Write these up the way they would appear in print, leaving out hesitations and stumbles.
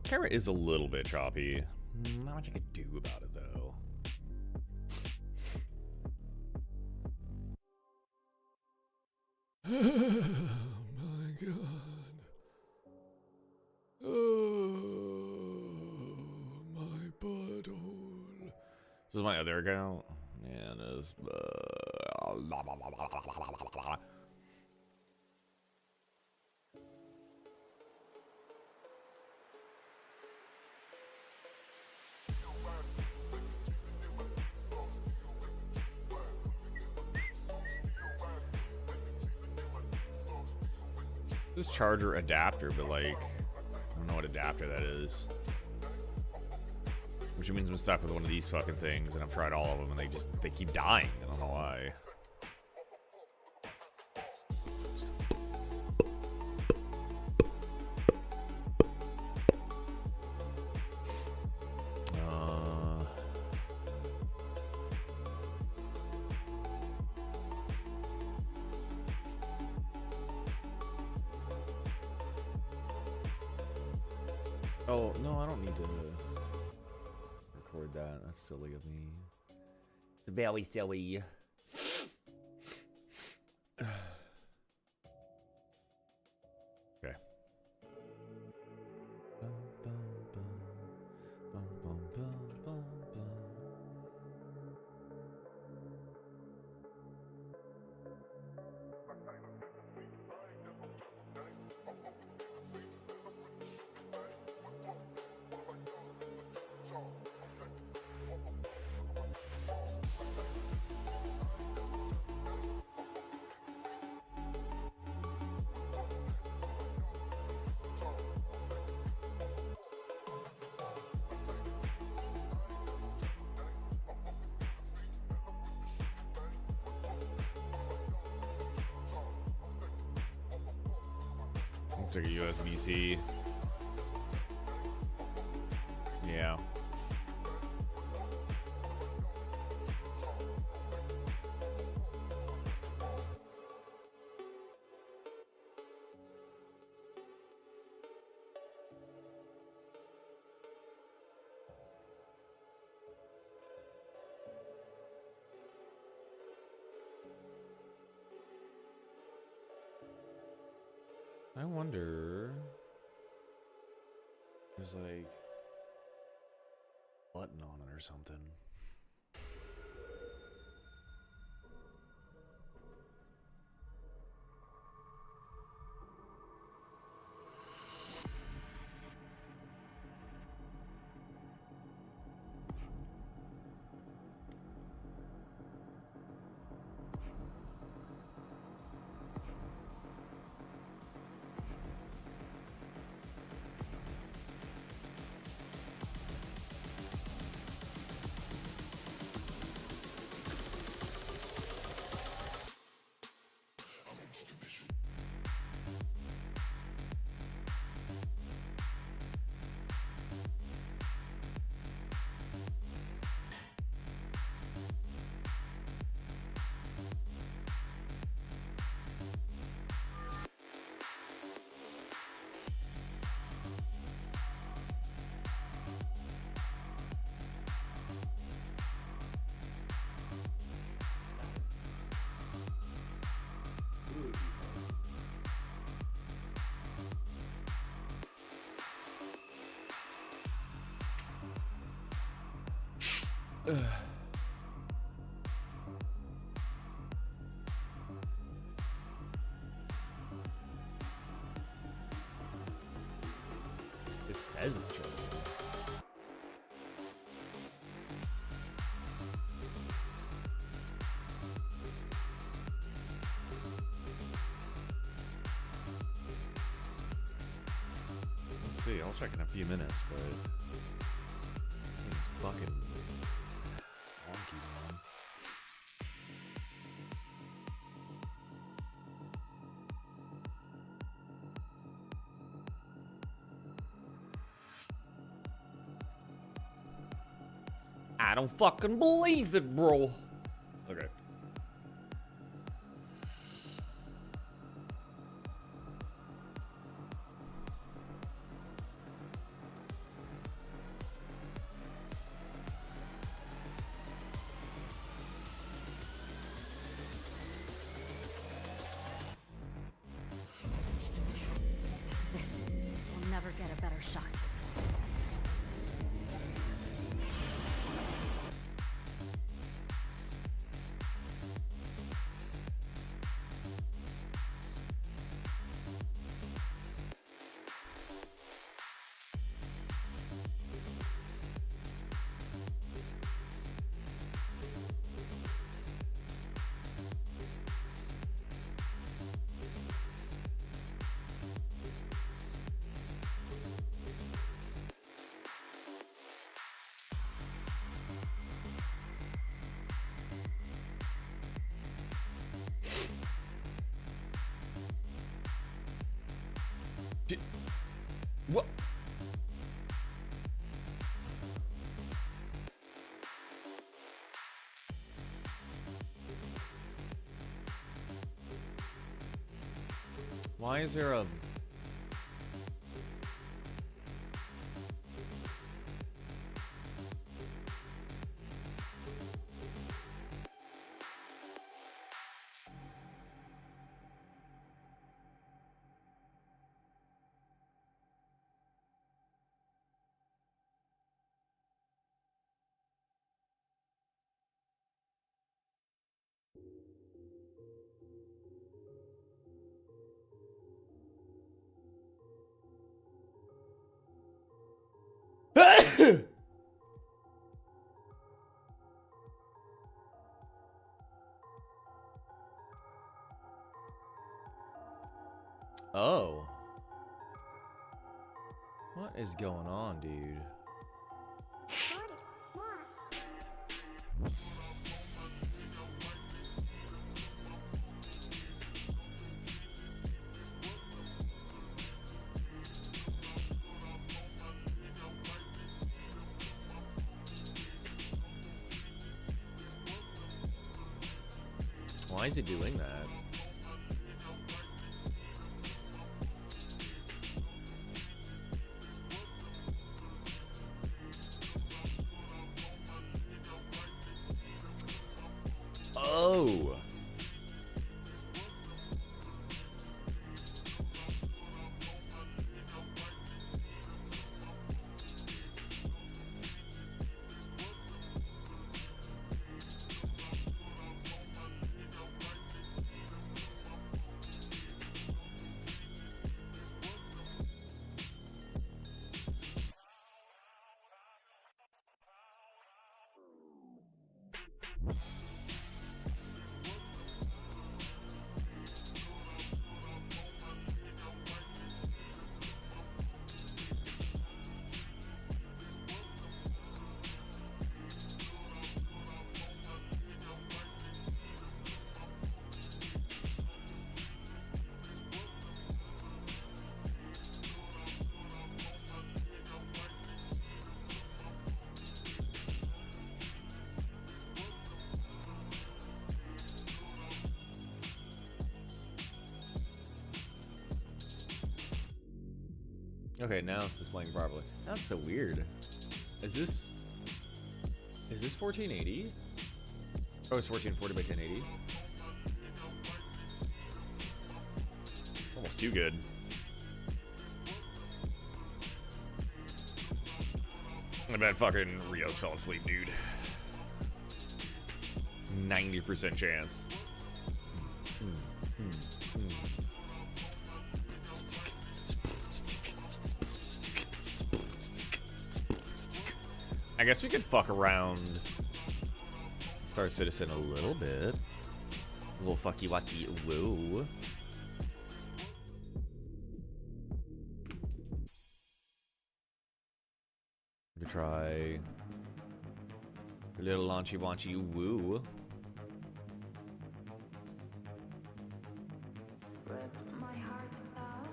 Camera is a little bit choppy. Not much I could do about it though. Oh my god. Oh, my butthole. This is my other account. Yeah, it is. This charger adapter, but like, I don't know what adapter that is. Which means I'm stuck with one of these fucking things, and I've tried all of them, and they keep dying. I don't know why. Oh, no, I don't need to record that. That's silly of me. It's very silly. Okay. Took a USB-C. Yeah. I wonder. There's like a button on it or something. It says it's trouble. Let's see, I'll check in a few minutes, but it's fucking wonky, man. I don't fucking believe it, bro. Okay. What? Why is there a... Oh. What is going on, dude? Why is it doing that? Oh. Okay, now it's just playing properly. That's so weird. Is this 1480? Oh, it's 1440 by 1080. Almost too good. I bet fucking Rios fell asleep, dude. 90% chance. I guess we could fuck around Star Citizen a little bit. A little fucky wacky woo. We could try a little launchy wanchy woo. My heart out,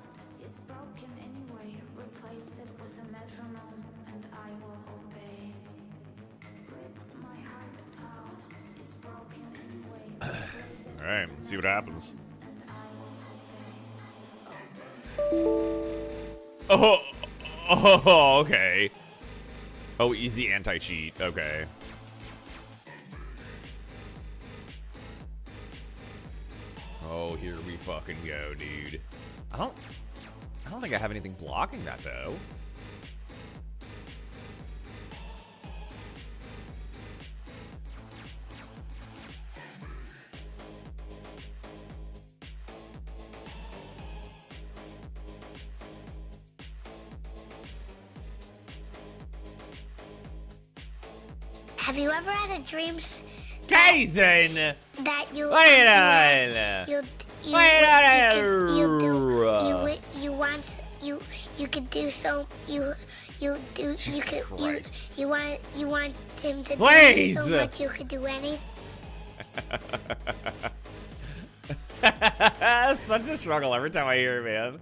it's broken anyway. Replace it with a metronome and I will obey. Rip my heart out, it's broken anyway. Alright, see what happens. And I will obey. Oh, okay. Oh, easy anti-cheat. Okay. Oh, here we fucking go, dude. I don't think I have anything blocking that though. Have you ever had a dream Kaizen! that you Wait on! you could do so you want him to Please! do so much you could do anything. Such a struggle every time I hear it, man.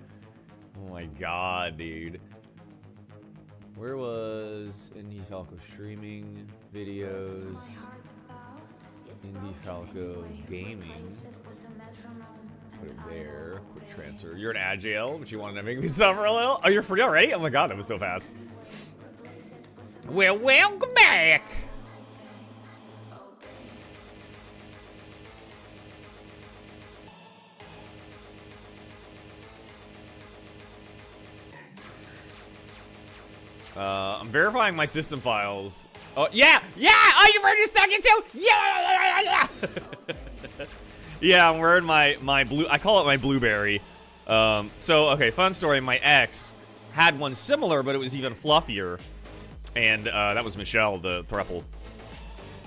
Oh my god, dude. Where was Indie Falco streaming videos? Indie Falco gaming. Put it there. Quick transfer. You're an agile, but you wanted to make me suffer a little? Oh, you're free already? Oh my god, that was so fast. Well, welcome back. I'm verifying my system files. Oh, yeah! Yeah! Oh, you're already stuck in too? Yeah! Yeah, I'm wearing my blue... I call it my blueberry. So, okay, fun story. My ex had one similar, but it was even fluffier. And that was Michelle, the throuple.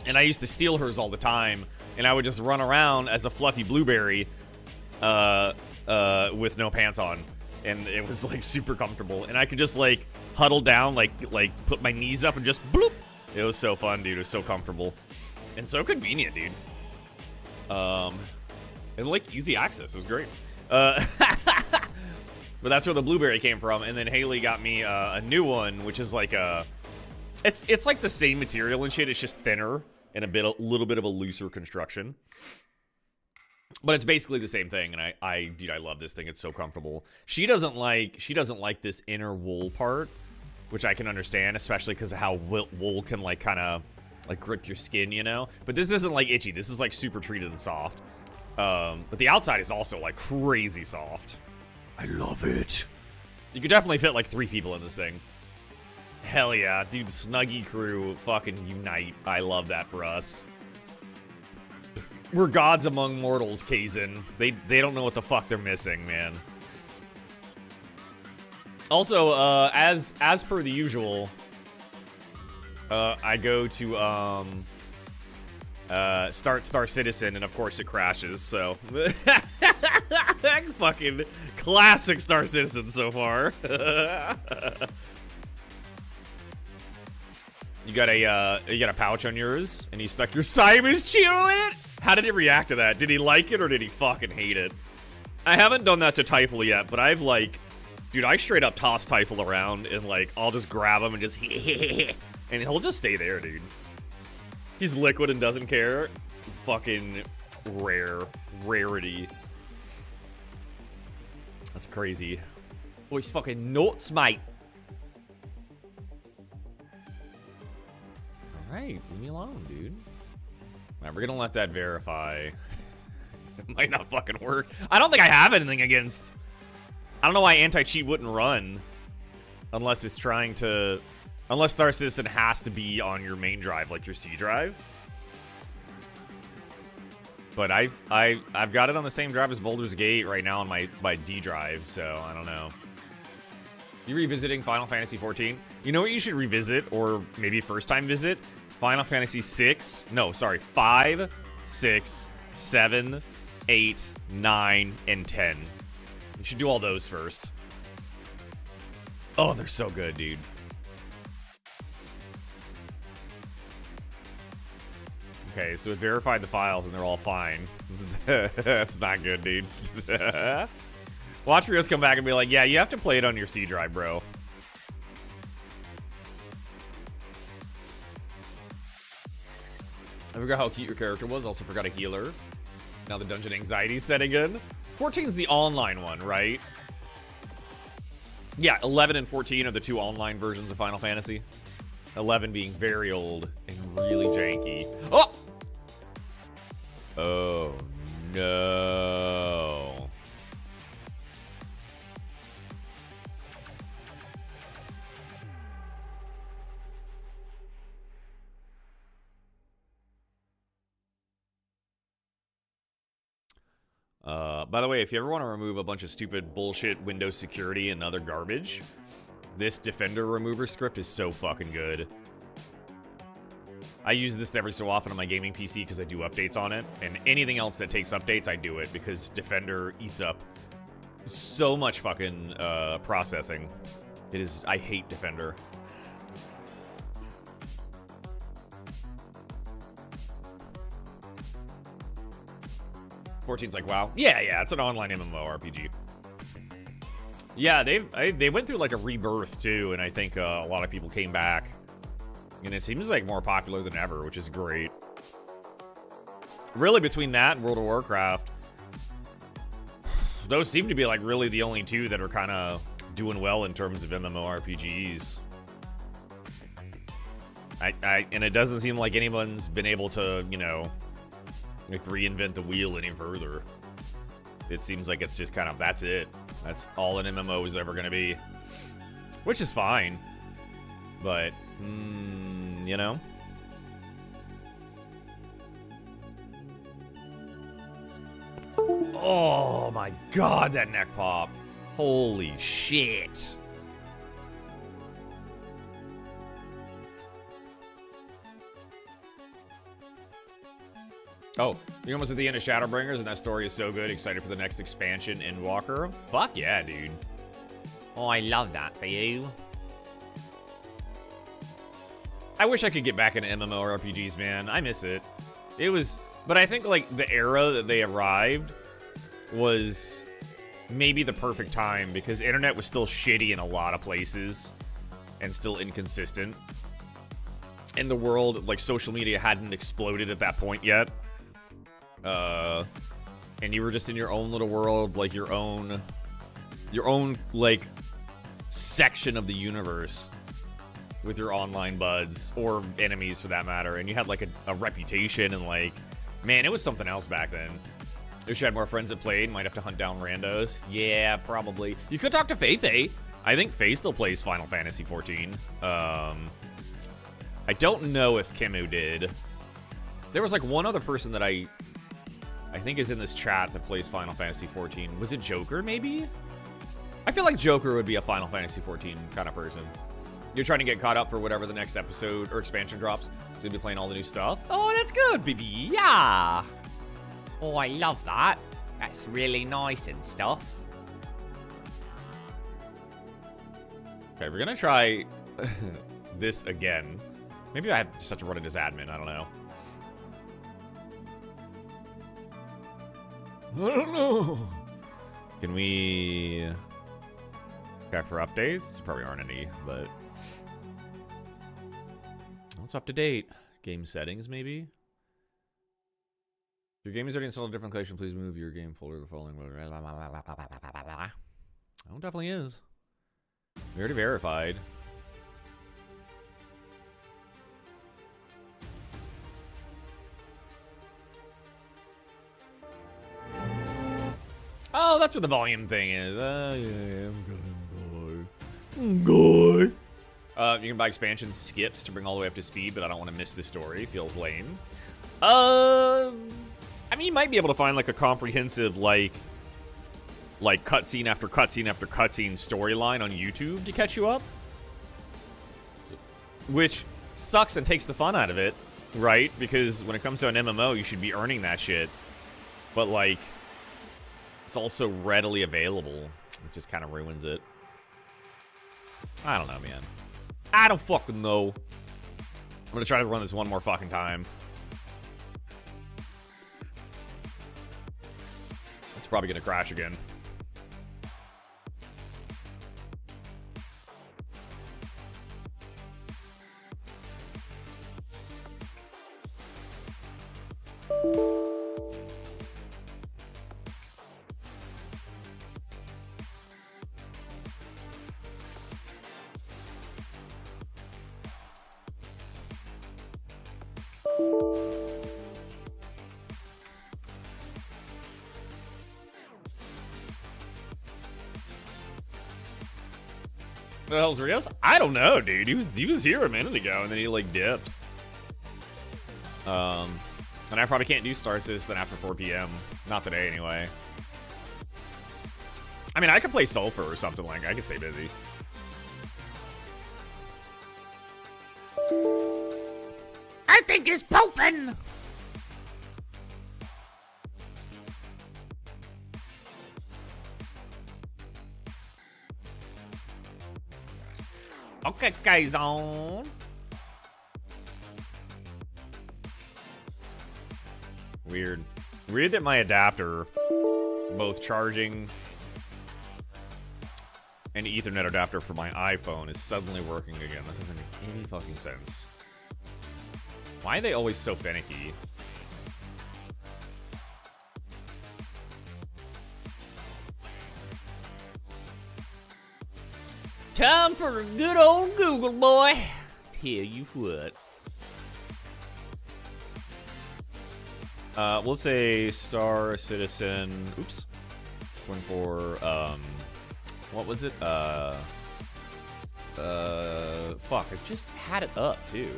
And I used to steal hers all the time. And I would just run around as a fluffy blueberry with no pants on. And it was, like, super comfortable. And I could just, like, huddle down, like put my knees up and just bloop. It was so fun, dude. It was so comfortable. And so convenient, dude. And, like, easy access. It was great. But that's where the blueberry came from. And then Haley got me a new one, which is like a... It's like the same material and shit. It's just thinner and a little bit of a looser construction. But it's basically the same thing, and dude, I love this thing. It's so comfortable. She doesn't like this inner wool part, which I can understand, especially because of how wool can like kind of like grip your skin, you know. But this isn't like itchy. This is like super treated and soft. But the outside is also like crazy soft. I love it. You could definitely fit like 3 people in this thing. Hell yeah, dude! The Snuggie crew fucking unite. I love that for us. We're gods among mortals, Kazin. They don't know what the fuck they're missing, man. Also, as per the usual, I go to start Star Citizen, and of course it crashes. So, fucking classic Star Citizen so far. You got a pouch on yours, and you stuck your Simon's Cheeto in it. How did he react to that? Did he like it or did he fucking hate it? I haven't done that to Typhel yet, but I've like, dude, I straight up toss Typhel around and like, I'll just grab him and just and he'll just stay there, dude. He's liquid and doesn't care. Fucking rarity. That's crazy. Oh, he's fucking nuts, mate. All right, leave me alone, dude. Alright, we're gonna let that verify. It might not fucking work. I don't think I have anything against... I don't know why anti-cheat wouldn't run. Unless it's trying to... Unless Star Citizen has to be on your main drive, like your C drive. But I've got it on the same drive as Baldur's Gate right now on my D drive, so I don't know. You revisiting Final Fantasy 14? You know what you should revisit, or maybe first time visit? Final Fantasy 6, no, sorry, 5, 6, 7, 8, 9, and 10. You should do all those first. Oh, they're so good, dude. Okay, so it verified the files and they're all fine. That's not good, dude. Watch Rios come back and be like, yeah, you have to play it on your C drive, bro. I forgot how cute your character was. Also forgot a healer. Now the dungeon anxiety's setting in. 14's the online one, right? Yeah, 11 and 14 are the 2 online versions of Final Fantasy. 11 being very old and really janky. Oh! Oh, no. By the way, if you ever want to remove a bunch of stupid bullshit Windows security and other garbage, this Defender remover script is so fucking good. I use this every so often on my gaming PC because I do updates on it, and anything else that takes updates, I do it because Defender eats up so much fucking processing. It is, I hate Defender. '14's like, wow. Yeah, it's an online MMORPG. Yeah, they went through like a rebirth too, and I think a lot of people came back, and it seems like more popular than ever, which is great. Really, between that and World of Warcraft, those seem to be like really the only two that are kind of doing well in terms of MMORPGs. And it doesn't seem like anyone's been able to, you know, like reinvent the wheel any further. It seems like it's just kind of, that's it. That's all an MMO is ever going to be. Which is fine. But, you know? Oh my god, that neck pop. Holy shit. Oh, you're almost at the end of Shadowbringers, and that story is so good. Excited for the next expansion, Endwalker. Fuck yeah, dude. Oh, I love that for you. I wish I could get back into MMORPGs, man. I miss it. It was... But I think, like, the era that they arrived was maybe the perfect time, because internet was still shitty in a lot of places and still inconsistent. And the world, like, social media hadn't exploded at that point yet. And you were just in your own little world, like your own, like, section of the universe with your online buds, or enemies for that matter, and you had, like, a reputation, and, like, man, it was something else back then. If you had more friends that played, might have to hunt down randos. Yeah, probably. You could talk to Faye. I think Faye still plays Final Fantasy 14. I don't know if Kimu did. There was, like, one other person that I think is in this chat that plays Final Fantasy 14. Was it Joker, maybe? I feel like Joker would be a Final Fantasy 14 kind of person. You're trying to get caught up for whatever the next episode or expansion drops, so you'll be playing all the new stuff. Oh, that's good, baby. Yeah. Oh, I love that. That's really nice and stuff. Okay, we're gonna try this again. Maybe I just have to run it as admin. I don't know. I don't know. Can we check for updates? There probably aren't any, but what's up to date? Game settings, maybe? If your game is already installed a different collection, please move your game folder to the following. Oh, it definitely is. We already verified. Oh, that's what the volume thing is. Yeah, I'm good. You can buy expansion skips to bring all the way up to speed, but I don't want to miss the story. Feels lame. I mean, you might be able to find like a comprehensive like cutscene after cutscene after cutscene storyline on YouTube to catch you up, which sucks and takes the fun out of it, right? Because when it comes to an MMO, you should be earning that shit, but like, it's also readily available, which just kind of ruins it. I don't know, man. I don't fucking know. I'm gonna try to run this one more fucking time. It's probably gonna crash again. The hell's Rios? I don't know, dude. He was here a minute ago, and then he like dipped. And I probably can't do Star Citizen after 4 p.m. Not today, anyway. I mean, I could play Sulfur or something like. I could stay busy. I think he's pooping. Okay, guys, on. Weird. Weird that my adapter, both charging an Ethernet adapter for my iPhone is suddenly working again. That doesn't make any fucking sense. Why are they always so finicky? Time for a good old Google, boy. Tell you what. We'll say Star Citizen. Oops. 4.4. What was it? Fuck. I just had it up too.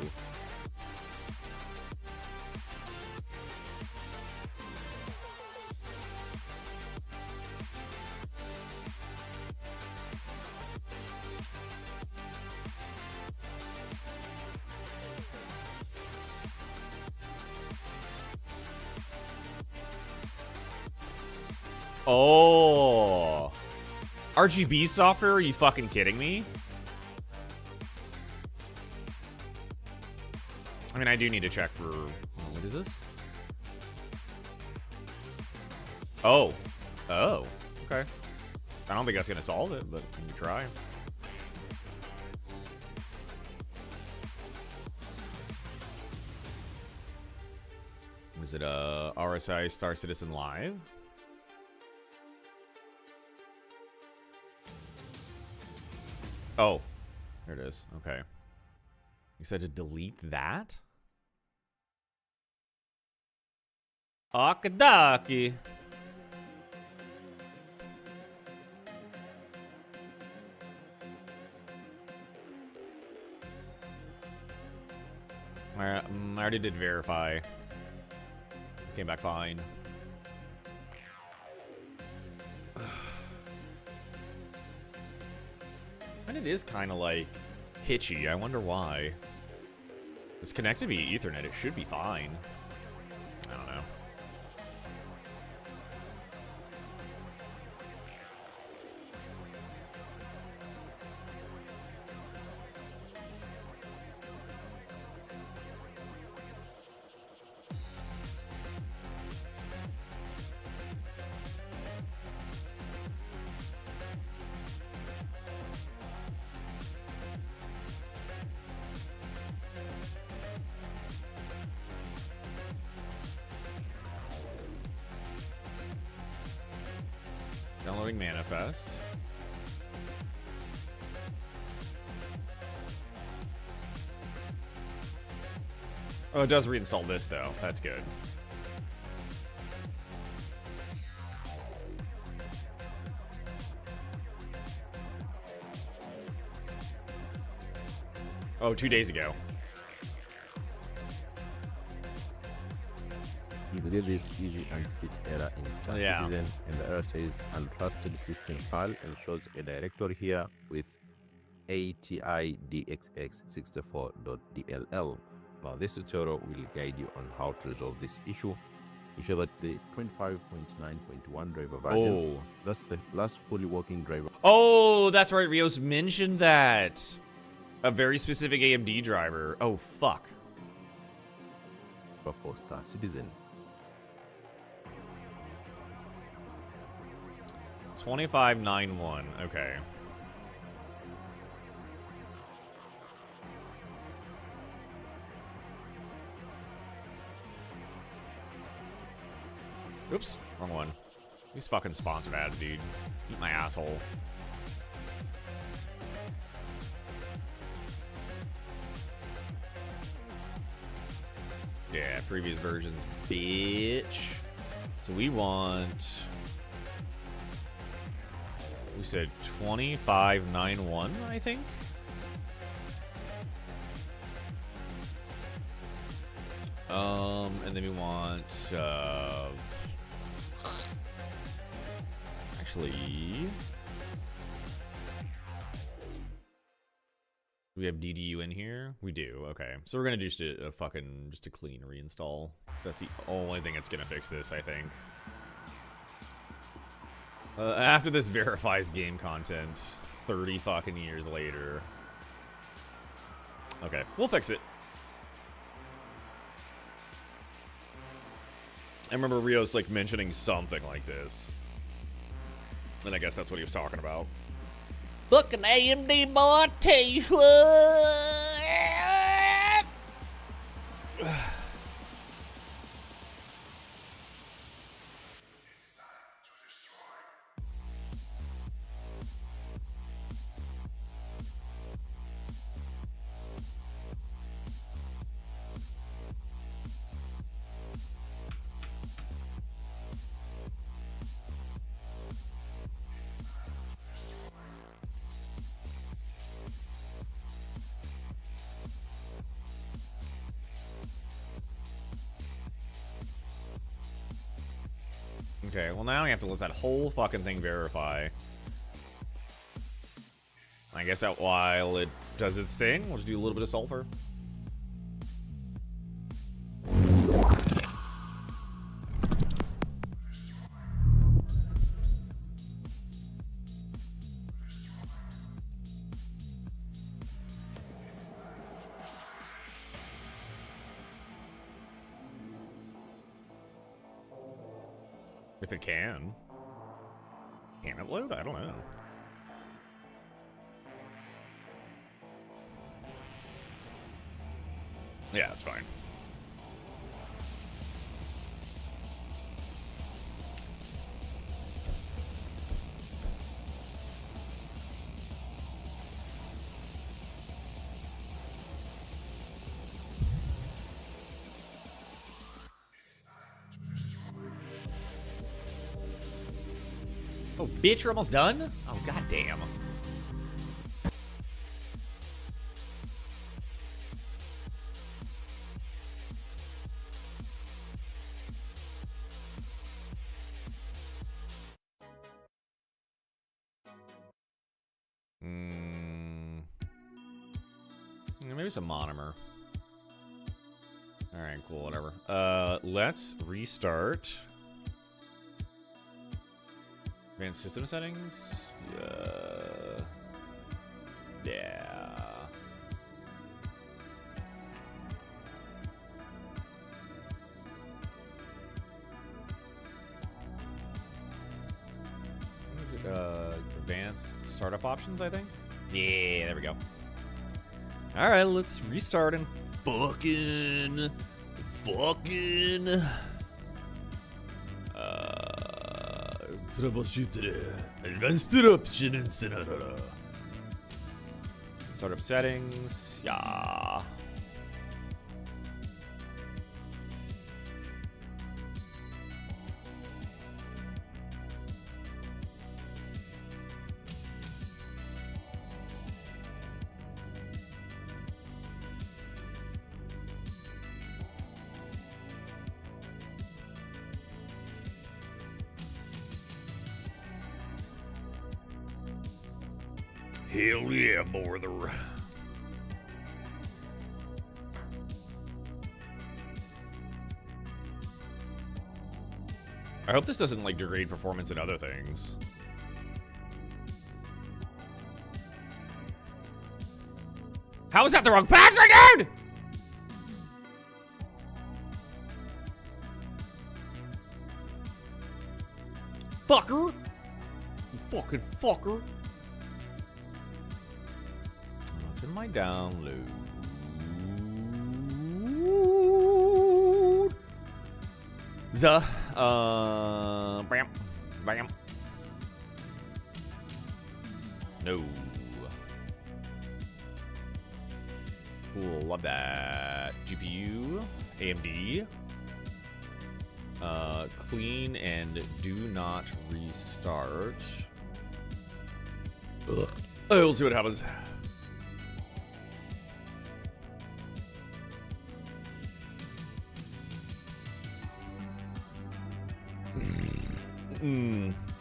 Oh, RGB software? Are you fucking kidding me? I mean, I do need to check for... What is this? Oh. Oh. Okay. I don't think that's going to solve it, but we can try. Was it RSI Star Citizen Live? Oh, there it is. Okay. You said to delete that? Akadaki. I already did verify. Came back fine. And it is kind of like hitchy. I wonder why. It's connected via Ethernet. It should be fine. I don't know. Downloading manifest. Oh, it does reinstall this though. That's good. Oh, 2 days ago. If there is easy anti-cheat error in Star Citizen, and the error says untrusted system file and shows a directory here with atidxx64.dll. Now this tutorial will guide you on how to resolve this issue. Ensure that the 25.9.1 driver version, that's the last fully working driver. Oh, that's right. Rios mentioned that. A very specific AMD driver. Oh, fuck. For Star Citizen. 2591. Okay. Oops, wrong one. These fucking sponsored ads, dude. Eat my asshole. Yeah, previous versions, bitch. So we want... We said 2591, I think. And then we want actually, do we have DDU in here? We do. Okay, so we're gonna do just a fucking just a clean reinstall. So that's the only thing that's gonna fix this, I think. After this verifies game content 30 fucking years later. Okay, we'll fix it. I remember Rios like mentioning something like this. And I guess that's what he was talking about. Fucking AMD boy, I tell you what. Okay, well now we have to let that whole fucking thing verify. I guess that while it does its thing, we'll just do a little bit of sulfur. If it can. Can it load? I don't know. Yeah, it's fine. Oh, bitch, you're almost done? Oh, goddamn. Maybe some monomer. All right, cool, whatever. Let's restart. Advanced system settings. Yeah. What is it? Advanced startup options, I think. Yeah, there we go. All right, let's restart and fucking. Troubleshooter. Advanced option and startup settings. Yeah. Hell yeah, brother. I hope this doesn't, like, degrade performance in other things. How is that the wrong password, dude? Fucker. You fucking fucker. What's in my download? Bam. Bam. No. Cool, love that. GPU, AMD. Clean and do not restart. Ugh. We'll see what happens.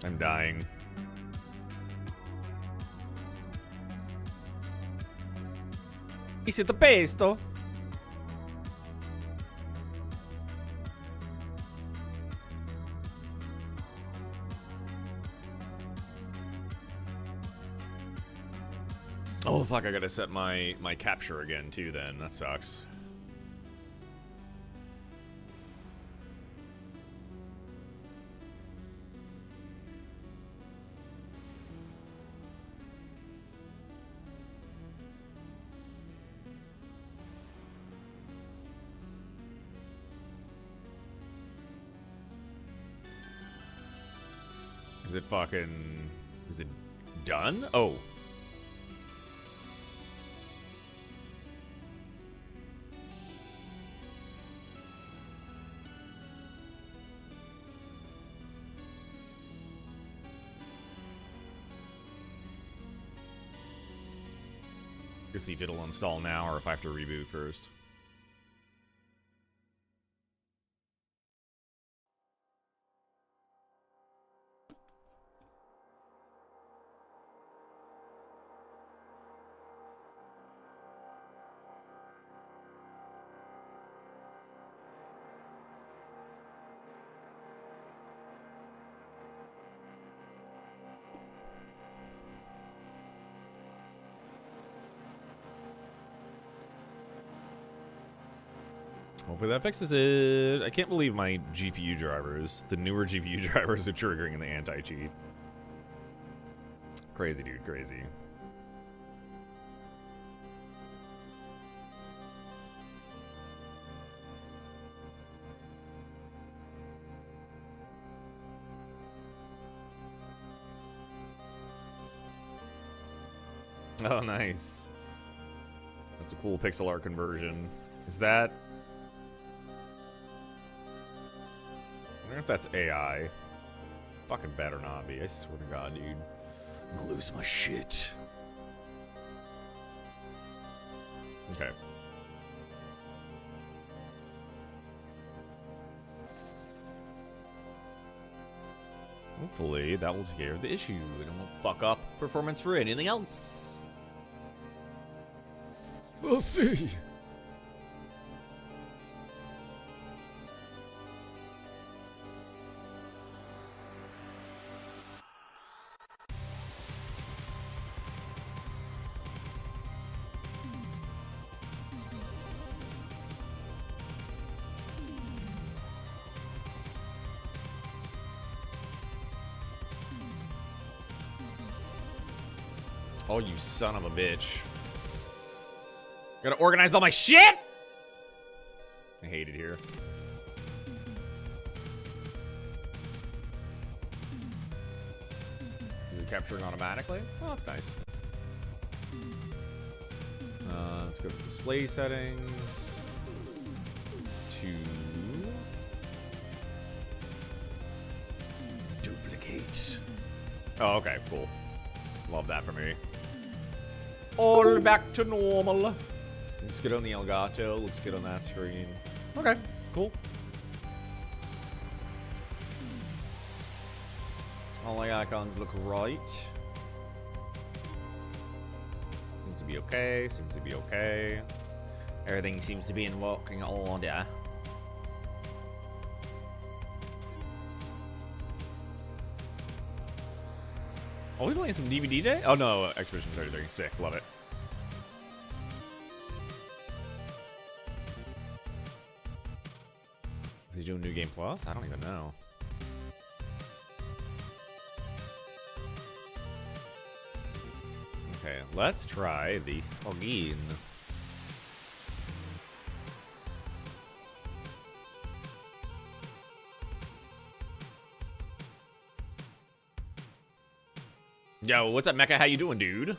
I'm dying. Is it the pesto? Oh fuck, I gotta set my capture again too then. That sucks. Is it fucking... Is it done? Oh. Let's see if it'll install now or if I have to reboot first. Hopefully that fixes it. I can't believe my GPU drivers, the newer GPU drivers, are triggering in the anti-cheat. Crazy, dude, crazy. Oh, nice. That's a cool pixel art conversion. Is that... I wonder if that's AI. Fucking better not be. I swear to God, dude. I'm gonna lose my shit. Okay. Hopefully that will take care of the issue and it won't fuck up performance for anything else. We'll see. Oh, you son of a bitch. Gotta organize all my shit! I hate it here. Is it capturing automatically? Oh, that's nice. Let's go to display settings. Duplicate. Oh, okay, cool. Love that for me. All back to normal. Looks good on the Elgato. Looks good on that screen. Okay, cool. All the icons look right. Seems to be okay. Seems to be okay. Everything seems to be in working order. Oh, we playing some DVD day? Oh no, Expedition 33. Sick, love it. Is he doing New Game Plus? I don't even know. Okay, let's try this again. Yo, what's up, Mecha? How you doing, dude?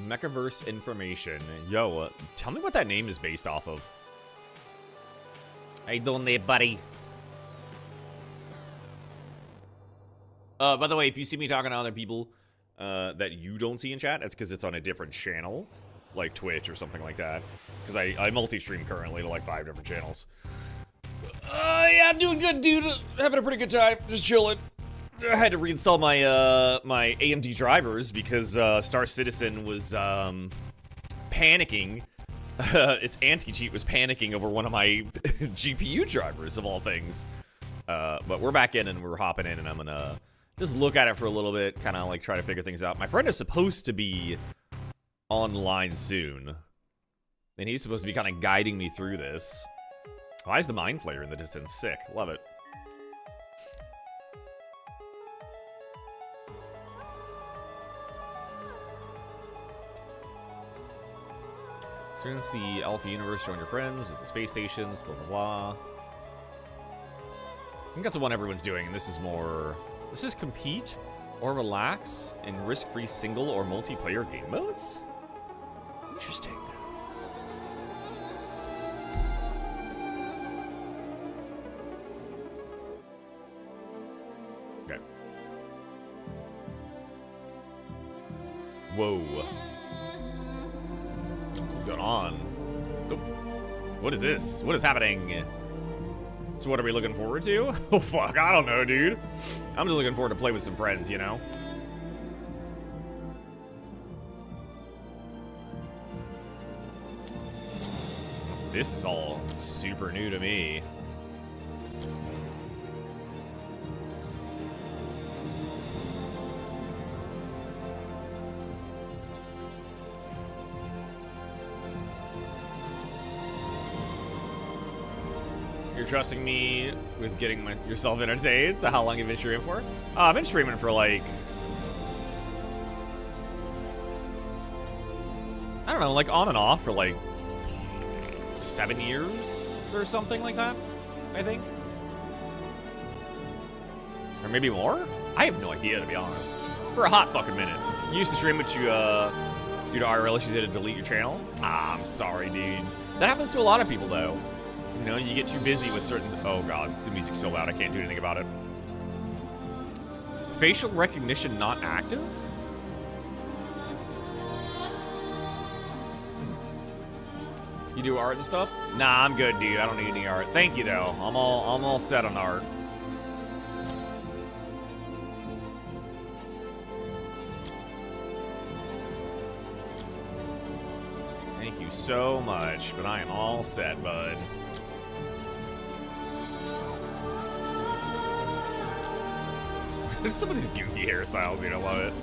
Mechaverse information. Yo, tell me what that name is based off of. How you doing there, buddy? By the way, if you see me talking to other people that you don't see in chat, that's because it's on a different channel, like Twitch or something like that. Because I multi-stream currently to like 5 different channels. Yeah, I'm doing good, dude. Having a pretty good time. Just chilling. I had to reinstall my my AMD drivers because Star Citizen was panicking. Its anti-cheat was panicking over one of my GPU drivers, of all things. But we're back in and we're hopping in, and I'm gonna just look at it for a little bit, kind of like try to figure things out. My friend is supposed to be online soon, and he's supposed to be kind of guiding me through this. Why is the Mind Flayer in the distance? Sick, love it. Experience the Alpha Universe, join your friends at the space stations, blah, blah, blah. I think that's the one everyone's doing, and this is more This is compete or relax in risk-free single or multiplayer game modes? Interesting. Okay. Whoa. What's going on? Oh. What is this? What is happening? So what are we looking forward to? Oh, fuck. I don't know, dude. I'm just looking forward to play with some friends, you know? This is all super new to me. You're trusting me with getting yourself entertained. So how long have you been streaming for? I've been streaming for like, I don't know, like on and off for like 7 years or something like that, I think. Or maybe more? I have no idea, to be honest. For a hot fucking minute. You used to stream, but you, due to IRL issues, had to delete your channel? Ah, I'm sorry, dude. That happens to a lot of people, though. You know, you get too busy with certain... Oh, God. The music's so loud, I can't do anything about it. Facial recognition not active? You do art and stuff? Nah, I'm good, dude. I don't need any art. Thank you, though. I'm all set on art. Thank you so much, but I am all set, bud. Some of these goofy hairstyles, dude. I love it.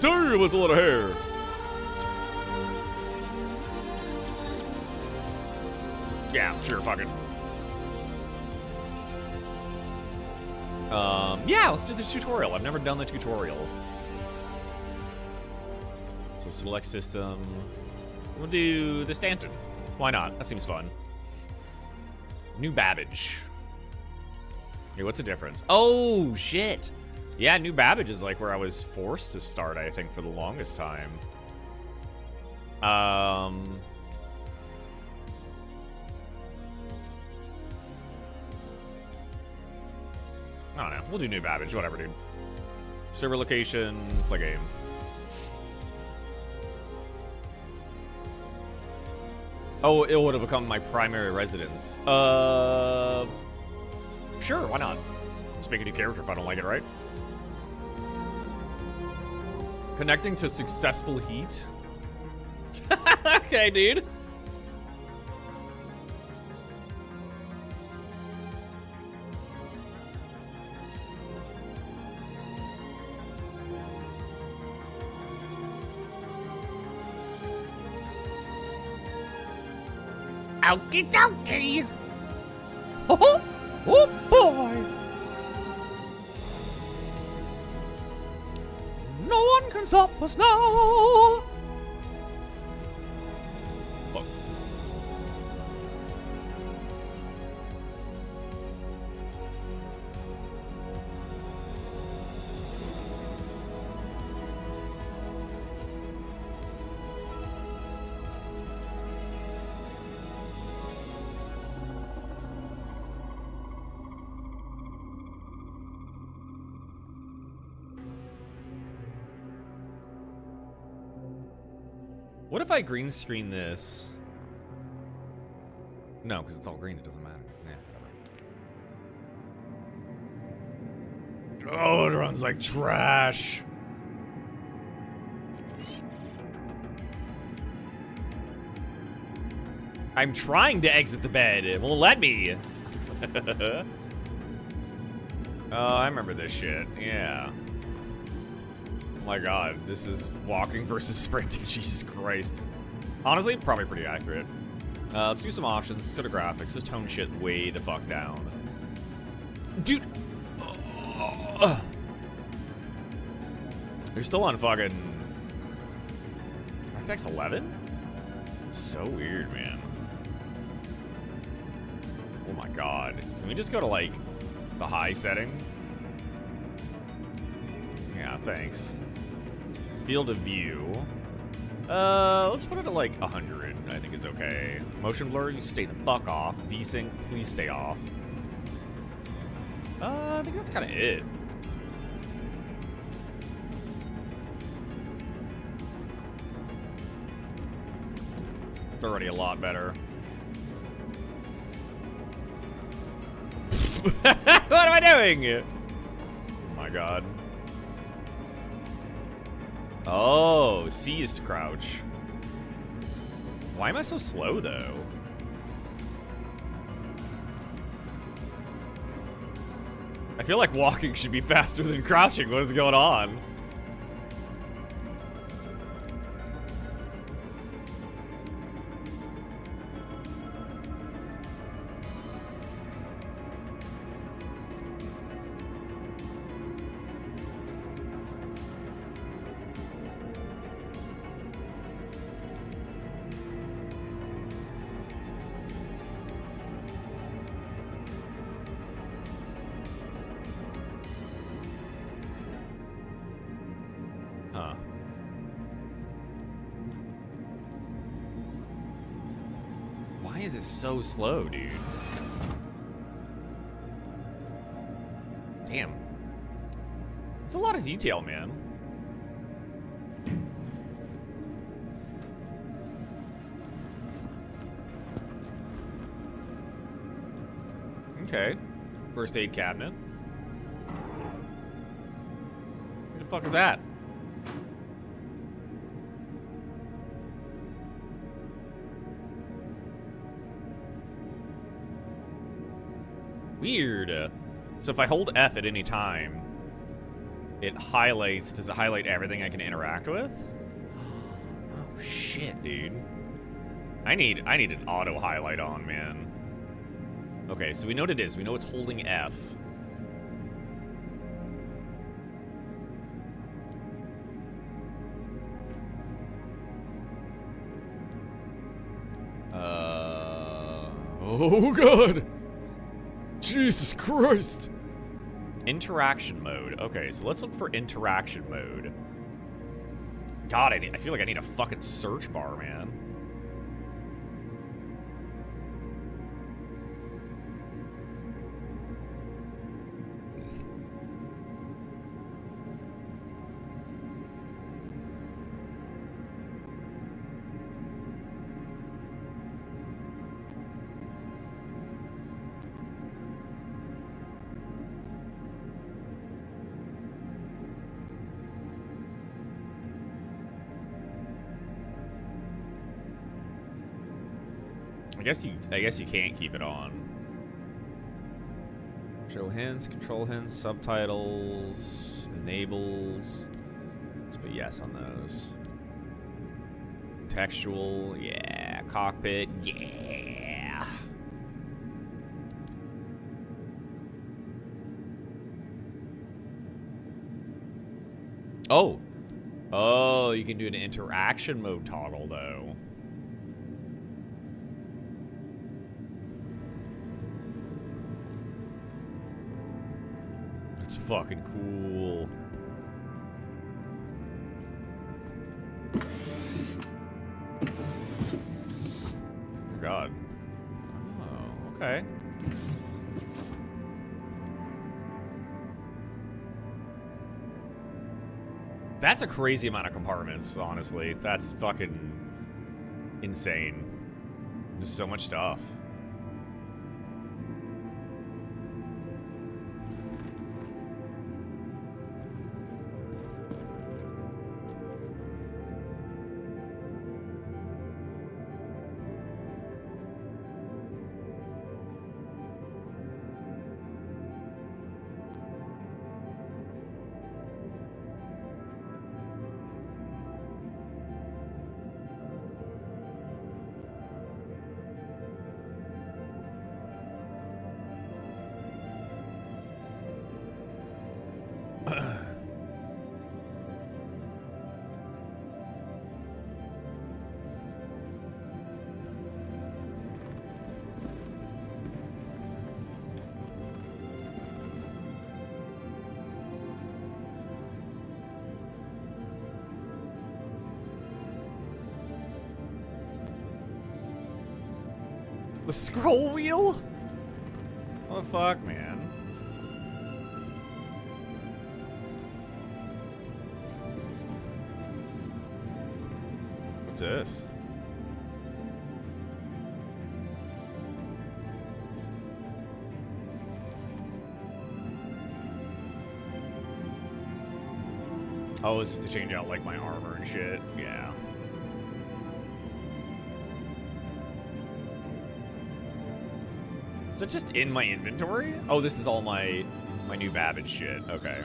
Damn, it's a lot of hair. Yeah, sure, fuck it. Yeah, let's do the tutorial. I've never done the tutorial. So select system. We'll do the Stanton. Why not? That seems fun. New Babbage. Hey, what's the difference? Oh, shit. Yeah, New Babbage is like where I was forced to start, I think, for the longest time. I don't know. We'll do New Babbage. Whatever, dude. Server location. Play game. Oh, it would have become my primary residence. Sure, why not? Just make a new character if I don't like it, right? Connecting to successful heat. Okay, dude. Okie dokie. Oh, oh boy. No one can stop us now. Fuck. What if I green screen this? No, because it's all green. It doesn't matter. Yeah, whatever. Oh, it runs like trash. I'm trying to exit the bed. It won't let me. Oh, I remember this shit. Yeah. My God, this is walking versus sprinting. Jesus Christ. Honestly, probably pretty accurate. Let's do some options. Let's go to graphics. Let's tone shit way the fuck down. Dude. They're still on fucking DirectX 11? So weird, man. Oh my god. Can we just go to, like, the high setting? Yeah, thanks. Field of view. Let's put it at, like, 100, I think is okay. Motion blur, you stay the fuck off. VSync, please stay off. I think that's kind of it. It's already a lot better. What am I doing? Oh my god. Oh, C is to crouch. Why am I so slow though? I feel like walking should be faster than crouching. What is going on? Huh. Why is it so slow, dude? Damn. It's a lot of detail, man. Okay. First aid cabinet. Who the fuck is that? Weird. So if I hold F at any time, it highlights. Does it highlight everything I can interact with? Oh shit, dude. I need an auto highlight on, man. Okay, so we know what it is. We know it's holding F. Oh god. Jesus Christ! Interaction mode. Okay, so let's look for interaction mode. God, I feel like I need a fucking search bar, man. I guess you can't keep it on. Show hints, control hints, subtitles, enables. Let's put yes on those. Textual, yeah. Cockpit, yeah. Oh. Oh, you can do an interaction mode toggle though. It's fucking cool. Oh god. Oh, okay. That's a crazy amount of compartments, honestly. That's fucking insane. There's so much stuff. The scroll wheel? What the fuck, man? What's this? Oh, this is to change out, like, my armor and shit. Yeah. Is that just in my inventory? Oh, this is all my new Babbage shit. Okay.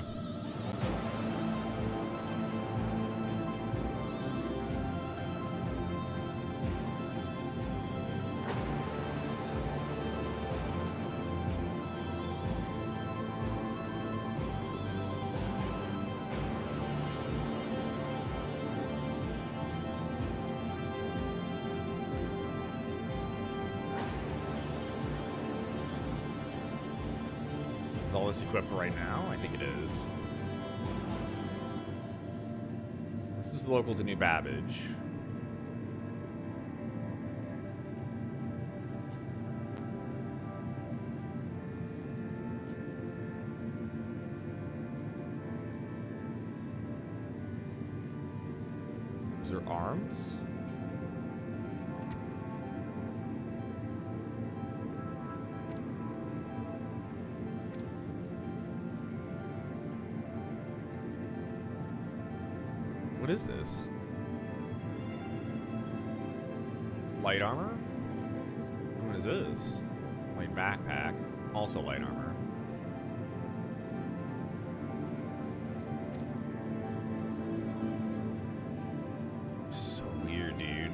Is all this equipped right now? I think it is. This is local to New Babbage. Is there arms? What is this? Light armor? What is this? Light backpack. Also light armor. So weird, dude.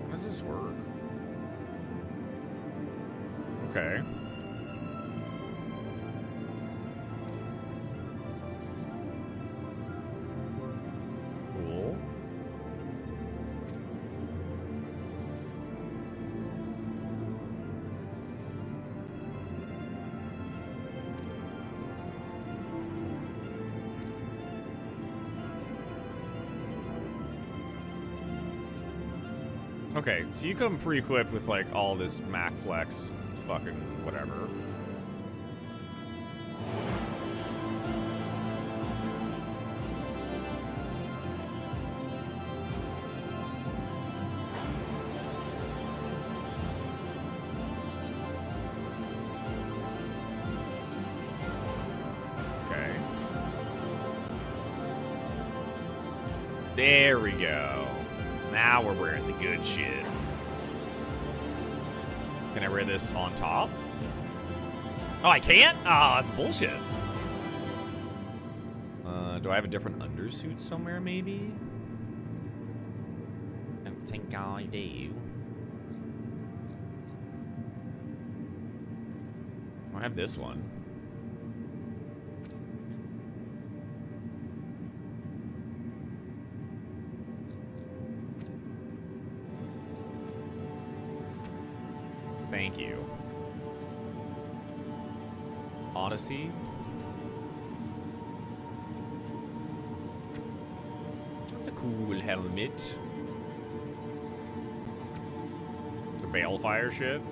How does this work? Okay. Cool. Okay, so you come pre-equipped with like all this Mac Flex fucking whatever. Okay. There we go. Now we're wearing the good shit. Can I wear this on top? Oh, I can't? Oh, that's bullshit. Do I have a different undersuit somewhere, maybe? I don't think I do. I have this one. Thank you. Odyssey. That's a cool helmet. The balefire shit.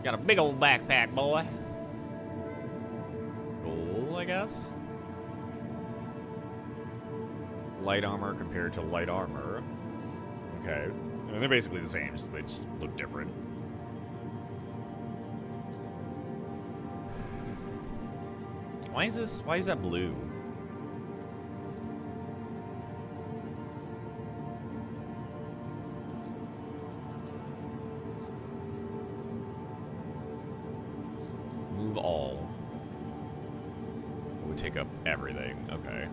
Got a big old backpack, boy. Cool, I guess. Light armor compared to light armor. Okay. I mean, they're basically the same, just they just look different. Why is that blue? Move all. It would take up everything. Okay.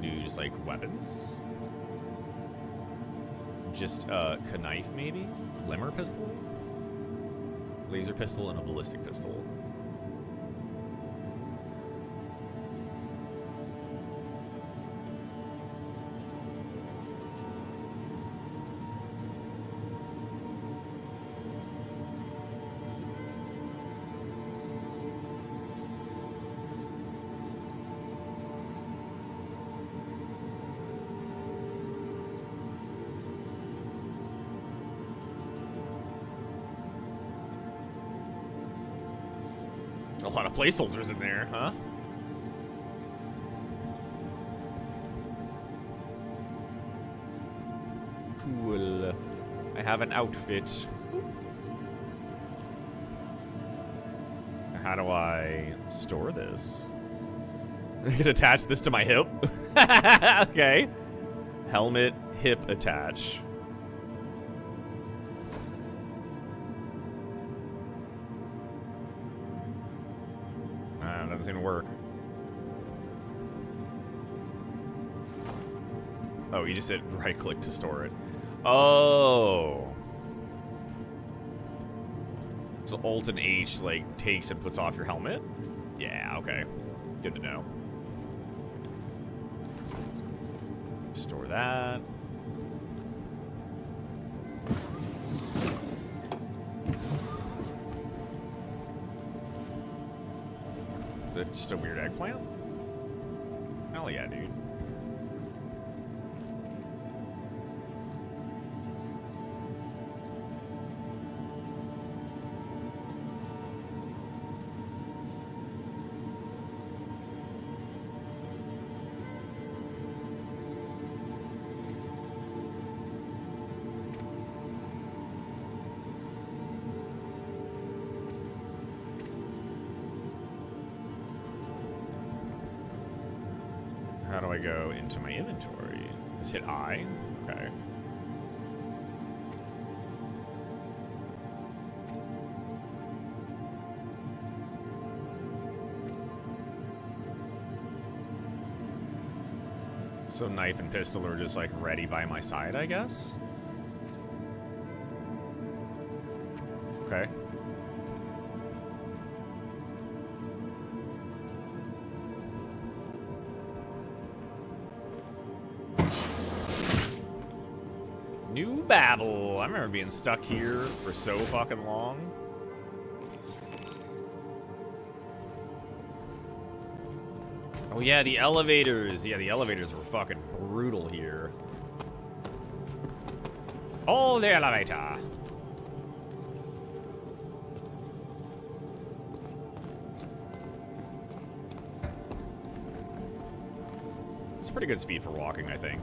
do just like weapons. Just knife maybe? Glimmer pistol? Laser pistol and a ballistic pistol. A lot of placeholders in there, huh? Cool. I have an outfit. How do I store this? I can attach this to my hip? Okay. Helmet, hip attach. Doesn't work. Oh, you just hit right click to store it. Oh. So Alt and H like takes and puts off your helmet? Yeah, okay. Good to know. Store that. Just a weird eggplant? Hell yeah, dude. How do I go into my inventory? Just hit I? Okay. So knife and pistol are just like ready by my side, I guess? Okay. New Babel. I remember being stuck here for so fucking long. Oh yeah, the elevators. Yeah, the elevators were fucking brutal here. Oh, the elevator. It's pretty good speed for walking, I think.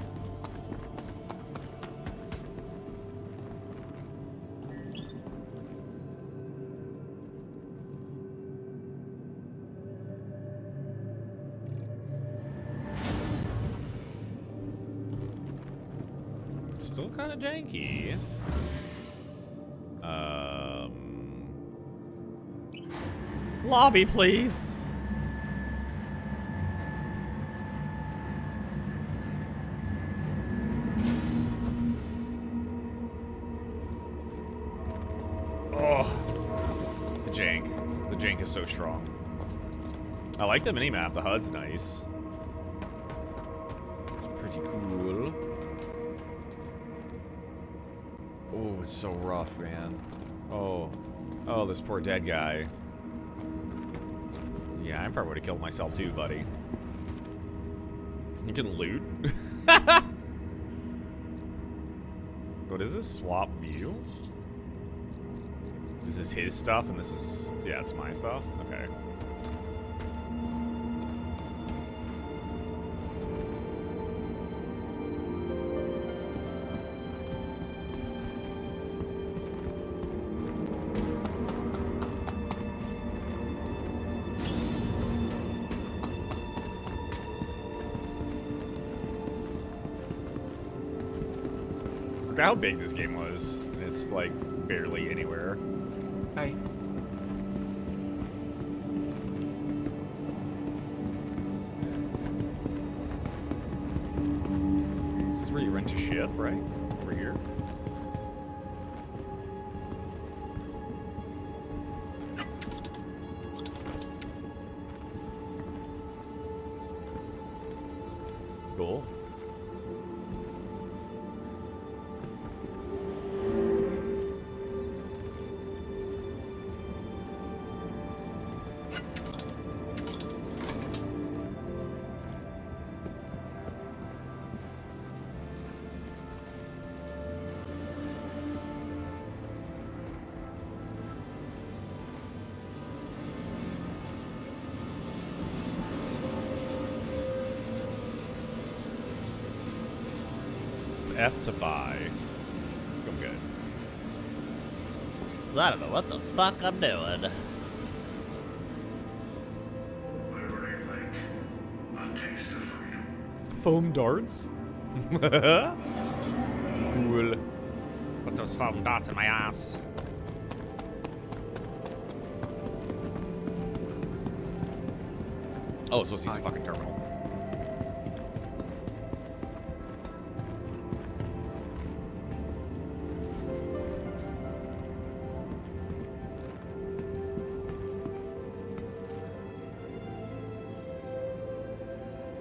Still kind of janky. Lobby, please. Oh, the jank. The jank is so strong. I like the minimap. The HUD's nice. It's pretty cool. Oh, it's so rough, man. Oh. Oh, this poor dead guy. Yeah, I probably would have killed myself too, buddy. You can loot? What is this? Swap view? This is his stuff and this is... Yeah, it's my stuff? Okay. Look how big this game was. It's like barely anywhere. Hi. shit, right? Over here. Cool. F to buy. I think I'm good. I don't know what the fuck I'm doing. Foam darts? Cool. Put those foam dots in my ass. Oh, so it's a fucking terminal.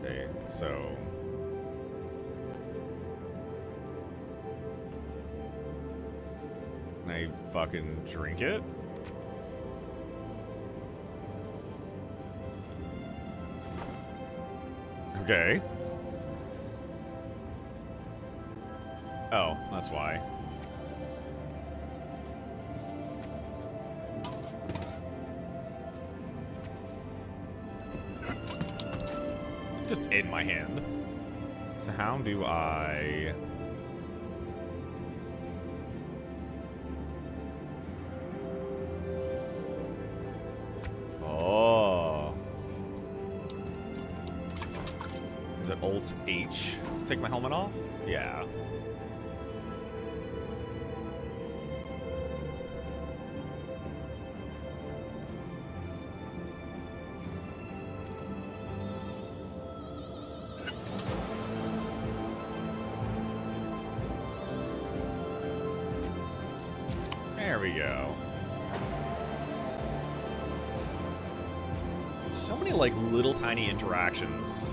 Okay, so can I fucking drink it? Okay. Oh, that's why. Just in my hand. So how do I... Oh. Is it Alt H to take my helmet off? Yeah. There we go. So many, like, little tiny interactions.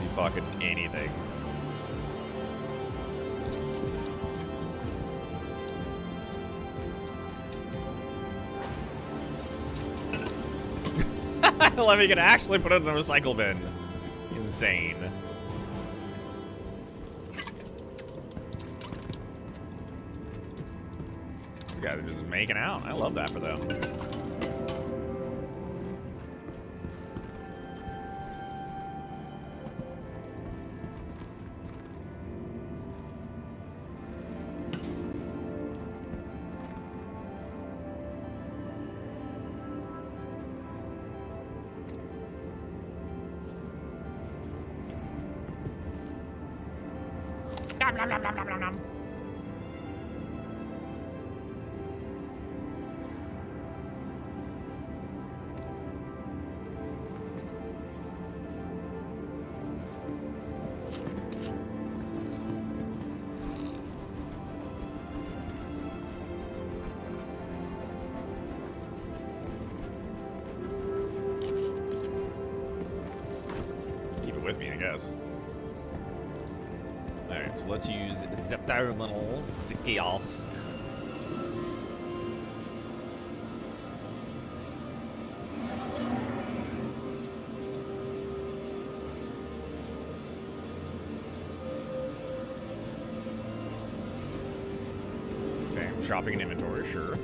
Do fucking anything. Let me can actually put it in the recycle bin. Insane. These guys are just making out. I love that for them. Nom, nom, nom, nom, nom, nom, nom. Keep it with me, I guess. Alright, so let's use the terminal, the kiosk. Okay, shopping and inventory, sure.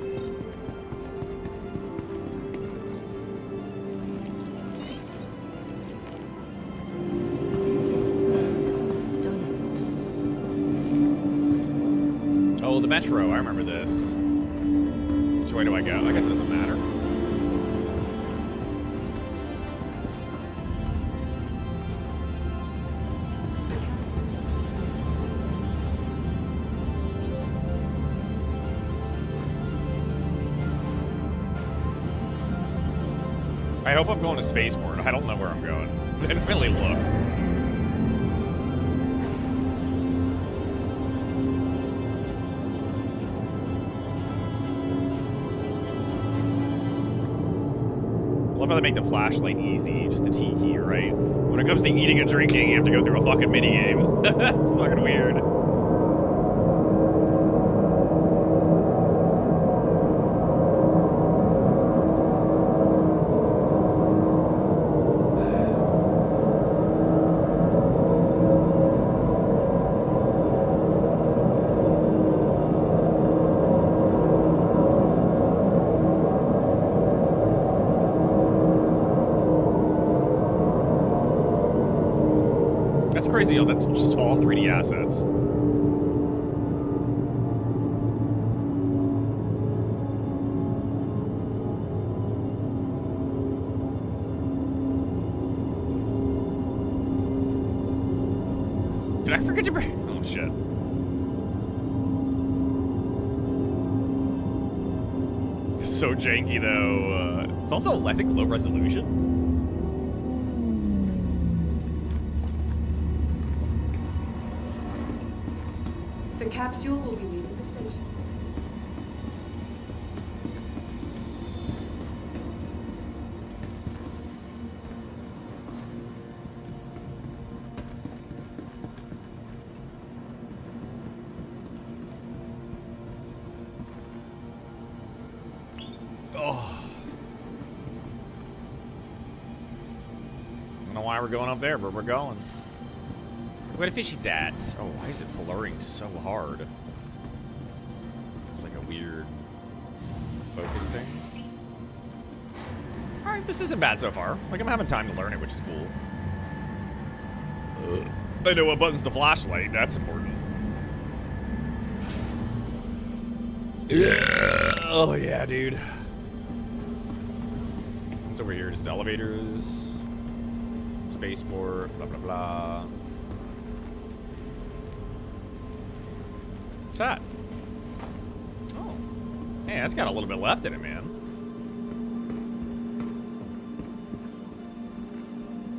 Oh, the metro. I remember this. Which way do I go? I guess it doesn't matter. I hope I'm going to Spaceport. I don't know where I'm going. I didn't really look. they make the flashlight easy, just a T key, right? When it comes to eating and drinking, you have to go through a fucking minigame. It's fucking weird. That's crazy, yo. That's just all 3D assets. Did I forget to bring? Oh shit. It's so janky though. It's also, I think, low resolution. The capsule will be leaving the station. Oh. I don't know why we're going up there, but we're going. Where the fishy's at? Oh, why is it blurring so hard? It's like a weird focus thing. Alright, this isn't bad so far. Like, I'm having time to learn it, which is cool. I know what button's the flashlight. That's important. Yeah. Oh, yeah, dude. What's over here? Just elevators. Spaceport. Blah, blah, blah. What's that? Oh. Hey, that's got a little bit left in it, man.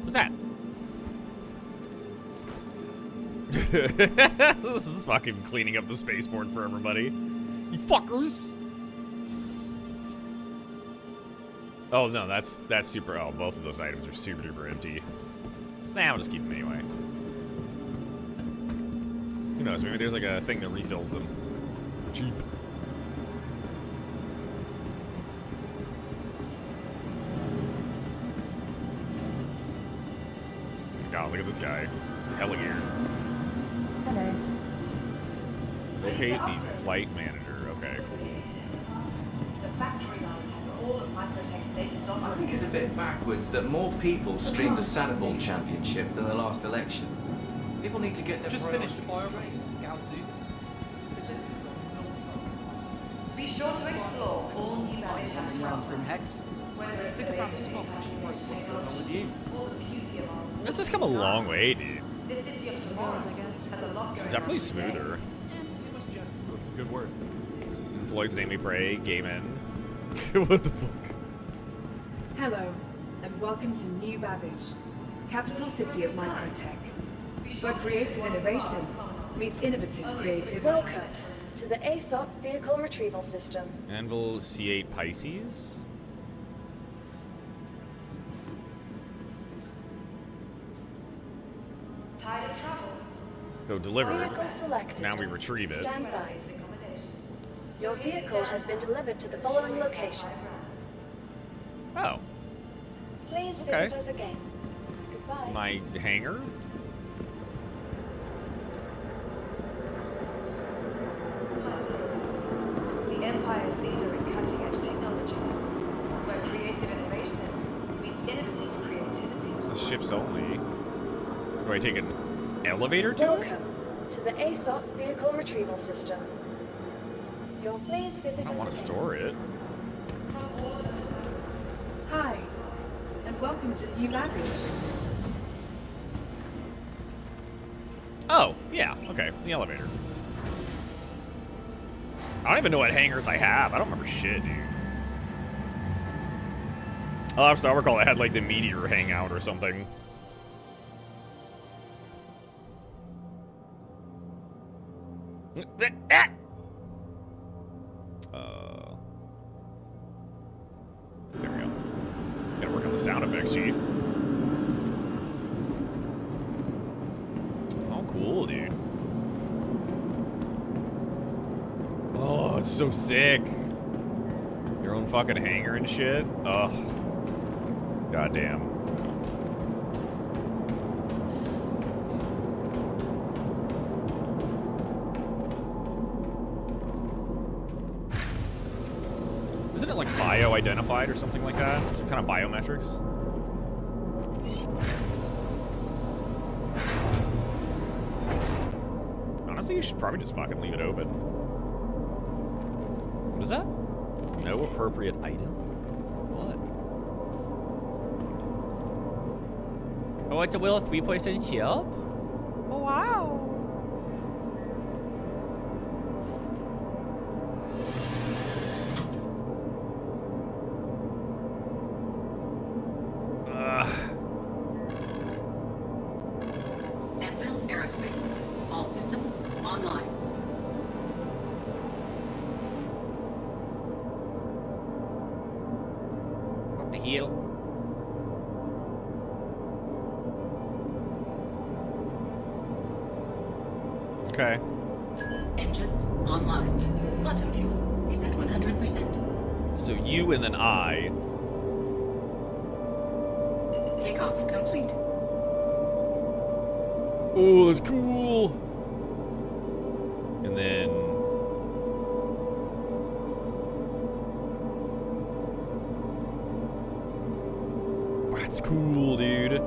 What's that? This is fucking cleaning up the spaceport for everybody. You fuckers! Oh, no, that's super... Oh, both of those items are super duper empty. Nah, I'll just keep them anyway. Who knows? Maybe there's like a thing that refills them. Cheap. God, look at this guy. Hella gear. Hello. Locate the flight manager. Okay, cool. The factory line has all of Microtech's latest on. I think it's a bit backwards that more people streamed the Sandball Championship than the last election. People need to get their Just finished the bio break. Be sure to explore all new Babbage From Hex. whether it's Think about the spot. What's going on with you? or the beauty of our This has come a long way, dude. This city of tomorrow has a lot It's going definitely on today. smoother. That's a good word. Floyd's Name We Pray, Game In. What the fuck? Hello, and welcome to New Babbage, capital city of Microtech, where creative innovation meets innovative creativity. Welcome to the ASOP Vehicle Retrieval System. Anvil C8 Pisces. Tide of travel. So delivered. Vehicle selected. Now we retrieve it. Stand by. Your vehicle has been delivered to the following location. Oh, Please Okay. visit us again. Goodbye. my hangar? The Empire's leader in cutting-edge technology, where creative innovation meets innovative creativity. This is ships only. Do I take an elevator to it? Welcome to the ASOP Vehicle Retrieval System. You'll please visit I us want to again. store it. Hi, and welcome to New Babbage. Oh, yeah, okay, the elevator. I don't even know what hangars I have. I don't remember shit, dude. Last I recall, I had like the meteor hangout or something. There we go. Gotta work on some sound effects, Chief. Oh, cool, dude. Oh, it's so sick. Your own fucking hangar and shit. Ugh. Goddamn. Isn't it like bio-identified or something like that? Some kind of biometrics? Honestly, you should probably just fucking leave it open. What is that? No appropriate item? For what? Oh, it's a Will 3% chip? Oh, wow. Anvil Aerospace. All systems online. What the hell? Okay. Engines online. Quantum fuel is at 100%. So you and then I. Takeoff complete. Oh, that's cool. And then. That's cool, dude.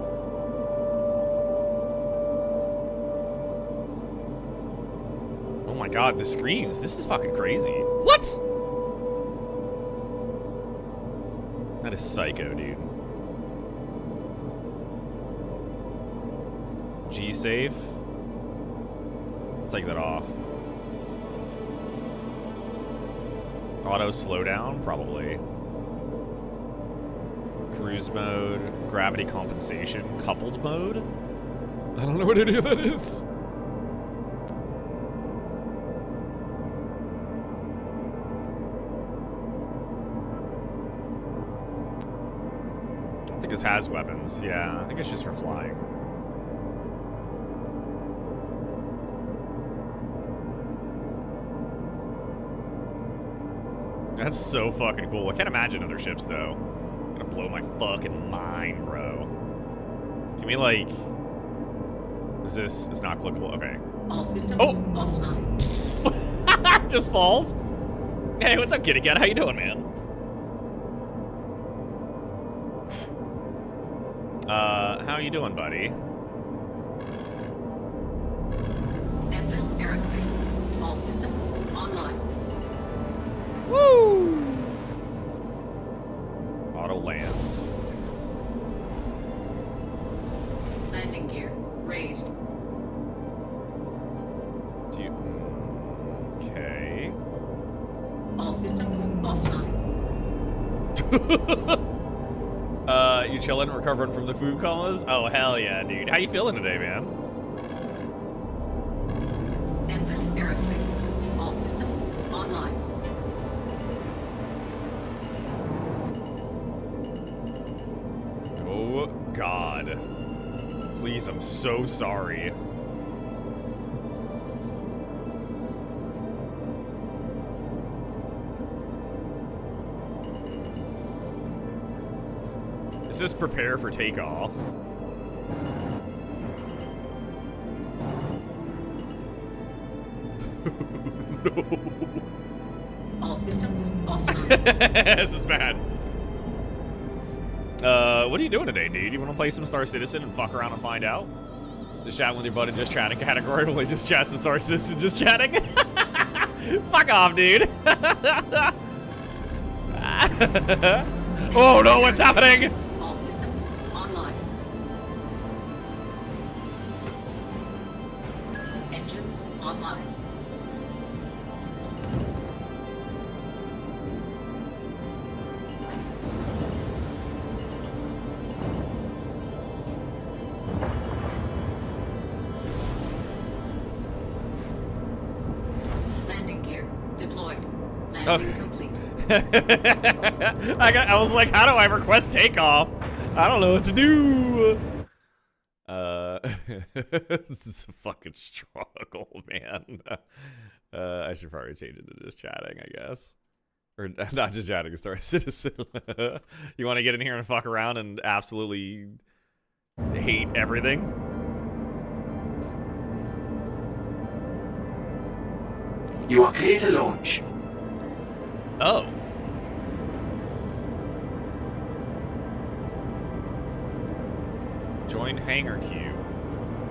Oh my god, the screens. This is fucking crazy. What? That is psycho, dude. G-save. Take that off. Auto slowdown, probably. Cruise mode, gravity compensation, coupled mode? I don't know what any of that is. I don't think this has weapons. Yeah, I think it's just for flying. That's so fucking cool. I can't imagine other ships, though. I'm gonna blow my fucking mind, bro. Can we, like... Is this... It's not clickable? Okay. All systems offline. Just falls? Hey, what's up, kitty cat? How you doing, man? How you doing, buddy? Anvil Aerospace. All systems online. Woo! Auto land. Landing gear raised. Okay. All systems offline. You chilling, recovering from the food comas? Oh, hell yeah, dude. How you feeling today, man? Anvil Aerospace. All systems online. Oh, God. Please, I'm so sorry. Is this prepare for takeoff? No. All systems offline. This is bad. What are you doing today, dude? You want to play some Star Citizen and fuck around and find out? Just chatting with your buddy, just chatting category. Only just chats and Star Citizen, just chatting. Fuck off, dude. Oh no, what's happening? All systems online. Engines online. Landing gear deployed. Landing complete. I was like, how do I request takeoff? I don't know what to do. This is a fucking struggle, man. I should probably change it to just chatting, I guess. Or not just chatting, Star Citizen. You want to get in here and fuck around and absolutely hate everything? You are clear to launch. Oh. Join hangar queue.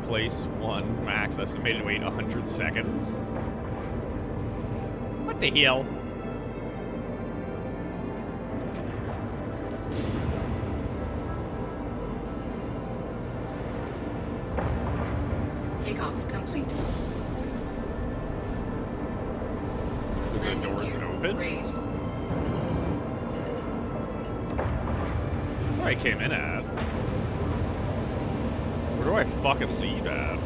Place 1. Max estimated wait 100 seconds. What the hell? Takeoff complete. With the doors open? Raised. That's where I came in at. Where do I fucking leave at?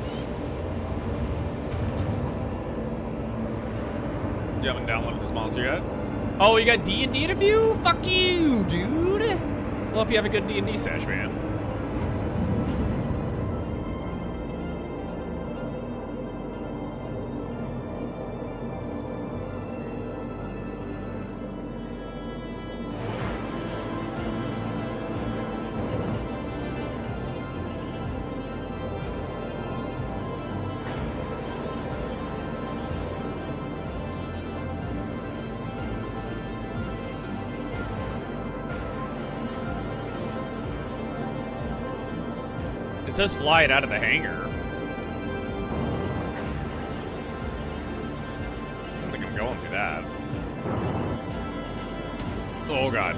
You haven't downloaded this monster yet? Oh, you got D&D to view? Fuck you, dude. Well, hope you have a good D&D sesh, man. It says fly it out of the hangar. I don't think I'm going through that. Oh god.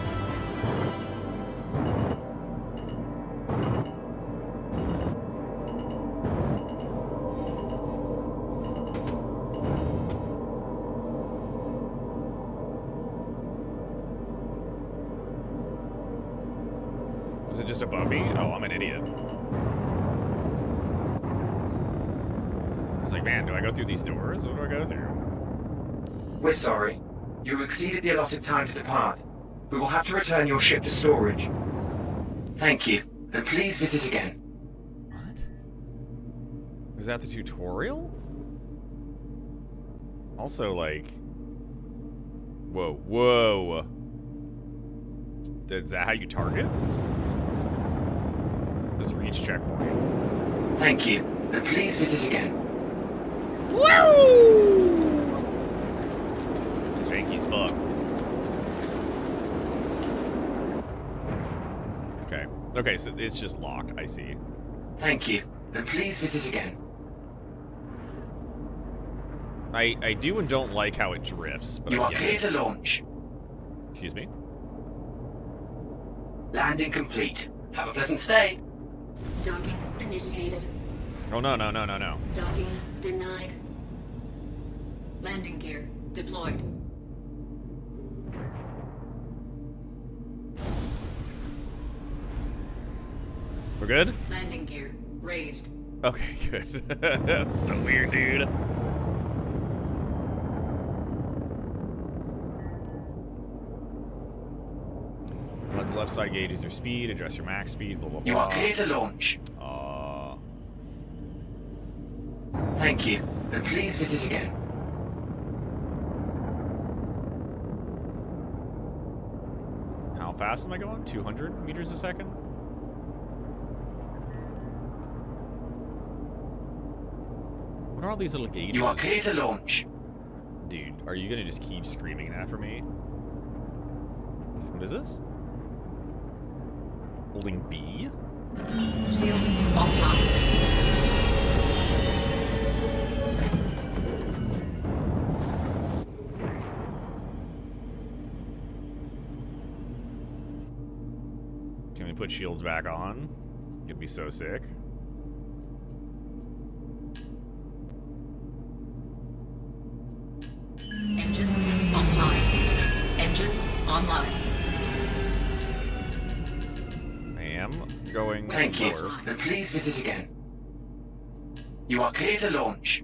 Was it just above me? Oh, I'm an idiot. I was like, man, do I go through these doors? What do I go through? We're sorry. You exceeded the allotted time to depart. We will have to return your ship to storage. Thank you, and please visit again. What? Was that the tutorial? Also, like... Whoa, whoa. Is that how you target? Just reach checkpoint. Thank you, and please visit again. Woo! Janky as fuck. Okay. Okay, so it's just locked. I see. Thank you, and please visit again. I do and don't like how it drifts, but You I are get clear it. to launch. Excuse me? Landing complete. Have a pleasant stay. Docking initiated. Oh, no, no, no, no, no. Docking denied. Landing gear deployed. We're good? Landing gear raised. Okay, good. That's so weird, dude. Let the left side gauges your speed, adjust your max speed, blah, blah, blah. You are clear to launch. Thank you, and please visit again. How fast am I going? 200 meters a second? What are all these little gauges? You are clear to launch. Dude, are you gonna just keep screaming that for me? What is this? Holding B? Shields offline. Can we put shields back on? It'd be so sick. Engines offline. Engines online. I am going Thank you, lower. and please visit again. You are clear to launch.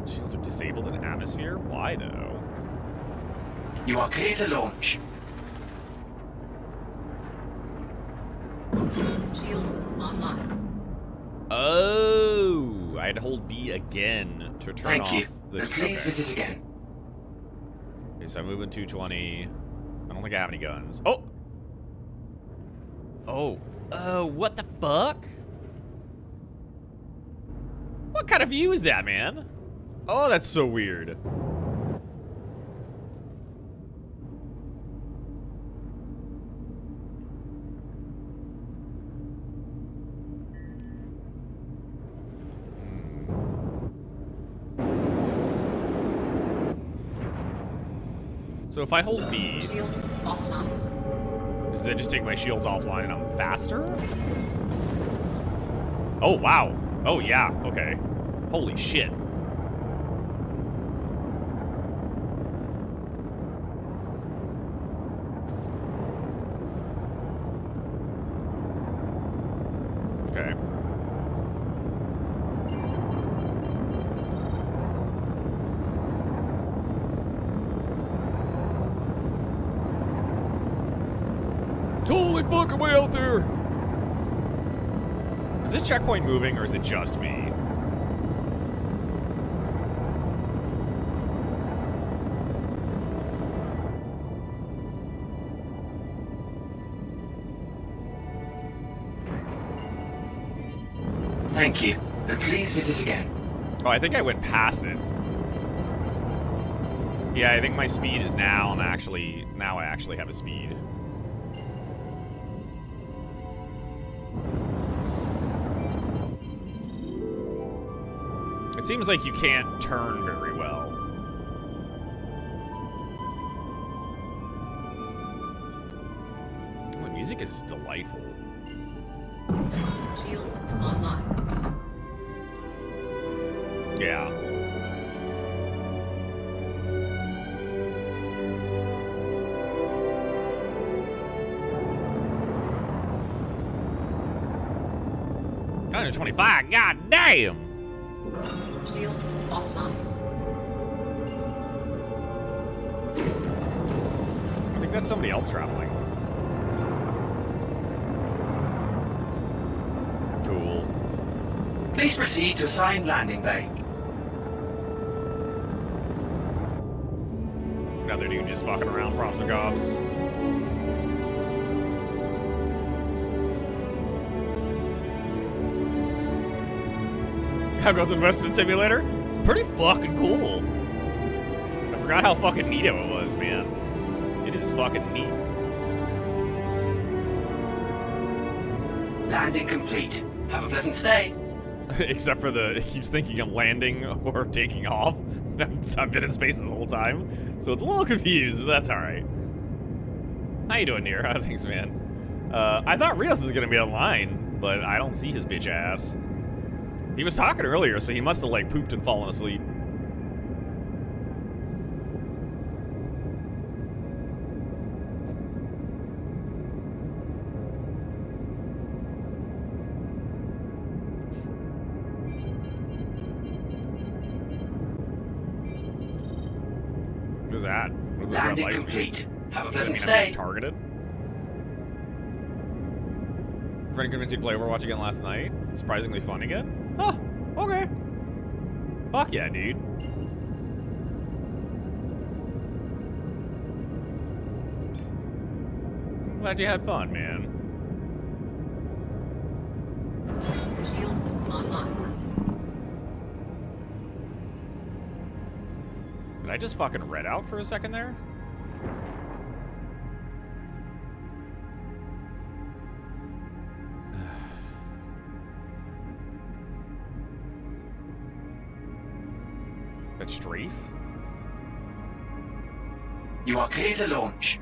Shields are atmosphere? Why, though? You are clear to launch. Shields online. Oh, I'd hold B again to turn Thank off you. the... And please okay. visit again. Okay, so I'm moving 220. I don't think I have any guns. Oh! Oh, what the fuck? What kind of view is that, man? Oh, that's so weird. So if I hold B, Shields offline. does that just take my shields offline and I'm faster? Oh, wow. Oh, yeah. Okay. Holy shit. Okay. Holy fuck, am I out there? Is this checkpoint moving or is it just me? Thank you. And please visit again. Oh, I think I went past it. Yeah, I think my speed now I actually have a speed. It seems like you can't turn very well. Oh, the music is delightful. Shields online. Yeah. $125, god damn! Shields offline. I think that's somebody else traveling. Cool. Please proceed to assigned landing bay. Another dude just fucking around, props for gobs. How goes Investment Simulator? Pretty fucking cool. I forgot how fucking neato it was, man. It is fucking neat. Landing complete. Have a pleasant stay. Except for it keeps thinking I'm landing or taking off. I've been in space this whole time, so it's a little confused, but that's alright. How you doing, Nier? How are things, man? I thought Rios was gonna be online, but I don't see his bitch ass. He was talking earlier, so he must have, like, pooped and fallen asleep. What is that? What are those red Landing lights? complete. Have a Does pleasant that mean I'm being stay. targeted? Friend convinced you to play Overwatch again last night. Surprisingly fun again? Huh, okay. Fuck yeah, dude. Glad you had fun, man. Shields online. Did I just fucking red out for a second there? That strafe? You are clear to launch.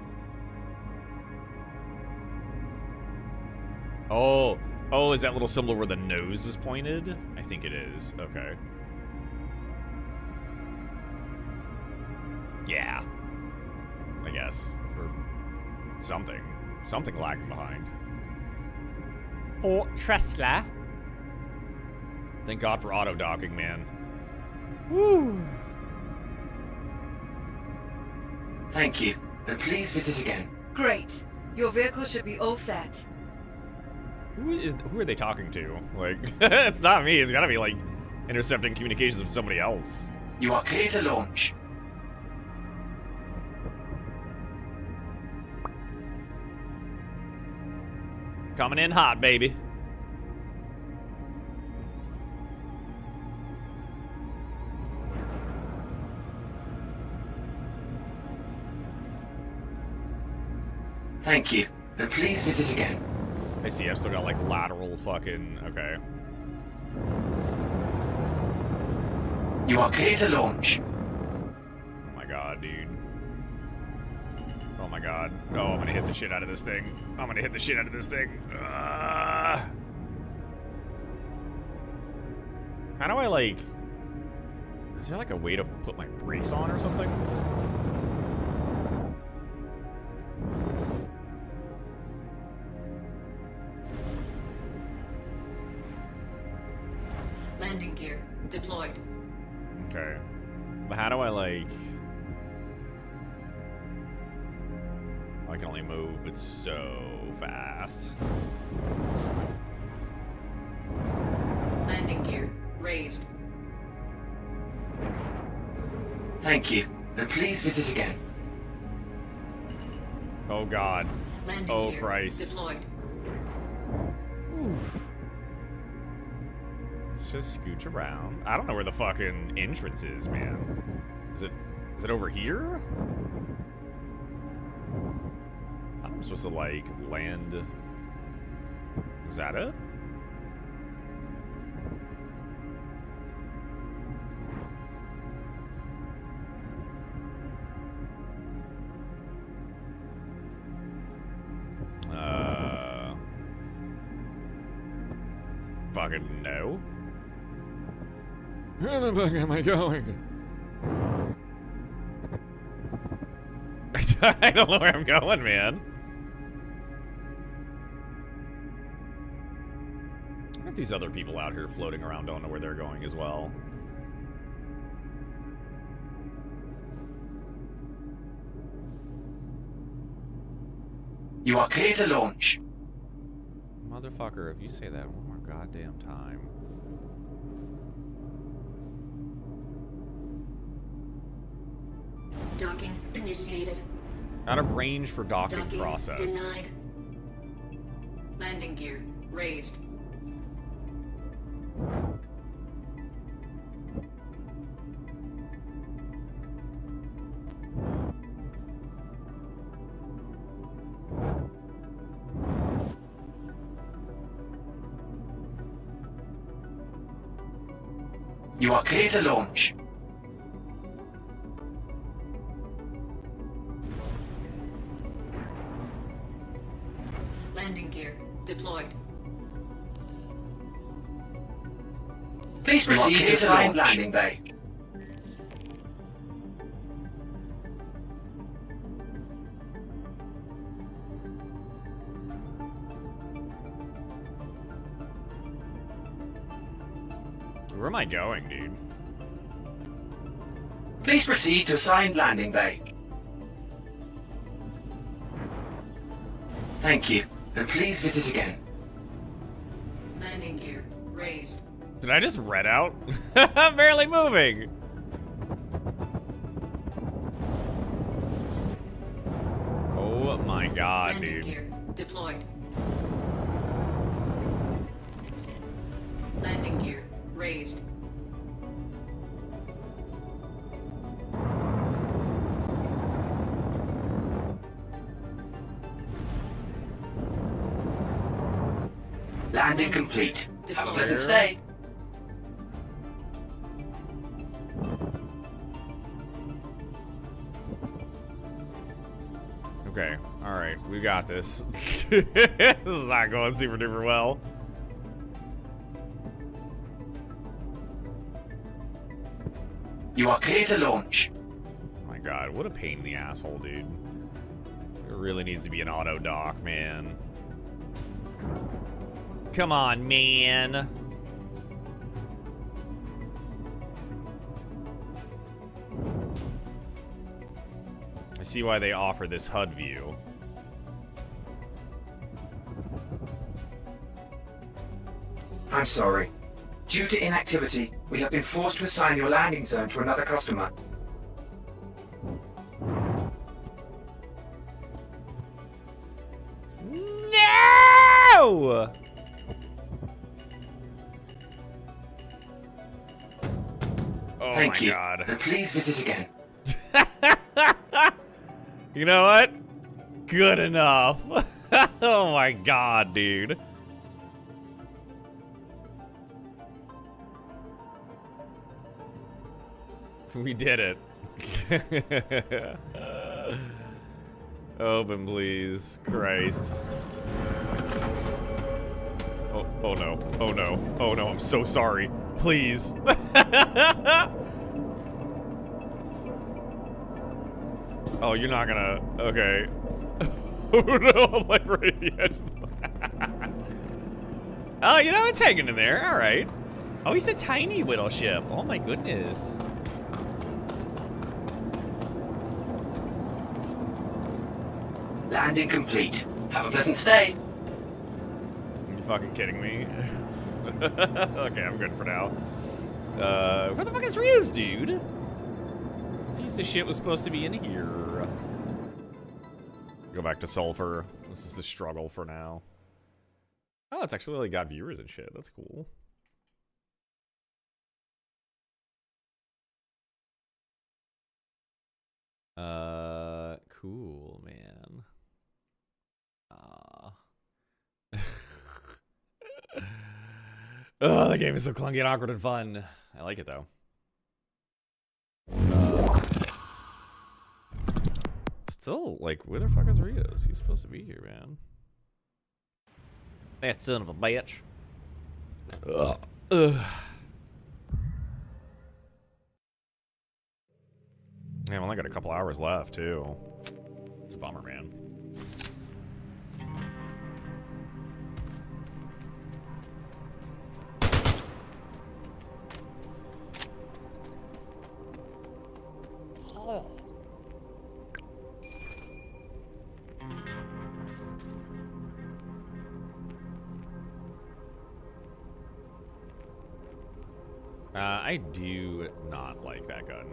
Oh, is that little symbol where the nose is pointed? I think it is. Okay. Yeah. I guess. Or something. Something lagging behind. Oh, Tesla. Thank God for auto-docking, man. Woo. Thank you, and please visit again. Great. Your vehicle should be all set. Who are they talking to? Like, it's not me. It's gotta be like intercepting communications of somebody else. You are clear to launch. Coming in hot, baby. Thank you, and please visit again. I see, I've still got like lateral fucking, okay. You are clear to launch. Oh my god, dude. Oh my god. Oh, I'm gonna hit the shit out of this thing. I'm gonna hit the shit out of this thing. How do I like... Is there like a way to put my brakes on or something? Landing gear deployed. Okay. But how do I like... I can only move, but so fast. Landing gear raised. Thank you, and please visit again. Oh god. Landing Oh gear Christ. deployed. Oof. Let's just scooch around. I don't know where the fucking entrance is, man. Is it over here? I'm supposed to like land. Was that it? Fucking no. Where the fuck am I going? I don't know where I'm going, man. I got these other people out here floating around, don't know where they're going as well. You are clear to launch. Motherfucker, if you say that one more goddamn time. Docking initiated. Out of range for docking Docking process. denied. Landing gear raised. You are clear to launch. Landing gear deployed. Please proceed to assigned landing bay. Where am I going, dude? Please proceed to assigned landing bay. Thank you, and please visit again. Landing gear raised. Did I just red out? I'm barely moving. Oh my god, Landing dude. gear deployed. Landing gear raised. Landing complete. Have a Deployed. pleasant stay. Okay, alright, we got this. This is not going super duper well. You are clear to launch. Oh my god, what a pain in the asshole, dude. It really needs to be an auto dock, man. Come on, man. I see why they offer this HUD view. I'm sorry. Due to inactivity, we have been forced to assign your landing zone to another customer. No! Oh Thank my you. god. And please visit again. You know what? Good enough. Oh my god, dude. We did it. Open, please. Christ. Oh no. Oh no. Oh no, I'm so sorry. Please. Oh, you're not gonna... Okay. Oh no, I'm like right at the edge. Oh, you know, it's hanging in there. All right. Oh, he's a tiny whittle ship. Oh my goodness. Landing complete. Have a pleasant stay. Are you fucking kidding me? Okay, I'm good for now. Where the fuck is Ryu's, dude? Piece of shit was supposed to be in here. Go back to Sulfur. This is the struggle for now. Oh, it's actually like got viewers and shit. That's cool. Cool, man. Oh, the game is so clunky and awkward and fun. I like it though. Still, like, where the fuck is Rios? He's supposed to be here, man. That son of a bitch. Ugh. Man, I've only got a couple hours left, too. It's a bummer, man. Oh. I do not like that gun.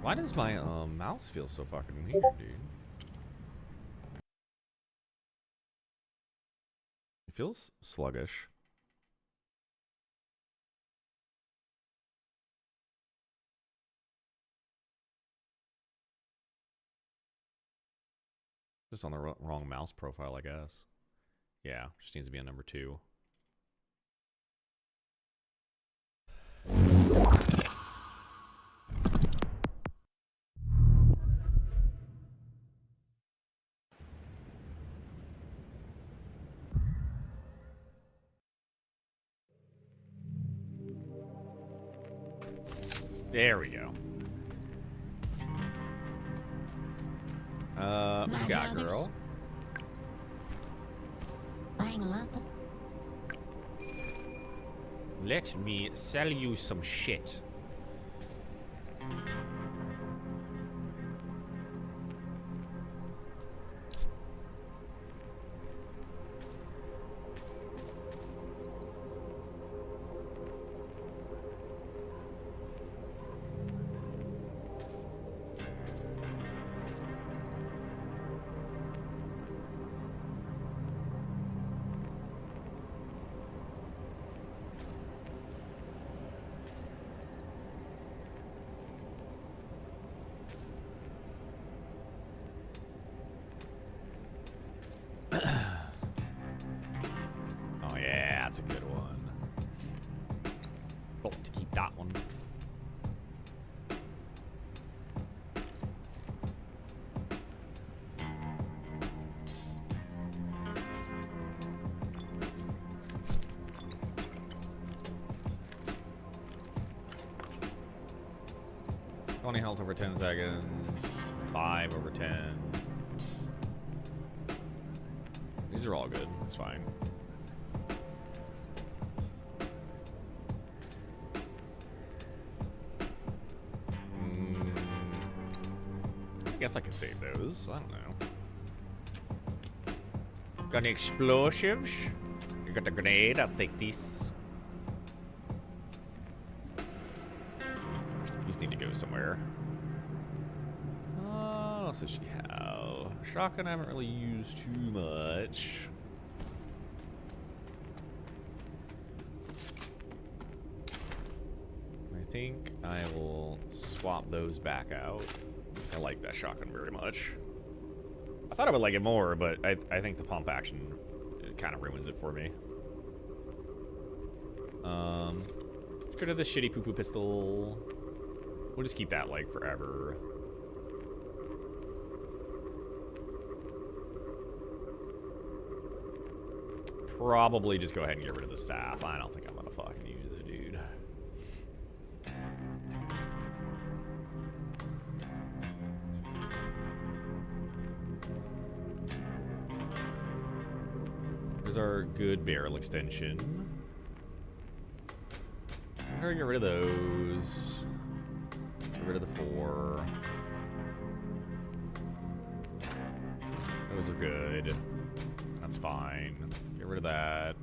Why does my mouse feel so fucking weird, dude? It feels sluggish. Just on the wrong mouse profile, I guess. Yeah, just needs to be a number 2. There we go. What you got, girl? Let me sell you some shit. Oh yeah, that's a good one. Oh, to keep that one. 20 health over 10 seconds. 5 over 10. These are all good. That's fine. I guess I could save those. I don't know. Got any explosives? You got a grenade? I'll take these. These need to go somewhere. What else does she have? Shotgun I haven't really used too much. I think I will swap those back out. I like that shotgun very much. I thought I would like it more, but I think the pump action kind of ruins it for me. Let's go to the shitty poo-poo pistol. We'll just keep that like forever. Probably just go ahead and get rid of the staff. I don't think I'm gonna fucking use it, dude. There's our good barrel extension. I'm gonna get rid of those. Get rid of the 4. Those are good. That's fine. Get rid of that.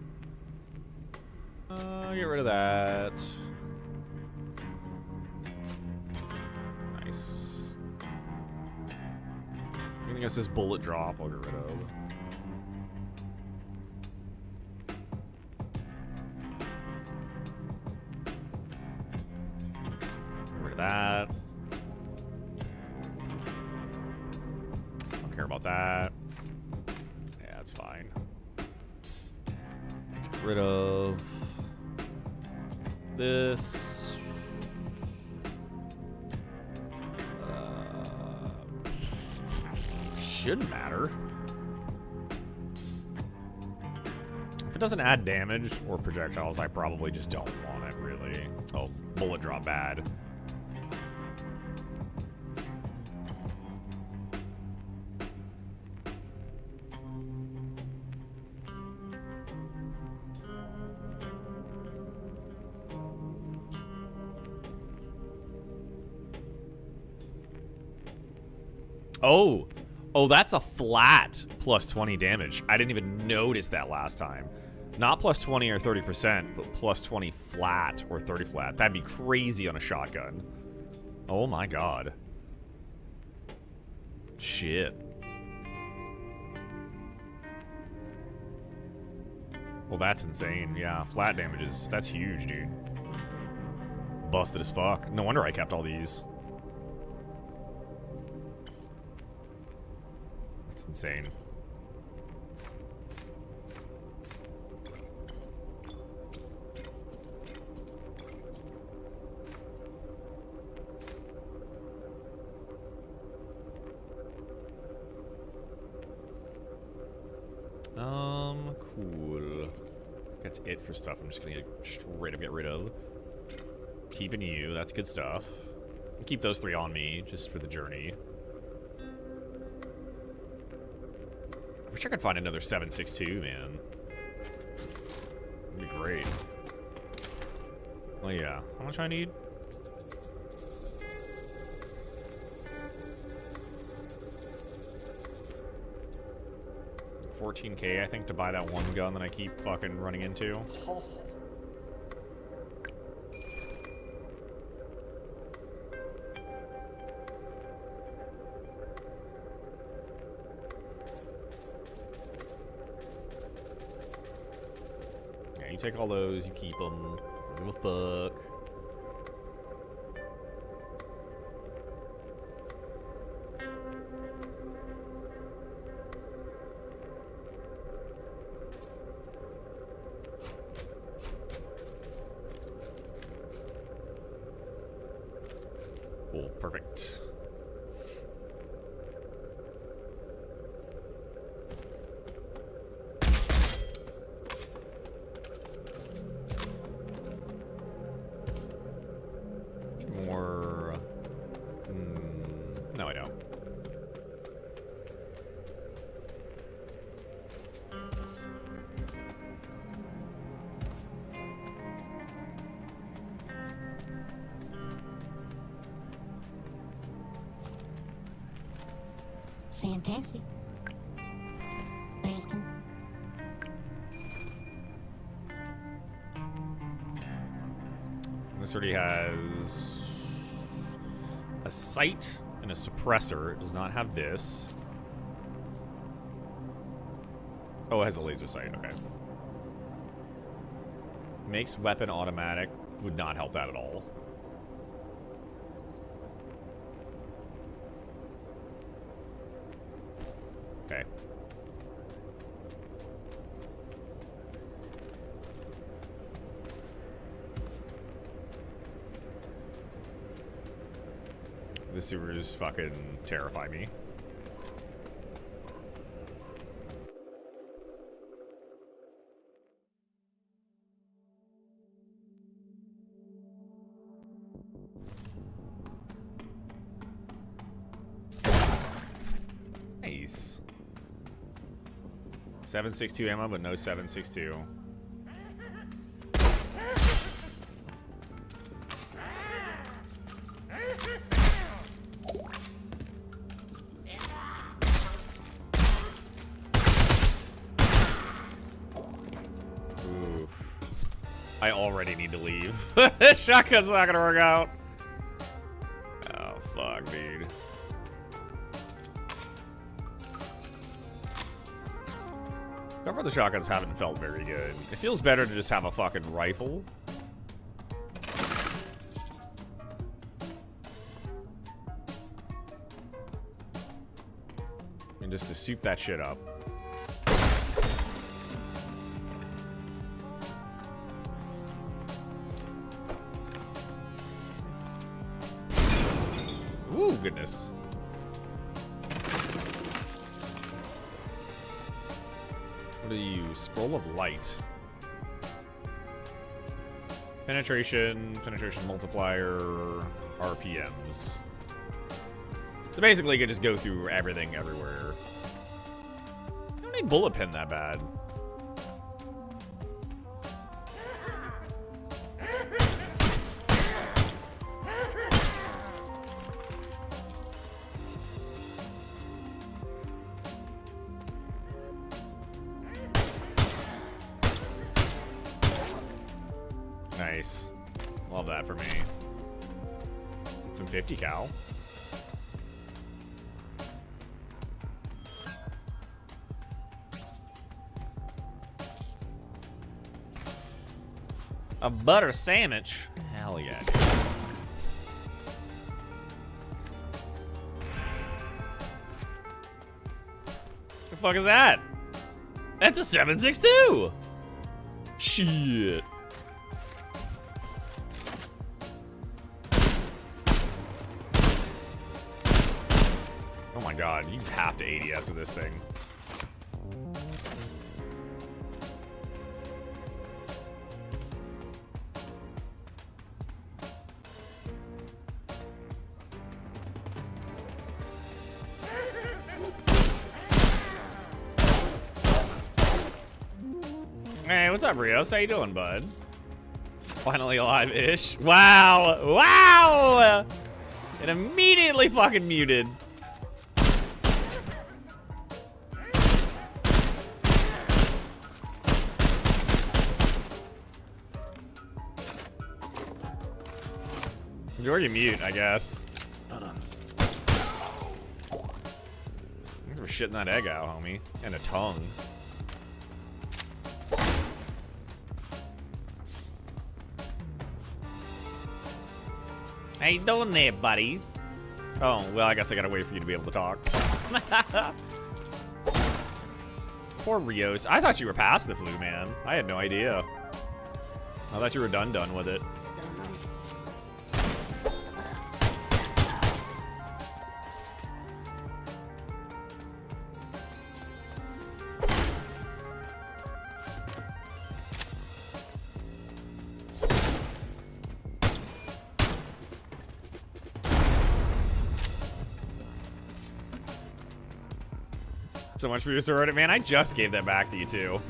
Get rid of that. Nice. Anything else says bullet drop, I'll get rid of. Get rid of that. Don't care about that. Yeah, that's fine. Let's get rid of this. Shouldn't matter. If it doesn't add damage or projectiles, I probably just don't want it, really. Oh, bullet drop bad. Oh, that's a flat plus 20 damage. I didn't even notice that last time. Not plus 20 or 30%, but plus 20 flat or 30 flat. That'd be crazy on a shotgun. Oh my god. Shit. Well, that's insane. Yeah, flat damages. That's huge, dude. Busted as fuck. No wonder I kept all these. That's insane. Cool. That's it for stuff I'm just gonna straight up get rid of. Keeping you, that's good stuff. Keep those 3 on me, just for the journey. I wish I could find another 7.62, man. That'd be great. Oh yeah, how much I need? $14K, I think, to buy that one gun that I keep fucking running into. Yeah, you take all those, you keep them. Don't give a fuck. Cool, perfect. Need more fantastic. Bastion. This already has a sight and a suppressor. It does not have this. Oh, it has a laser sight. Okay. Makes weapon automatic. Would not help that at all. Okay. The sewers fucking terrify me. Nice. 7.62 ammo, but no 7.62. Oof. I already need to leave. This shotgun's not gonna work out. Oh, fuck, dude. So far, the shotguns haven't felt very good. It feels better to just have a fucking rifle. And just to soup that shit up. Ooh, goodness. What are you? Scroll of light. Penetration multiplier, RPMs. So basically, you can just go through everything everywhere. I don't need bullet pin that bad. Nice. Love that for me. Some 50 cal. A butter sandwich? Hell yeah. The fuck is that? That's a 7.62! Shit. Oh my god, you have to ADS with this thing. Hey, what's up, Rios? How you doing, bud? Finally alive-ish. Wow! Wow! It immediately fucking muted. Or you mute, I guess. We're shitting that egg out, homie. And a tongue. How you doing there, buddy? Oh, well, I guess I gotta wait for you to be able to talk. Poor Rios. I thought you were past the flu, man. I had no idea. I thought you were done with it. So much for your sorority. Man, I just gave that back to you, too.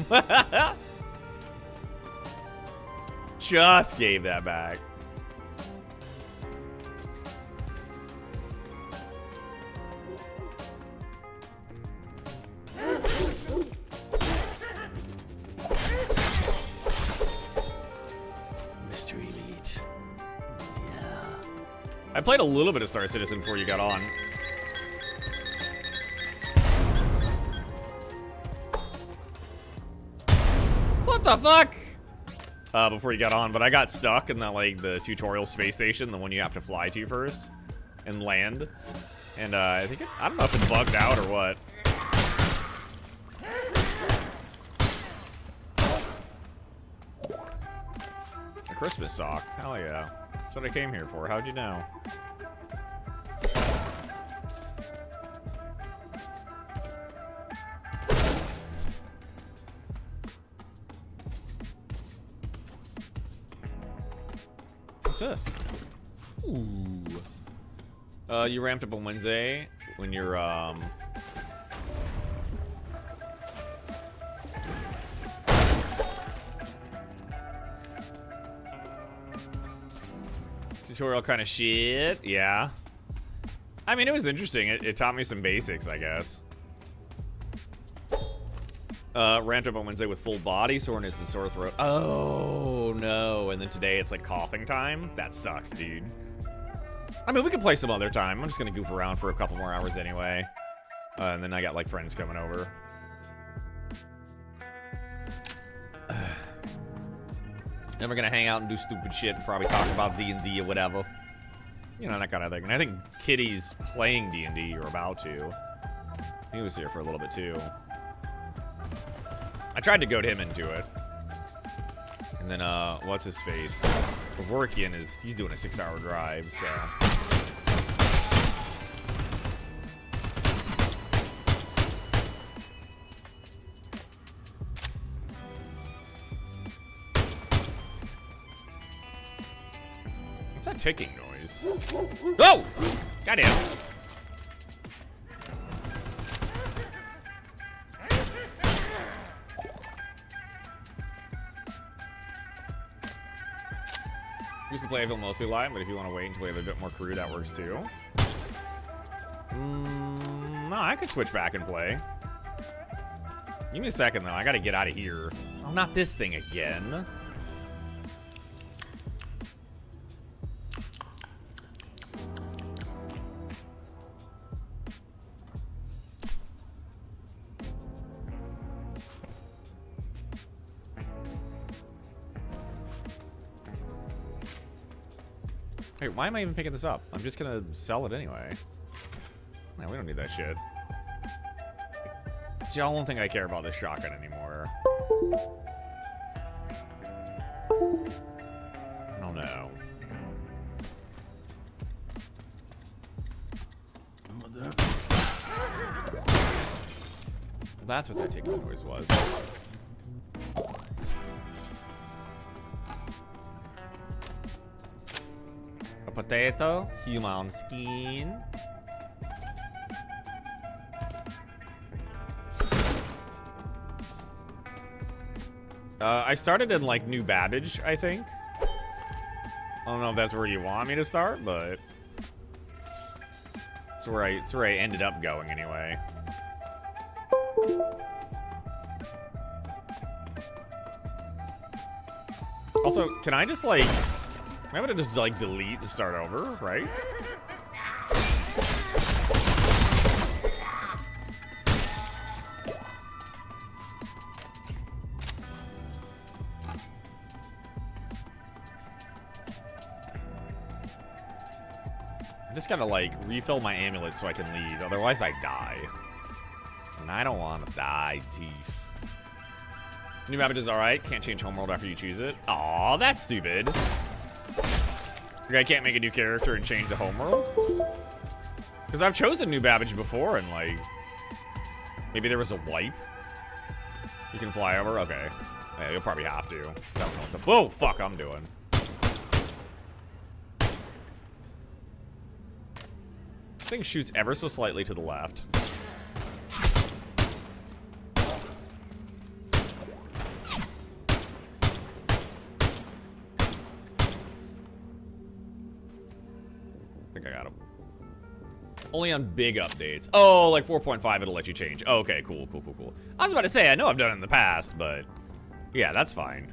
Just gave that back. I played a little bit of Star Citizen before you got on. What the fuck? Before you got on, but I got stuck in that, like, the tutorial space station, the one you have to fly to first and land. And I think I don't know if it bugged out or what. A Christmas sock. Hell yeah. That's what I came here for. How'd you know? What's this? Ooh. You ramped up on Wednesday when you're, tutorial kind of shit, yeah. I mean, it was interesting. It taught me some basics, I guess. Ramped up on Wednesday with full body soreness and sore throat. Oh, no. And then today it's like coughing time. That sucks, dude. I mean, we could play some other time. I'm just going to goof around for a couple more hours anyway. And then I got, like, friends coming over. Then we're going to hang out and do stupid shit and probably talk about D&D or whatever. You know, that kind of thing. And I think Kitty's playing D&D or about to. He was here for a little bit, too. I tried to goad him into it. And then, what's his face? Working he's doing a 6-hour drive, so. What's that ticking noise? Oh! Goddamn. Used to play Evil mostly live, but if you want to wait until we have a bit more crew, that works too. No, I could switch back and play. Give me a second, though. I gotta get out of here. Oh, not this thing again. Hey, why am I even picking this up? I'm just gonna sell it anyway. Man, we don't need that shit. I don't think I care about this shotgun anymore. I don't know. That's what that ticking noise was. A potato, human skin. I started in like New Babbage, I think. I don't know if that's where you want me to start, but it's where I ended up going anyway. Also, can I just like, I'm able to just like delete and start over, right? I just gotta like refill my amulet so I can leave, otherwise I die. And I don't want to die, Teef. New Babbage is alright, can't change homeworld after you choose it. Aw, that's stupid. I can't make a new character and change the homeworld? Because I've chosen New Babbage before and like, maybe there was a wipe. You can fly over? Okay. Yeah, you'll probably have to. I don't know what the, whoa, fuck I'm doing. This thing shoots ever so slightly to the left. I think I got him. Only on big updates. Oh, like 4.5 it'll let you change. Oh, okay, cool, cool, cool, cool. I was about to say, I know I've done it in the past, but yeah, that's fine.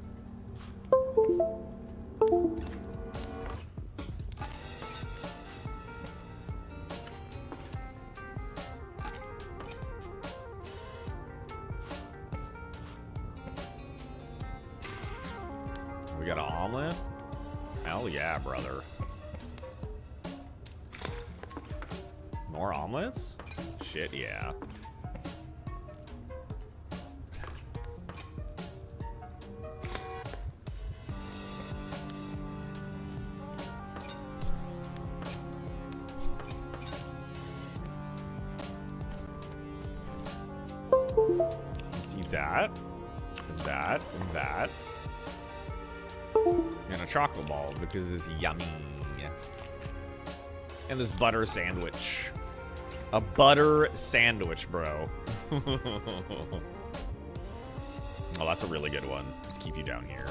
got an omelet? Hell yeah, brother. More omelets? Shit, yeah. Let's eat that, and that, and that. And a chocolate ball because it's yummy. And this butter sandwich. A butter sandwich, bro. Oh, that's a really good one. Let's keep you down here.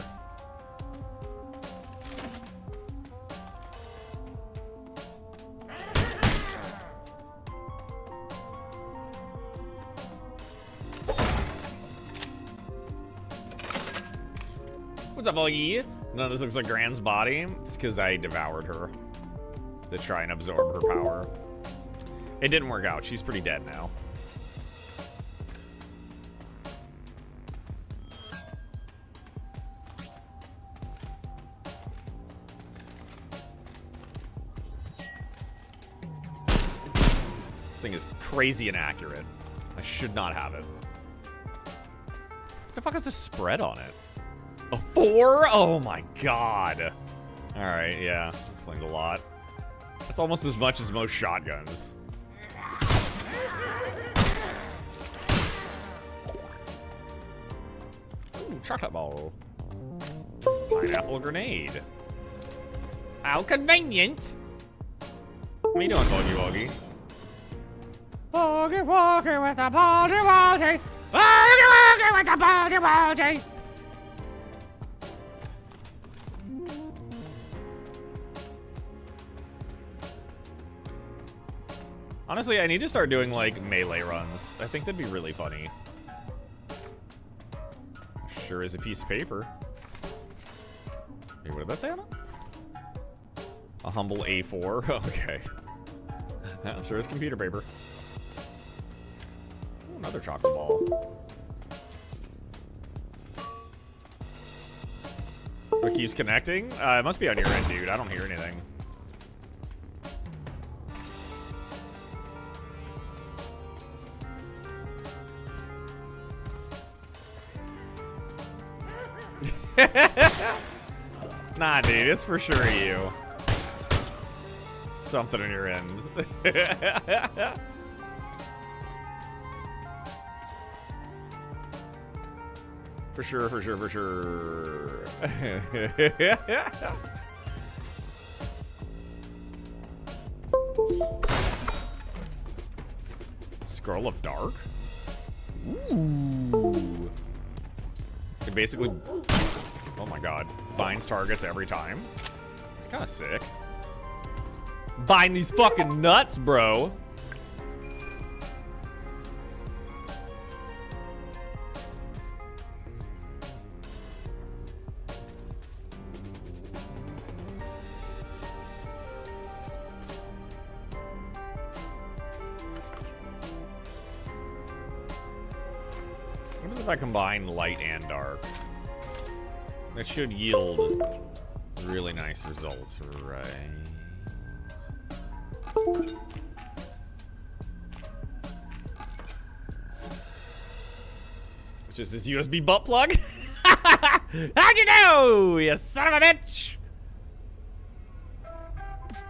What's up, Oggy? None of this looks like Gran's body. It's because I devoured her to try and absorb her power. It didn't work out. She's pretty dead now. This thing is crazy inaccurate. I should not have it. What the fuck is this spread on it? A 4? Oh my god. Alright, yeah. Explains a lot. That's almost as much as most shotguns. Ooh, chocolate ball. Pineapple grenade. How convenient. What are you doing, Boggy Woggy? Boggy Woggy with a Boggy Woggy. Boggy Woggy with a Boggy Woggy. Honestly, I need to start doing, like, melee runs. I think that'd be really funny. Sure is a piece of paper. Hey, what did that say on it? A humble A4? Okay. I'm sure it's computer paper. Ooh, another chocolate ball. It keeps connecting? It must be on your end, dude. I don't hear anything. Nah, dude, it's for sure you. Something on your end. For sure, for sure, for sure. Scroll of Dark? Ooh. It basically... Oh my god. Binds targets every time. It's kind of sick. Bind these fucking nuts, bro. What if I combine light and dark? That should yield really nice results, right? It's just this USB butt plug? How'd you know, you son of a bitch?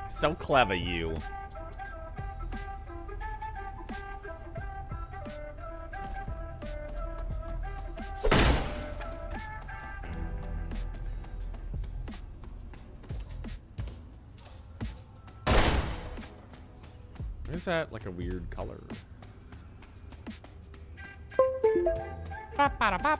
So clever, you. Is that like a weird color? Pop, pop, pop.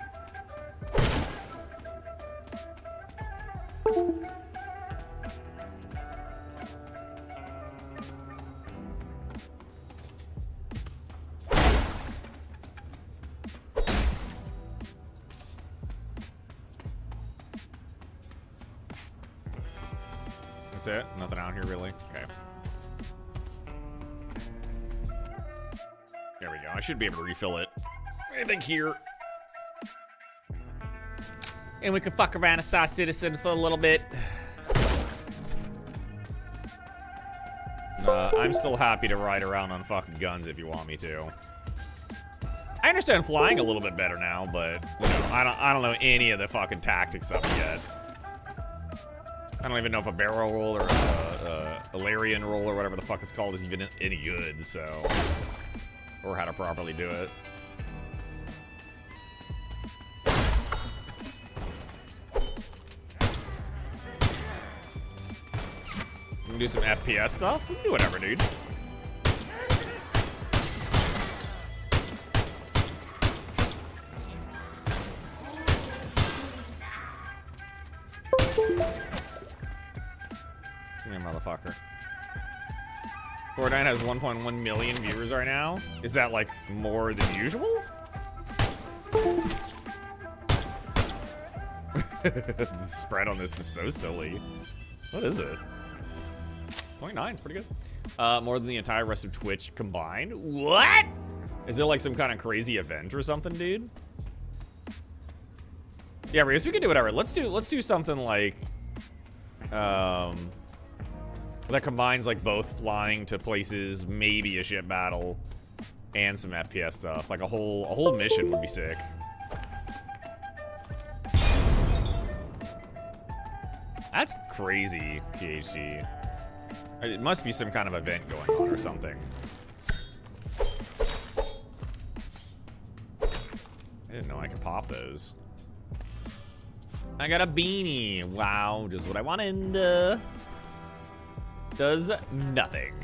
That's it? Nothing out here, really? Okay. There we go. I should be able to refill it. I think here. And we can fuck around and Star Citizen for a little bit. I'm still happy to ride around on fucking guns if you want me to. I understand flying a little bit better now, but you know, I don't know any of the fucking tactics of it yet. I don't even know if a barrel roll or a Larian roll or whatever the fuck it's called is even any good, so. Or how to properly do it. We can do some FPS stuff? We can do whatever, dude. Yeah, motherfucker. Fortnite has 1.1 million viewers right now. Is that like more than usual? The spread on this is so silly. What is it? 0.9 is pretty good. More than the entire rest of Twitch combined. What? Is there like some kind of crazy event or something, dude? Yeah, Reese, we can do whatever. Let's do something like that combines like both flying to places, maybe a ship battle, and some FPS stuff. Like a whole mission would be sick. That's crazy, THC. It must be some kind of event going on or something. I didn't know I could pop those. I got a beanie. Wow, just what I wanted. Does nothing.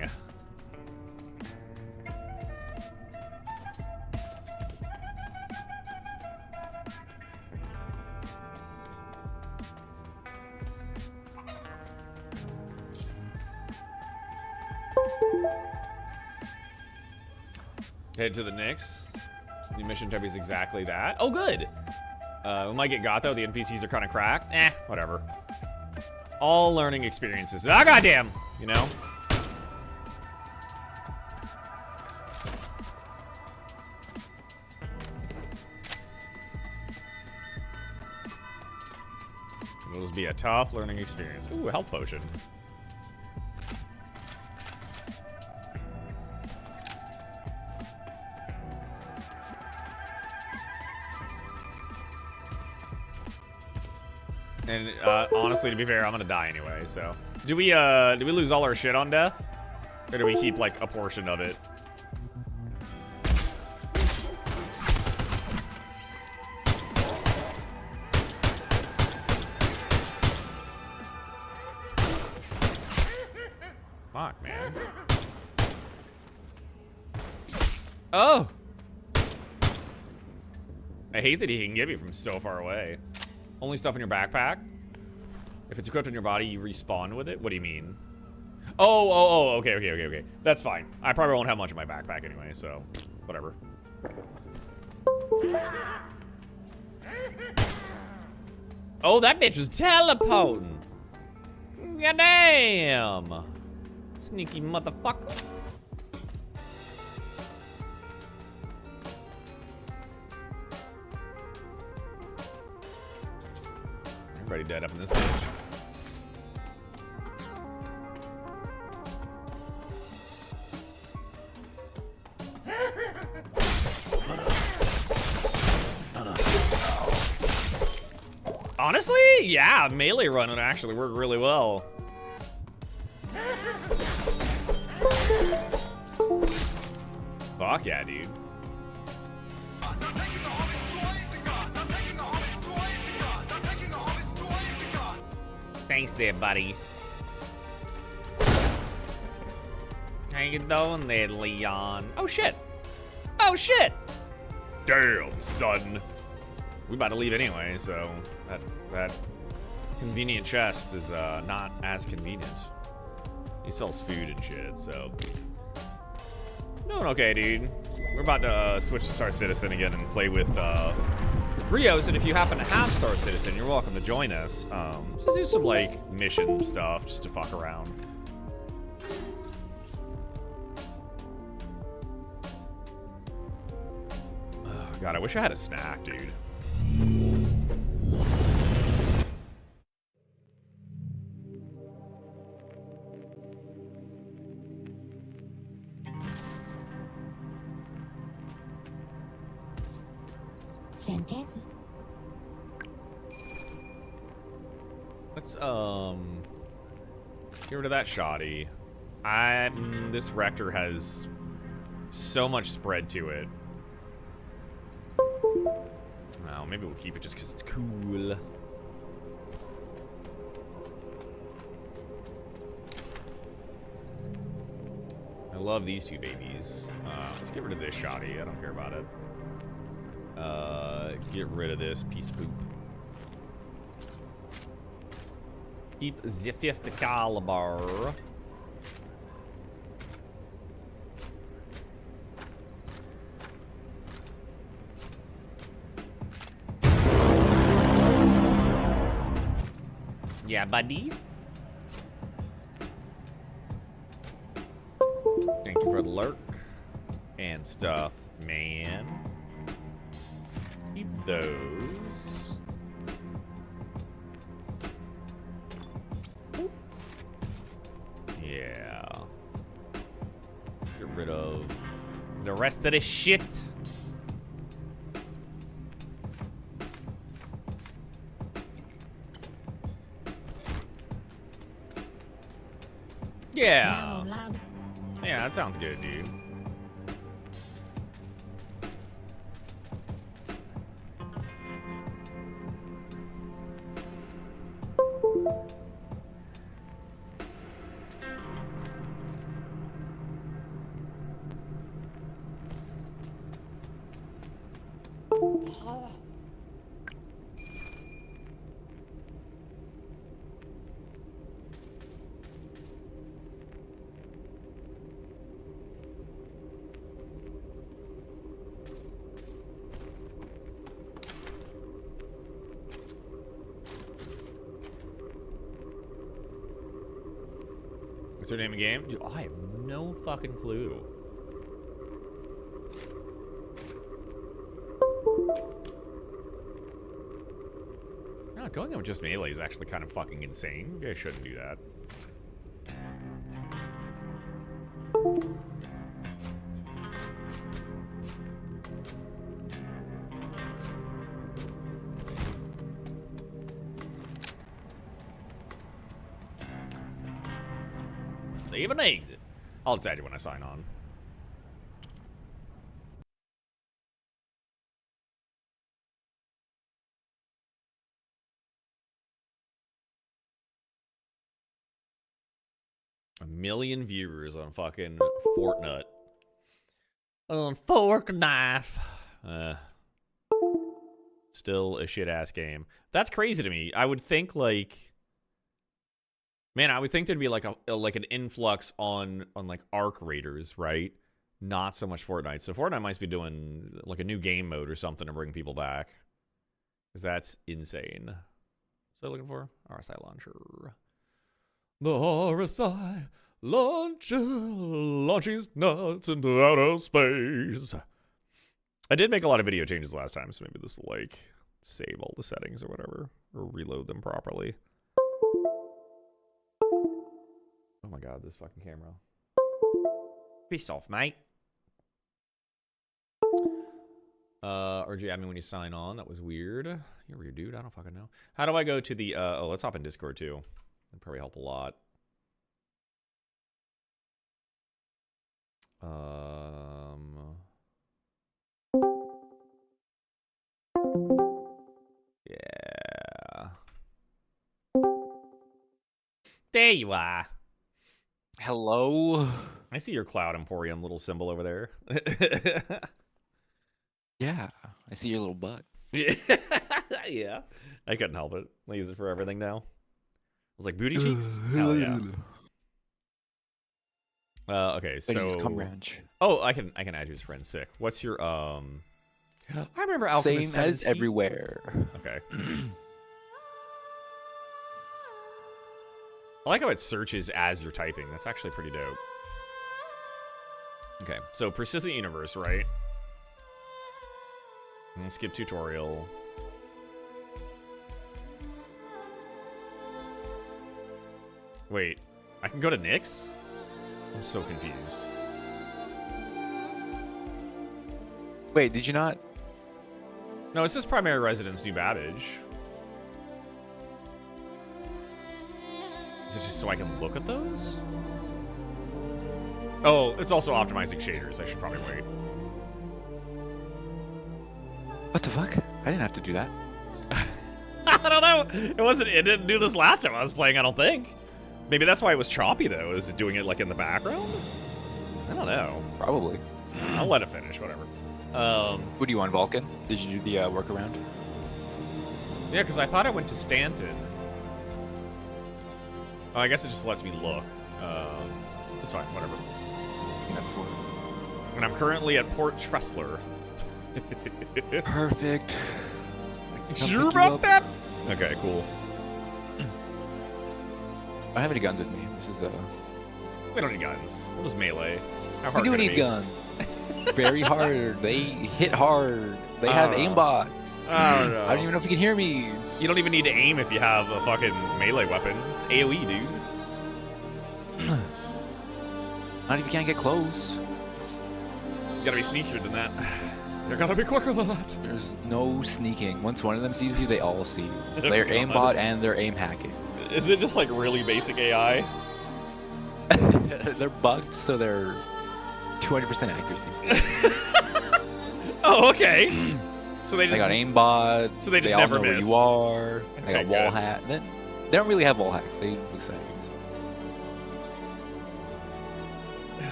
Head to the Knicks. The mission type is exactly that. Oh, good. We might get got though. The NPCs are kind of cracked. Whatever. All learning experiences. Ah, goddamn. You know. It'll just be a tough learning experience. Ooh, a health potion. And honestly, to be fair, I'm gonna die anyway. So, do we lose all our shit on death, or do we keep like a portion of it? Fuck, man. Oh! I hate that he can get me from so far away. Only stuff in your backpack? If it's equipped on your body, you respawn with it? What do you mean? Oh, okay. That's fine. I probably won't have much in my backpack anyway, so whatever. Oh, that bitch was teleporting. Goddamn. Sneaky motherfucker. Everybody dead up in this bitch. Honestly, yeah, melee run would actually work really well. Fuck yeah, dude. Thanks there, buddy. How you doing there, Leon? Oh, shit. Oh, shit. Damn, son. We about to leave anyway, so that convenient chest is not as convenient. He sells food and shit, so. Doing okay, dude. We're about to switch to Star Citizen again and play with Rios, and if you happen to have Star Citizen, you're welcome to join us. So do some like mission stuff just to fuck around. Oh, God, I wish I had a snack, dude. Fantastic. Let's get rid of that shoddy. This Rector has so much spread to it. Oh, maybe we'll keep it just because it's cool. I love these two babies. Let's get rid of this shoddy. I don't care about it. Get rid of this piece of poop. Keep the 50 caliber. Yeah, buddy. Thank you for the lurk and stuff, man. Keep those. Yeah. Let's get rid of the rest of the shit. Yeah. Yeah, that sounds good, dude. What's her name again? Dude, I have no fucking clue. No, going in with just melee is actually kind of fucking insane. You guys shouldn't do that. Save and exit. I'll decide you when I sign on. A million viewers on fucking Fortnite. On Fork Knife. Still a shit ass game. That's crazy to me. I would think like, man, I would think there'd be like an influx on like Arc Raiders, right? Not so much Fortnite. So Fortnite might be doing like a new game mode or something to bring people back. Because that's insane. So looking for RSI launcher. The RSI launcher launches nuts into outer space. I did make a lot of video changes last time, so maybe this will like save all the settings or whatever, or reload them properly. Oh my god, this fucking camera. Peace off, mate. RJ admin when you sign on, that was weird. You're weird, dude. I don't fucking know. How do I go to the oh, let's hop in Discord too. That'd probably help a lot. Yeah. There you are. Hello. I see your Cloud Emporium little symbol over there. Yeah, I see your little butt. Yeah. Yeah. I couldn't help it. I use it for everything now. I was like, booty cheeks? Hell yeah. Okay, so Cum Ranch. oh, I can add you as friend. Sick. What's your I remember Alchemist Same as 17. everywhere. Okay. I like how it searches as you're typing. That's actually pretty dope. Okay, so persistent universe, right? I'm gonna skip tutorial. Wait, I can go to Nyx? I'm so confused. Wait, did you not? No, it says primary residence, New Babbage. Is it just so I can look at those? Oh, it's also optimizing shaders. I should probably wait. What the fuck? I didn't have to do that. I don't know. It didn't do this last time I was playing, I don't think. Maybe that's why it was choppy, though. Is it doing it, like, in the background? I don't know. Probably. I'll let it finish, whatever. What do you want, Vulcan? Did you do the workaround? Yeah, because I thought I went to Stanton. Oh, I guess it just lets me look. It's fine, whatever. And I'm currently at Port Tressler. Perfect. Sure about that? Okay, cool. I don't have any guns with me. This is We don't need guns. We'll just melee. How We hard do could it need be? guns. Very hard. They hit hard. They have aimbot. I don't know. I don't even know if you can hear me. You don't even need to aim if you have a fucking melee weapon. It's AoE, dude. Not if you can't get close. You gotta be sneakier than that. You gotta be quicker than that. There's no sneaking. Once one of them sees you, they all see you. They're God. aimbot and they're aim hacking. Is it just like really basic AI? They're bugged, so they're 200% accuracy. Oh, okay. So they just got aimbot. So they just all never know miss. where you are. They Okay, got wall good. hack. They don't really have wall hacks. They look settings.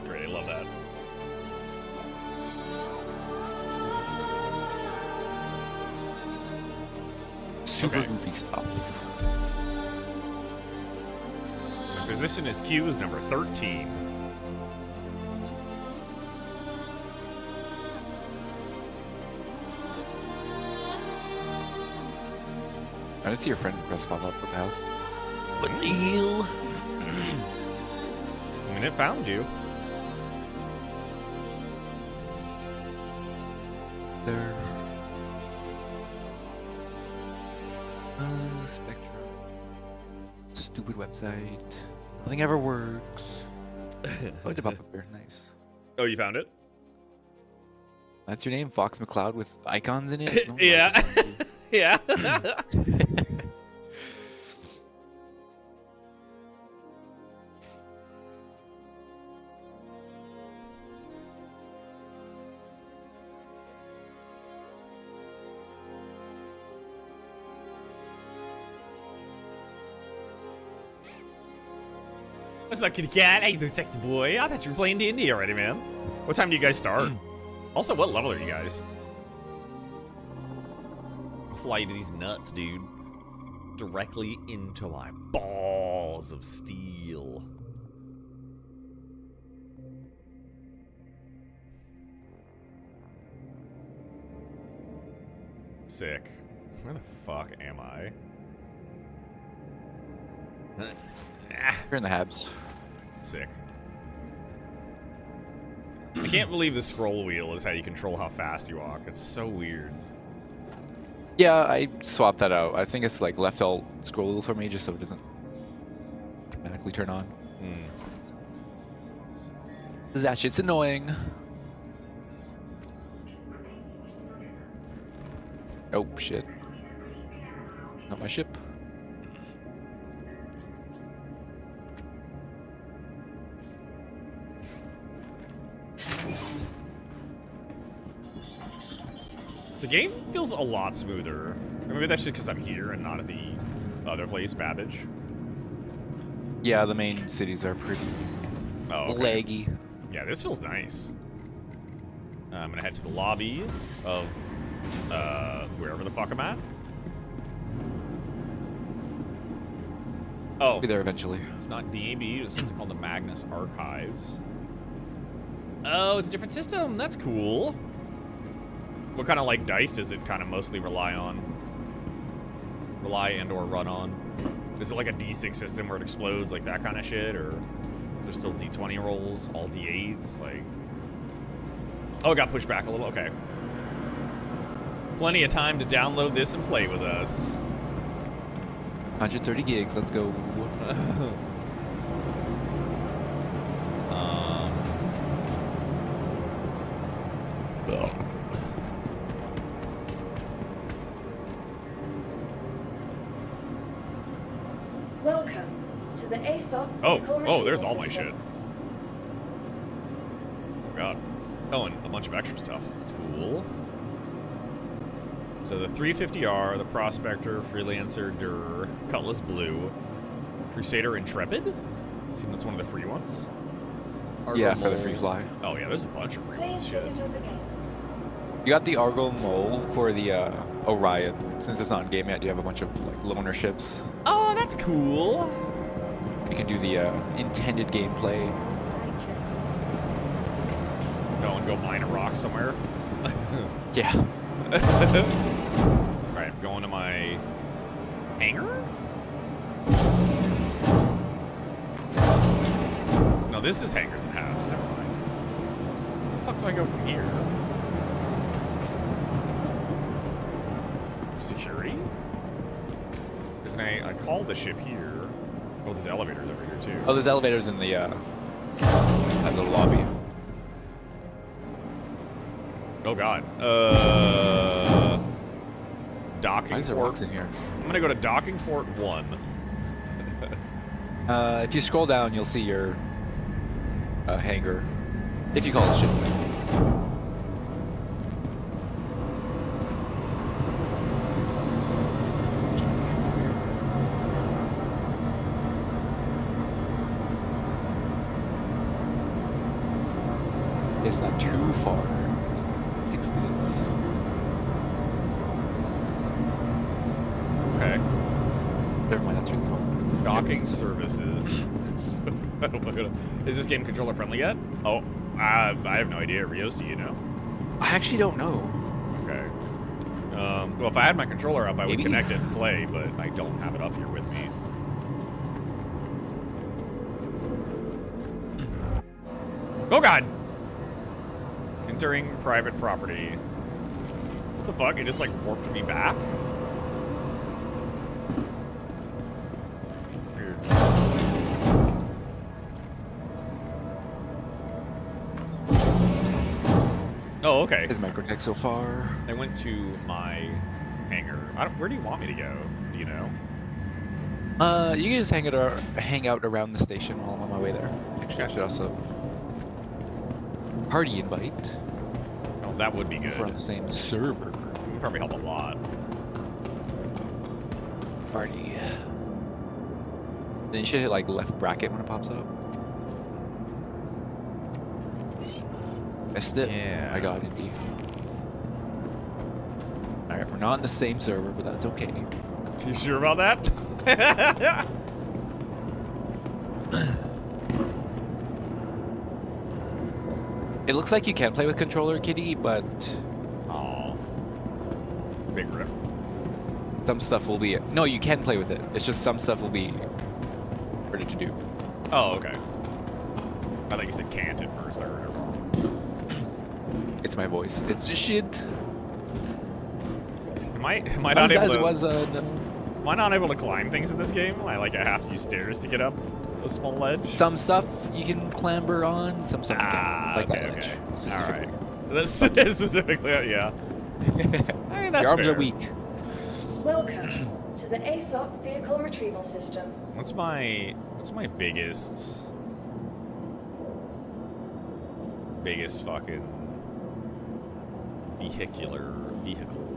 Great, I love that. Super Okay. goofy stuff. My position is Q is number 13. I didn't see your friend request pop up. What the hell? What deal? I mean, it found you. There. Spectrum. Stupid website. Nothing ever works. Oh, it did pop up here. Nice. Oh, you found it? That's your name, Fox McCloud with icons in it? No, Yeah. Yeah. What's up, kitty cat? How you doing, sexy boy? I thought you were playing D&D already, man. What time do you guys start? Also, what level are you guys? I'll fly you to these nuts, dude. Directly into my balls of steel. Sick. Where the fuck am I? You're in the Habs. Sick. I can't believe the scroll wheel is how you control how fast you walk. It's so weird. Yeah, I swapped that out. I think it's like left alt scroll wheel for me just so it doesn't automatically turn on. That shit's annoying. Oh, shit. Not my ship. The game feels a lot smoother. Or maybe that's just because I'm here and not at the other place, Babbage. Yeah, the main cities are pretty laggy. Yeah, this feels nice. I'm gonna head to the lobby of wherever the fuck I'm at. Oh, Be there eventually. it's not DAB. It's something called the Magnus Archives. Oh, it's a different system. That's cool. What kind of like dice does it kind of mostly rely on? Rely and or run on? Is it like a D6 system where it explodes, like that kind of shit, or there's still D20 rolls, all D8s, like? Oh, it got pushed back a little. Okay. Plenty of time to download this and play with us. 130 gigs. Let's go. to the ASOP Oh, vehicle oh, retrieval there's all my system. shit. Oh god. Oh, and a bunch of extra stuff. That's cool. So the 350R, the Prospector, Freelancer, Dur, Cutlass Blue, Crusader, Intrepid? Assume that's one of the free ones. Yeah, for the free fly. Oh yeah, there's a bunch of free ones. Please Shit. visit us again. You got the Argo Mole for the Orion. Since it's not in game yet, you have a bunch of like loaner ships. Oh, that's cool. You can do the intended gameplay. Go and go mine a rock somewhere. Yeah. Alright, I'm going to my hangar? No, this is hangars and halves. Never mind. Where the fuck do I go from here? Security? Because I call the ship here. Oh, there's elevators over here too. Oh, there's elevators in the that little lobby. Oh god. Docking Why is there port. rocks in here? I'm gonna go to docking port 1. If you scroll down, you'll see your hangar. If you call it ship. It's not too far. 6 minutes. Okay. Never mind, that's really far. Docking services. Is this game controller friendly yet? Oh, I have no idea. Rios, do you know? I actually don't know. Okay. Well, if I had my controller up, I would Maybe. connect it and play, but I don't have it up here with me. Oh god! Entering private property. What the fuck? It just like warped me back? Weird. Oh, okay. Is microtech so far? I went to my hangar. Where do you want me to go? Do you know? You can just hang out around the station while I'm on my way there. Actually, I should also party invite. Oh, that would be good. If we're on the same server. Would probably help a lot. Party. Then you should hit like left bracket when it pops up. Missed it? Yeah. I got it. Alright, we're not in the same server, but that's okay. You sure about that? It looks like you can play with controller, Kitty, but Oh. Big rip. some stuff will be... No, you can play with it. It's just some stuff will be harder to do. Oh, okay. I thought you said can't at first. I heard it wrong. It's my voice. It's just shit. Am I not able to? no. Am I not able to climb things in this game? I have to use stairs to get up a small ledge. Some stuff you can clamber on, some stuff you can't. Like okay, that ledge, okay. specifically. All right. That's specifically, yeah. I mean, that's Your arms fair. are weak. Welcome to the ASOP vehicle retrieval system. What's my biggest fucking vehicle?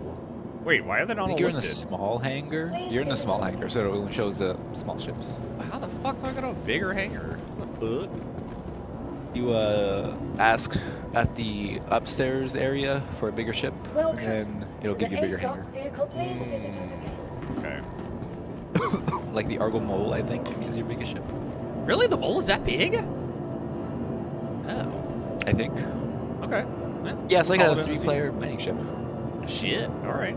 Wait, why are they not I all think you're in the listed? small hangar. You're in the small hangar, so it only shows the small ships. How the fuck do I go to a bigger hangar? What the fuck? You ask at the upstairs area for a bigger ship, Welcome and it'll to give the you a bigger ASOP hangar. vehicle. Please visit us again. Okay. Like the Argo Mole, I think, is your biggest ship. Really? The mole is that big? Oh. I think. Okay. Yeah, it's like Call a it in and see. 3-player mining ship. Shit. All right.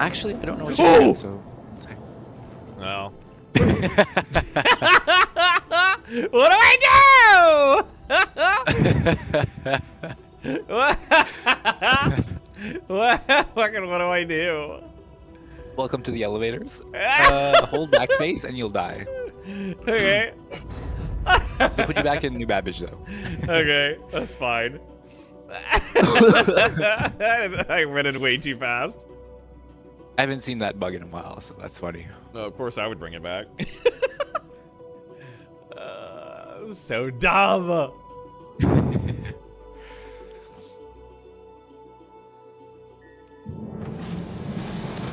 Actually, I don't know what you're doing, so... Well. What do I do? What do I do? Welcome to the elevators. Hold backspace and you'll die. Okay. They'll put you back in New Babbage, though. Okay, that's fine. I read it way too fast. I haven't seen that bug in a while, so that's funny. Of course, I would bring it back. So dumb. All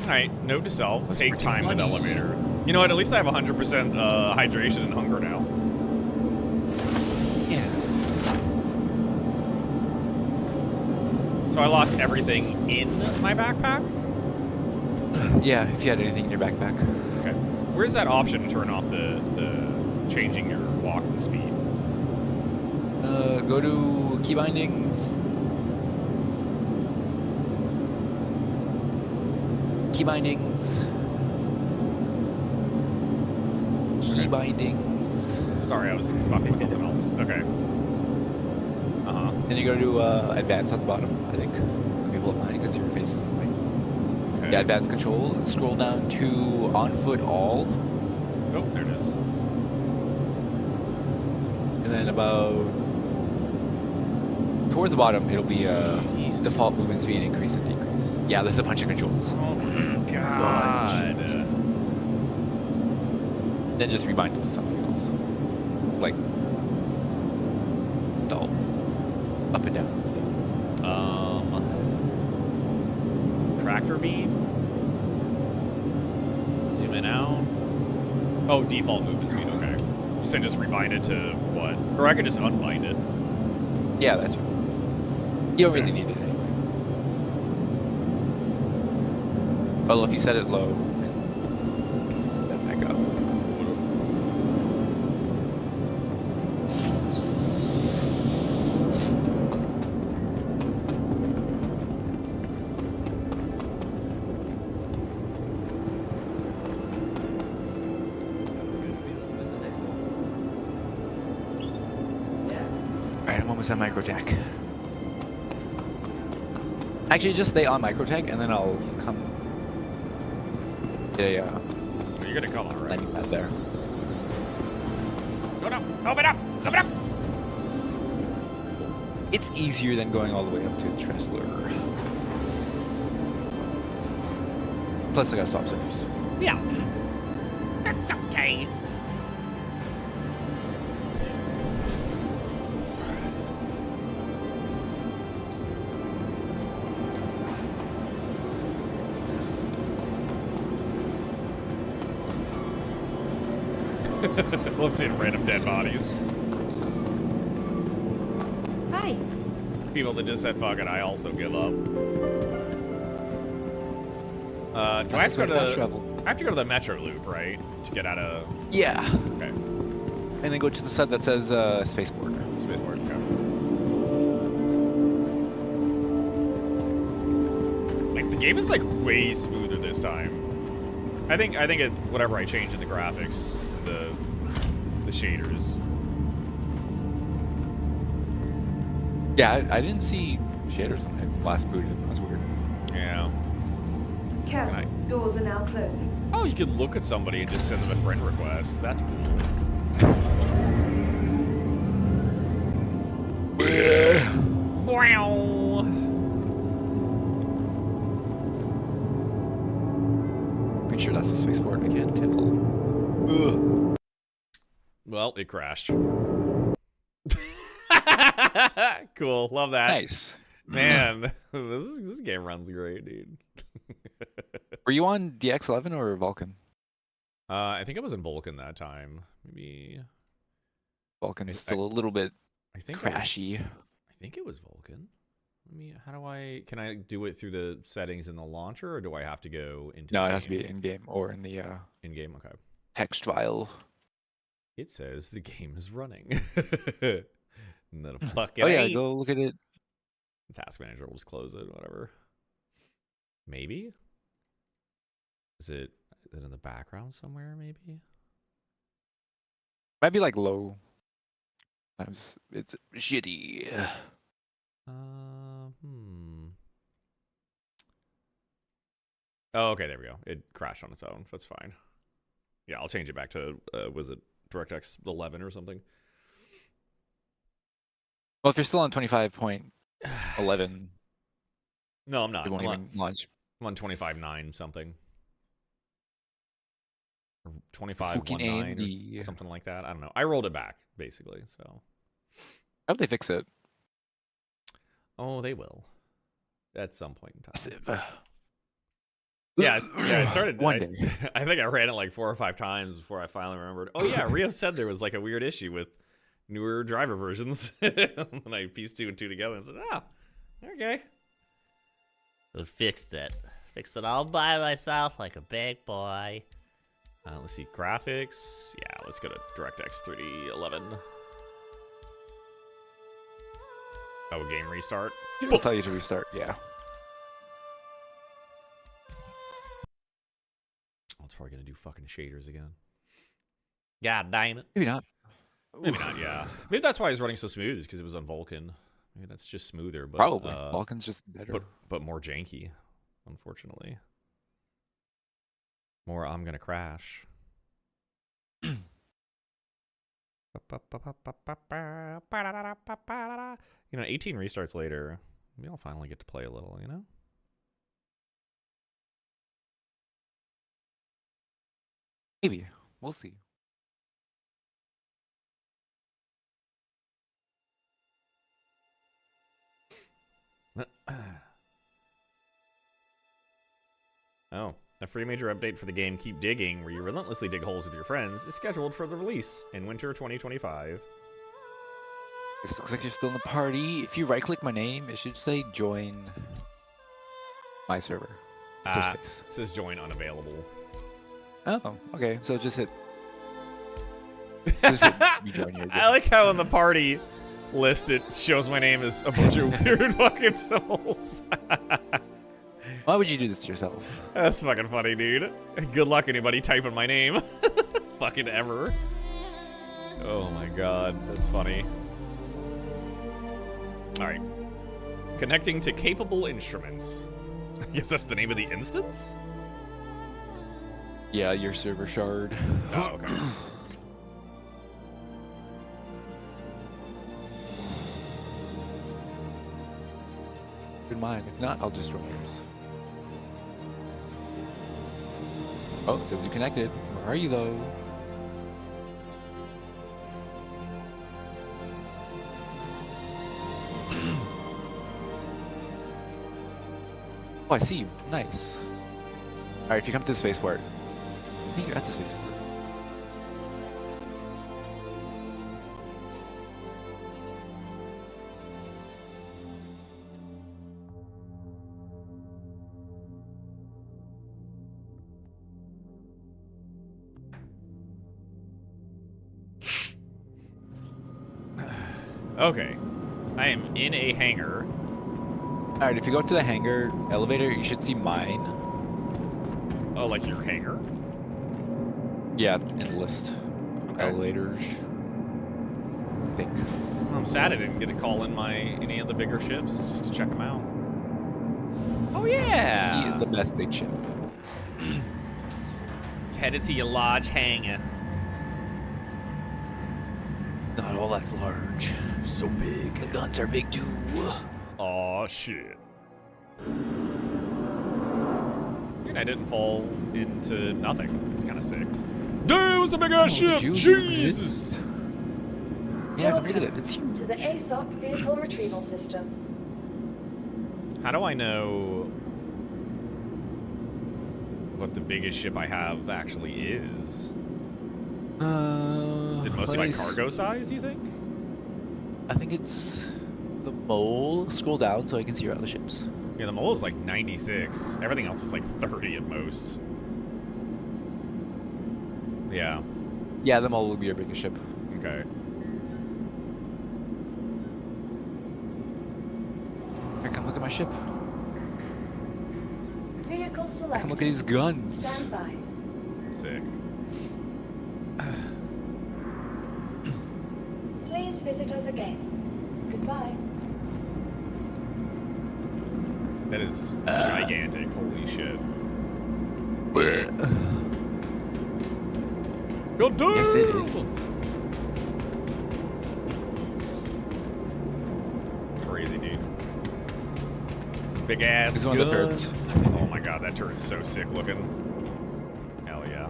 right, note to self: take time in elevator. You know what? At least I have 100% hydration and hunger now. Yeah. So I lost everything in my backpack? Yeah, if you had anything in your backpack. Okay. Where's that option to turn off the changing your walking speed? Go to key bindings. Key bindings. Key bindings. Sorry, I was fucking with something else. Okay. Then you go to advanced on the bottom, I think. Maybe look mine because your face is in the way. Okay. Yeah, advanced control. Scroll down to on foot all. Oh, there it is. And then about towards the bottom, it'll be default movement speed increase and decrease. Yeah, there's a bunch of controls. Oh my god. Then just rebind it to something else. Like stall. Up and down. Tractor beam. Zoom in out. Oh, default movement speed. Okay. You said just rebind it to what? Or I could just unbind it. Yeah, that's right. You don't really need it anyway. Well, if you set it low, then back up. Alright, I'm almost at microtech. Actually, just stay on microtech, and then I'll come. Yeah. You're gonna come, alright. Landing pad there. Go down. Open up. Open up. It's easier than going all the way up to Tressler. Plus, I got stop service. Yeah. That's okay. Love seeing random dead bodies. Hi. People that just said, fuck it, I also give up. Do I have to go to I have to go to the metro loop, right? To get out of... Yeah. Okay. And then go to the side that says spaceport. Spaceport, okay. Like, the game is, like, way smoother this time. I think it, whatever I changed in the graphics, the shaders. Yeah, I didn't see shaders on it last booted. That was weird. Yeah. Careful, doors are now closing. Oh, you could look at somebody and just send them a friend request. That's cool. Wow. Pretty sure that's the spaceport. I can't tell. Well, it crashed. Cool. Love that. Nice. Man, this game runs great, dude. Were you on DX11 or Vulcan? I think I was in Vulcan that time. Maybe Vulcan is still a little bit I crashy. think it was Vulcan. Let me. How do I? Can I do it through the settings in the launcher, or do I have to go into? No, the it has to game? be in game or in the in game. Okay. text file. It says the game is running. Not a fucking. Oh yeah, go look at it. Task manager will just close it. Whatever. Maybe. Is it in the background somewhere? Maybe. Might be like low. Sometimes it's shitty. Oh, okay, there we go. It crashed on its own. That's fine. Yeah, I'll change it back to was it DirectX 11 or something? Well, if you're still on 25.11, no, I'm not. it won't even launch. I'm on 25.9 something. Or 25.19 AMD. or something like that. I don't know. I rolled it back, basically, so. I hope they fix it. Oh, they will. At some point in time. Massive. Yeah, I started. One day. I think I ran it like 4 or 5 times before I finally remembered. Oh yeah, Rio said there was like a weird issue with newer driver versions. When I pieced 2 and 2 together and said, "Oh, okay." I fixed it. Fixed it all by myself like a big boy. Let's see graphics. Yeah, let's go to DirectX 3D11. Oh, game restart. It'll tell you to restart. Yeah. It's probably gonna do fucking shaders again. God damn it. Maybe not. Maybe not. Yeah. Maybe that's why it's running so smooth. Is because it was on Vulkan. Maybe that's just smoother. But, Probably. Vulkan's just better. But more janky, unfortunately. More I'm gonna crash. You know, 18 restarts later, maybe I'll finally get to play a little, you know? Maybe. We'll see. Oh, a free major update for the game Keep Digging, where you relentlessly dig holes with your friends, is scheduled for the release in winter 2025. This looks like you're still in the party. If you right-click my name, it should say join my server. It says join unavailable. Oh, okay. So just hit rejoin your I like how in the party list it shows my name as a bunch of weird fucking symbols. Why would you do this to yourself? That's fucking funny, dude. Good luck anybody typing my name. Fucking ever. Oh my god, that's funny. Alright. Connecting to capable instruments. I guess that's the name of the instance? Yeah, your server shard. Oh, okay. Good mine. If not, I'll destroy yours. Oh, it says you connected. Where are you, though? Oh, I see you. Nice. Alright, if you come to the spaceport. I think you're at the spaceport. Okay. I am in a hangar. Alright, if you go to the hangar elevator, you should see mine. Oh, like your hangar? Yeah, in the list. Okay. Elevators. I think. I'm sad I didn't get to call in any of the bigger ships just to check them out. Oh, yeah! The best big ship. Headed to your large hangar. Not all that's large. So big. The guns are big too. Aw, shit. And I didn't fall into nothing. It's kind of sick. Dude, it was a big ass ship! Jesus! Yeah, look at it. It's Welcome to the ASOP Vehicle Retrieval System. How do I know what the biggest ship I have actually is? Is it mostly by cargo size, you think? I think it's the mole. Scroll down so I can see your other ships. Yeah, the mole is like 96. Everything else is like 30 at most. Yeah. Yeah, the mole will be your biggest ship. Okay. Here, come look at my ship. Vehicle selected. Come look at these guns. Stand by. Sick. Please visit us again. Goodbye. That is gigantic. Holy shit. God damn! Yes, it is. Big ass He's one of the guns. turrets. Oh my god, that turret's so sick looking. Hell yeah.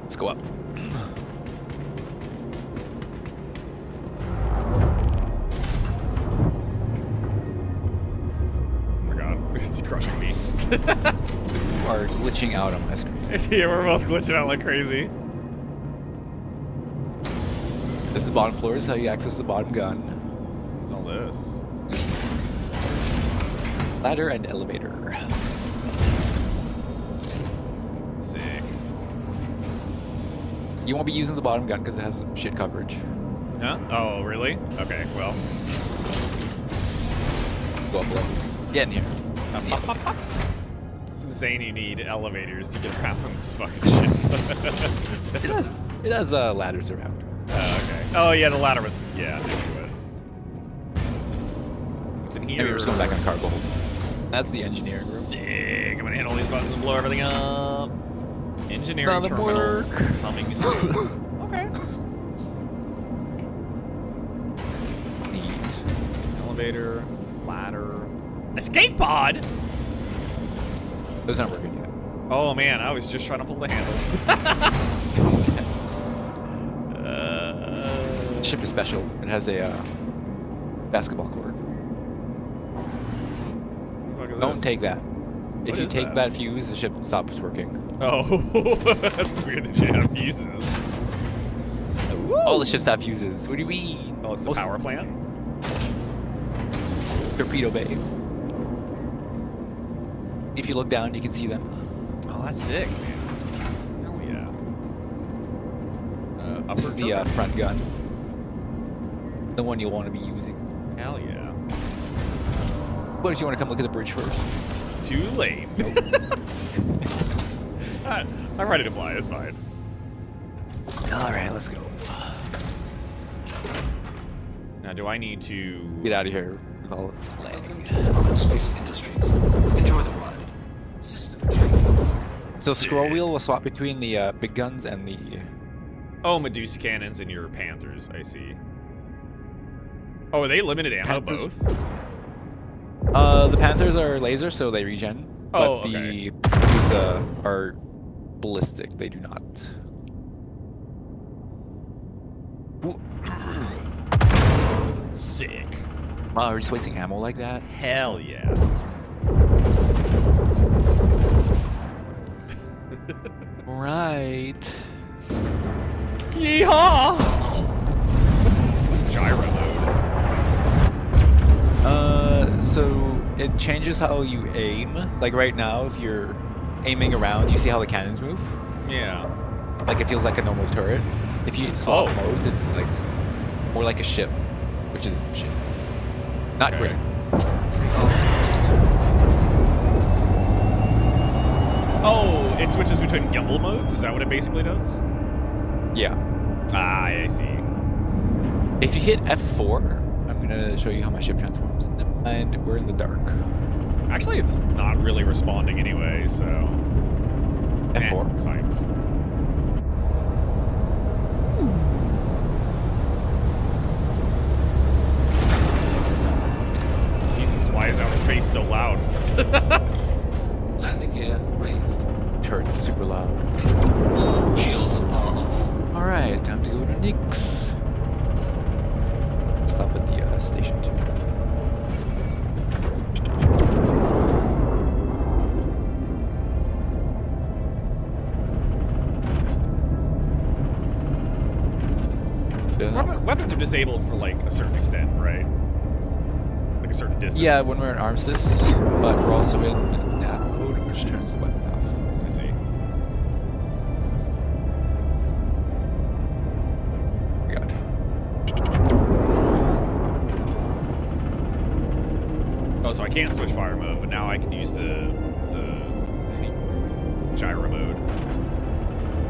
Let's go up. Oh my god, it's crushing me. You are glitching out on my screen. Yeah, we're both glitching out like crazy. This is the bottom floor. This is how you access the bottom gun. What's all this? Ladder and elevator. Sick. You won't be using the bottom gun because it has some shit coverage. Huh? Oh, really? Okay, well. Go up below. Get in here. It's insane you need elevators to get around this fucking shit. It has ladders around. Okay. Oh, yeah, the ladder was, yeah, next to it. What's in here? Maybe we're just going back on cargo hold. That's the engineering room. Sick. I'm gonna hit all these buttons and blow everything up. Engineering None of them terminal work. coming soon. Okay. Neat. Elevator, ladder, escape pod. Those aren't working yet. Oh man, I was just trying to pull the handle. The ship is special. It has a basketball court. Don't take that. If you take that fuse, the ship stops working. Oh, that's weird that you have fuses. All the ships have fuses. What do you mean? Oh, it's the power plant? Torpedo Bay. If you look down, you can see them. Oh, that's sick, man. Hell yeah. This is the front gun. The one you'll want to be using. Hell yeah. What if you want to come look at the bridge first? Too late. I'm ready to fly. It's fine. All right, let's go. Now, do I need to Get out of here with all its lag. Space Industries. Enjoy the ride. System check. So scroll wheel will swap between the big guns and the... Oh, Medusa cannons and your Panthers. I see. Oh, are they limited ammo Panthers? both? The Panthers are laser, so they regen. Oh, but okay. the Medusa are ballistic. They do not. Sick. Wow, we're just wasting ammo like that? Hell yeah. Right. Yeehaw! What's gyro mode? So it changes how you aim. Like right now, if you're aiming around, you see how the cannons move? Yeah. Like it feels like a normal turret. If you swap modes, it's like more like a ship, which is shit. Not great. Oh, it switches between gimbal modes? Is that what it basically does? Yeah. Ah, I see. If you hit F4, I'm gonna show you how my ship transforms. And we're in the dark. Actually, it's not really responding anyway, so... F4. It's fine. Jesus, why is outer space so loud? Landing gear raised. Turret's super loud. Shields are off. Alright, time to go to Nix. Stop at the station 2. Weapons are disabled for like a certain extent, right? Like a certain distance. Yeah, when we're in armistice, but we're also in nav mode, which turns the weapons off. I see. God. Oh, so I can't switch fire mode, but now I can use the gyro mode.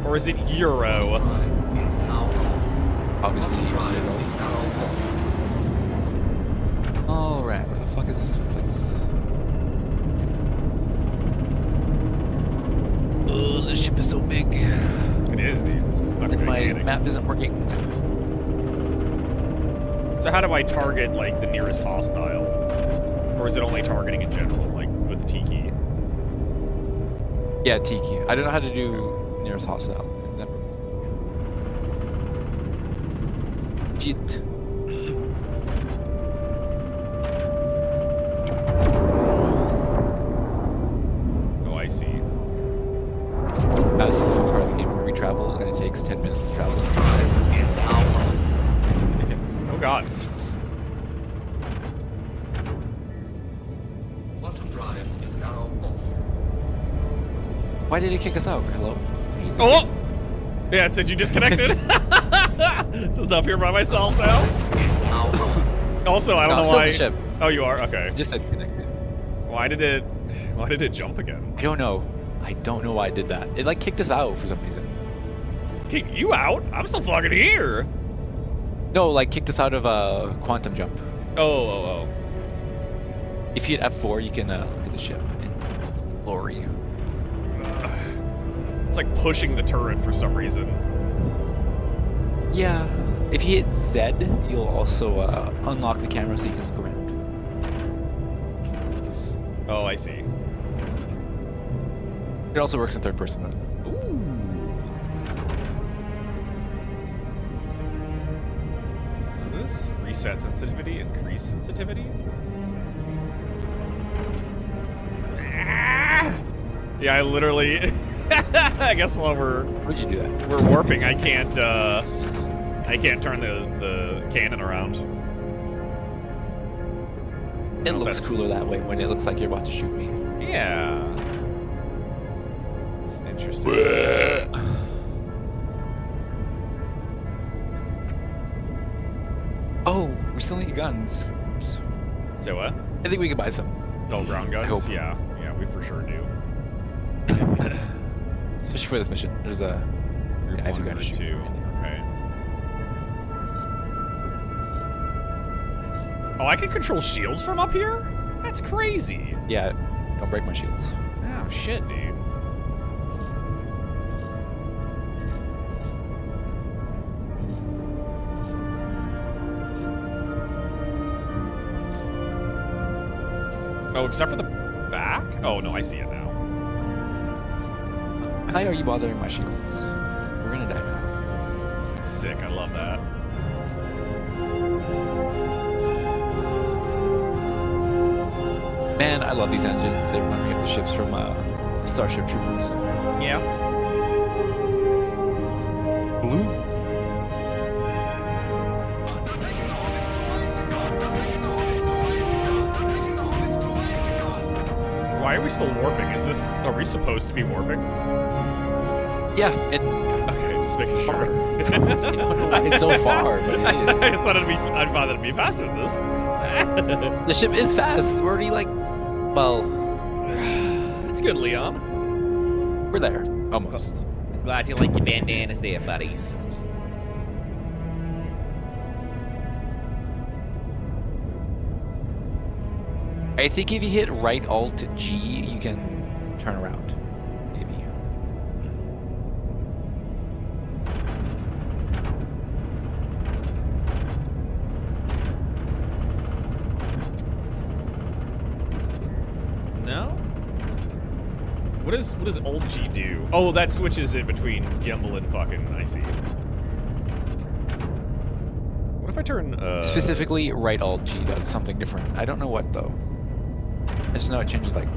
Or is it Euro? Obviously. Alright, where the fuck is this place? Oh, this ship is so big. It is, dude. It's fucking My gigantic. map isn't working. So how do I target, like, the nearest hostile? Or is it only targeting in general, like with the T key? Yeah, Tiki. I don't know how to do nearest hostile. Jit. Oh, I see. Now this is the fun part of the game where we travel and it takes 10 minutes to travel. Oh god. Quantum drive is now off. Why did it kick us out? Hello? Oh! Yeah, it said you disconnected. Just up here by myself now. Also, I don't know why. Ship. Oh, you are? Okay. Just said connected. Why did it jump again? I don't know. I don't know why I did that. It like kicked us out for some reason. Kick you out? I'm still fucking here. No, like kicked us out of a quantum jump. Oh. If you hit F4, you can look at the ship in glory. It's like pushing the turret for some reason. Yeah. If you hit Z, you'll also unlock the camera so you can look around. Oh, I see. It also works in third person mode. Ooh. Is this reset sensitivity, increase sensitivity? Yeah, I literally. I guess while Why'd you do that? we're warping, I can't turn the cannon around. It looks cooler that way when it looks like you're about to shoot me. Yeah. It's interesting. Oh, we still need guns. Oops. So what? I think we could buy some. No ground guns? hope. Yeah, we for sure do. Especially for this mission. There's a Group guys who 1, gotta Group shoot. 2. Okay. Oh, I can control shields from up here? That's crazy. Yeah, don't break my shields. Oh, shit, dude. Oh, except for the back? Oh, no, I see it now. Why are you bothering my shields? We're gonna die now. Sick, I love that. Man, I love these engines. They remind me of the ships from Starship Troopers. Yeah. Blue. Why are we still warping? Are we supposed to be warping? Yeah, it. Okay, just making sure. It's so far, but it is. I just thought I thought it'd be faster than this. The ship is fast. We're already like, well, That's good, Leon. we're there almost. Glad you like your bandanas there, buddy. I think if you hit right Alt G, you can turn around. Maybe. No? What does Alt G do? Oh, that switches it between gimbal and fucking. I see. What if I turn? Specifically, right Alt G does something different. I don't know what though. I just know it changes like.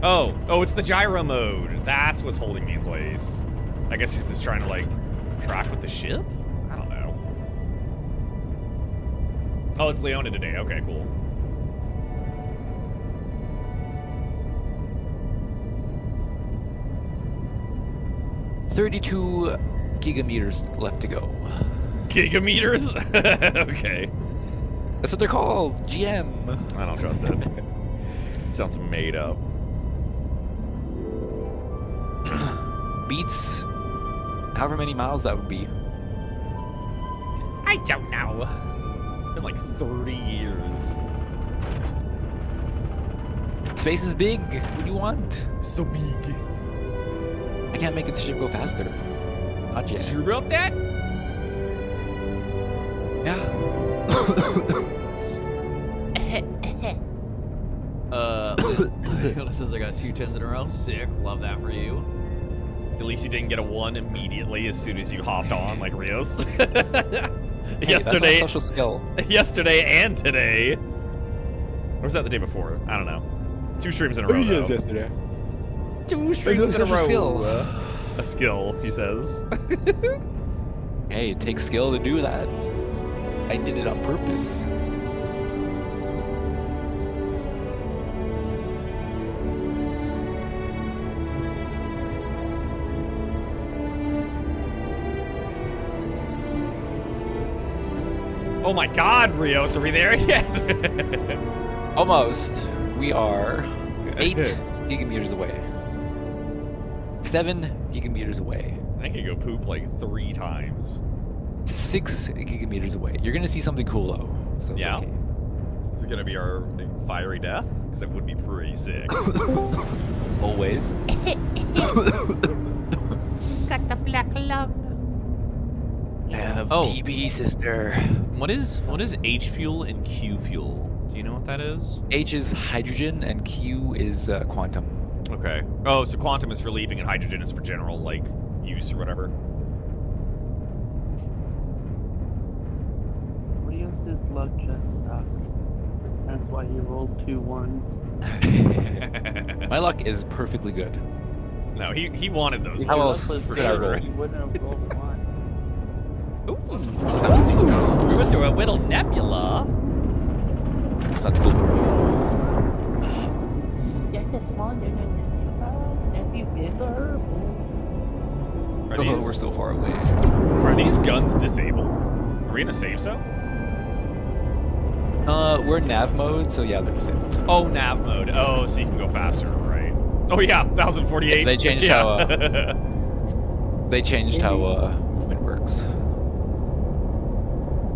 Oh, it's the gyro mode. That's what's holding me in place. I guess he's just trying to like track with the ship. I don't know. Oh, it's Leona today. Okay, cool. $32 gigameters left to go. Gigameters? Okay. That's what they're called. GM. I don't trust it. Sounds made up. Beats however many miles that would be. I don't know. It's been like 30 years. Space is big. What do you want? So big. I can't make the ship go faster. Not yet. Sure about that? Yeah. says I got 2 10s in a row. Sick. Love that for you. At least you didn't get a 1 immediately as soon as you hopped on, like Rios. Hey, Yesterday. that's a social skill. Yesterday and today. Or was that the day before? I don't know. 2 streams in a row, though. Yesterday. 2 streams in a row. Skill. A skill, he says. Hey, it takes skill to do that. I did it on purpose. Oh my god, Rios, are we there yet? Almost. We are 8 gigameters away. 7 gigameters away. I could go poop like 3 times. 6 gigameters away. You're gonna see something cool though. So it's Yeah? okay. Is it gonna be our fiery death? Because that would be pretty sick. Always. Got the black lung. Oh. TB, sister. What is H fuel and Q fuel? Do you know what that is? H is hydrogen and Q is quantum. Okay. Oh, so quantum is for leaping and hydrogen is for general, like, use or whatever. Rios' luck just sucks. That's why he rolled 2 1s. My luck is perfectly good. No, he wanted those How ones, else for could I roll? sure. He wouldn't have rolled 1. We went through a little nebula. It's not cool. Just a small difference. If you get her. Are Oh, these, we're so far away. are these guns disabled? Are we in a safe zone? We're in nav mode, so yeah, they're disabled. Oh, nav mode. Oh, so you can go faster, right? Oh yeah, 1048. They changed yeah. how they changed how movement works.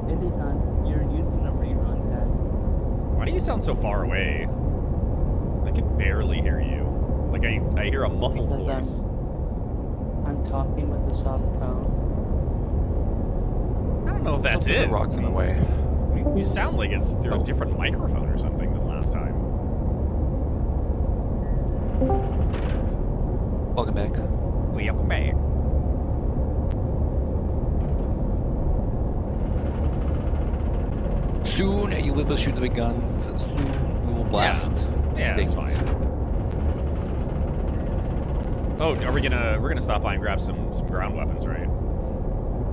Anytime you're using a rerun pad. Why do you sound so far away? I can barely hear you. Like I hear a muffled Because voice. I'm talking with a soft tone. I don't know if that's Something's it. the rocks in the way. You sound like it's through a different microphone or something than last time. Welcome back. Welcome back. Soon you will shoot the big guns. Soon we will blast. Yeah, that's fine. Oh, we're gonna stop by and grab some ground weapons, right?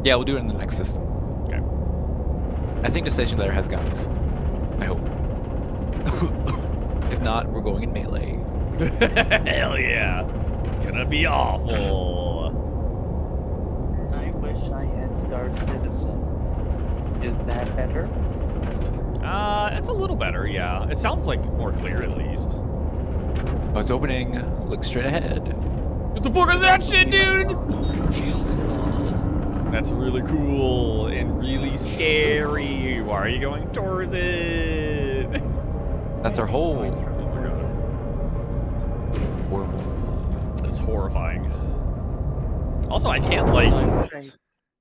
Yeah, we'll do it in the next system. Okay. I think the station there has guns. I hope. If not, we're going in melee. Hell yeah. It's gonna be awful. I wish I had Star Citizen. Is that better? It's a little better, yeah. It sounds like more clear at least. Oh, it's opening. Look straight ahead. What the fuck is that shit, dude? That's really cool and really scary. Why are you going towards it? That's our hole. It's horrifying. Also, I can't like.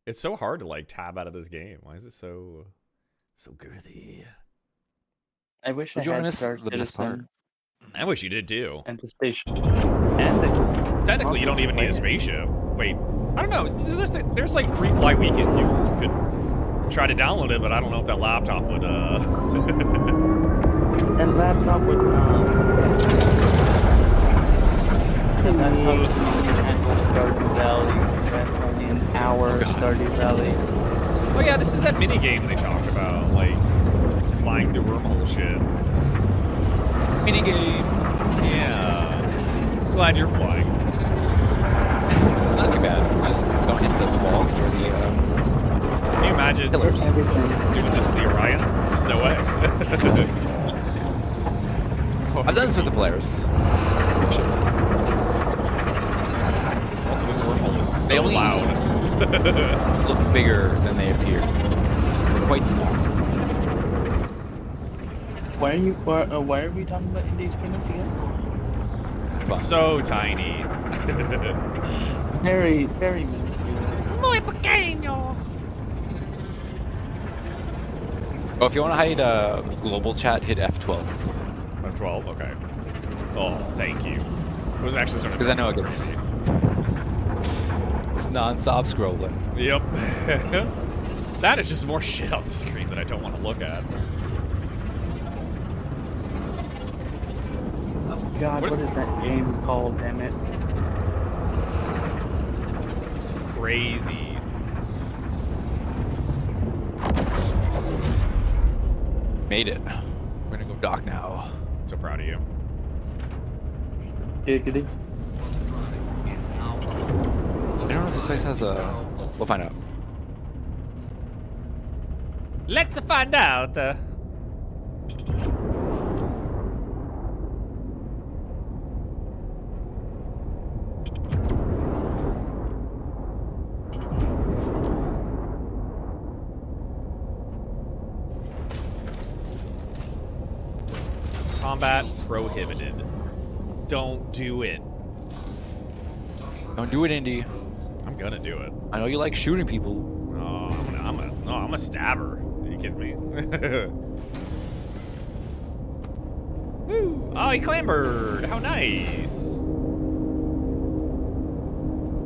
It's so hard to like tab out of this game. Why is it so girthy? I wish I Would you want to had miss Star the best part? Citizen I wish you did too. and the station. And the Technically, you don't even need a spaceship. Wait, I don't know. There's like free flight weekends. You could try to download it, but I don't know if that laptop would. And laptop would Cool. Stardew Valley. That's only an hour of Stardew Valley. Oh yeah, this is that mini game they talked about, like flying through wormhole shit. Mini game. Yeah. Glad you're flying. It's not too bad. Just don't hit the walls or the Can you imagine pillars. doing this in the Orion? There's no way. I've done this with the players. Also, this wormhole is They so only loud. look bigger than they appear. They're quite small. Why are we talking about independence again? So tiny. Very, very minuscule. Muy pequeño. Oh, if you want to hide global chat, hit F12. F12, okay. Oh, thank you. It was actually sort of... Because I know it gets... It's non-stop scrolling. Yep. That is just more shit on the screen that I don't want to look at. Oh god, what is that game called, damn it? This is crazy. Made it. We're gonna go dock now. So proud of you. Giggity. I don't know if this place has a... We'll find out. Let's find out. Combat prohibited. Don't do it. Don't do it, Indy. I'm gonna do it. I know you like shooting people. Oh, I'm a stabber. Are you kidding me? Woo! Oh, he clambered. How nice.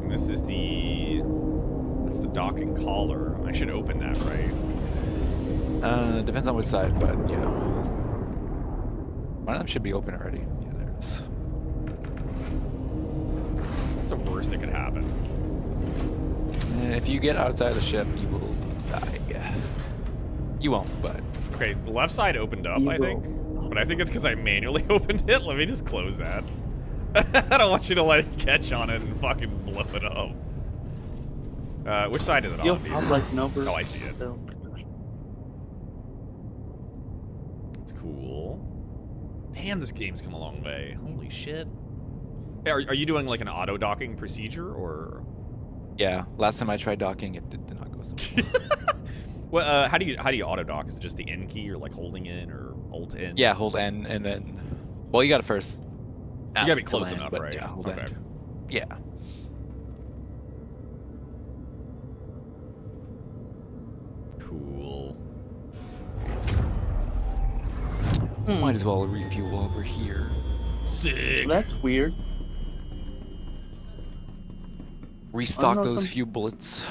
And this is that's the docking collar. I should open that, right? Depends on which side, but yeah. One of them should be open already. Yeah, there it is. What's the worst that could happen? If you get outside the ship, you will die. You won't, but... Okay, the left side opened up, I think. But I think it's because I manually opened it. Let me just close that. I don't want you to let it catch on it and fucking blow it up. Which side is it on? I'll like numbers. Oh, I see it. It's cool. Damn, this game's come a long way. Holy shit. Hey, are you doing like an auto docking procedure or? Yeah, last time I tried docking, it did not go so well. Well, how do you auto dock? Is it just the N key or like holding in or Alt N? Yeah, hold N and then. Well, you gotta first. You gotta be close enough, but right? Yeah, hold okay. N. Yeah. Cool. Might as well refuel while we're here. Sick. That's weird. Restock those few bullets.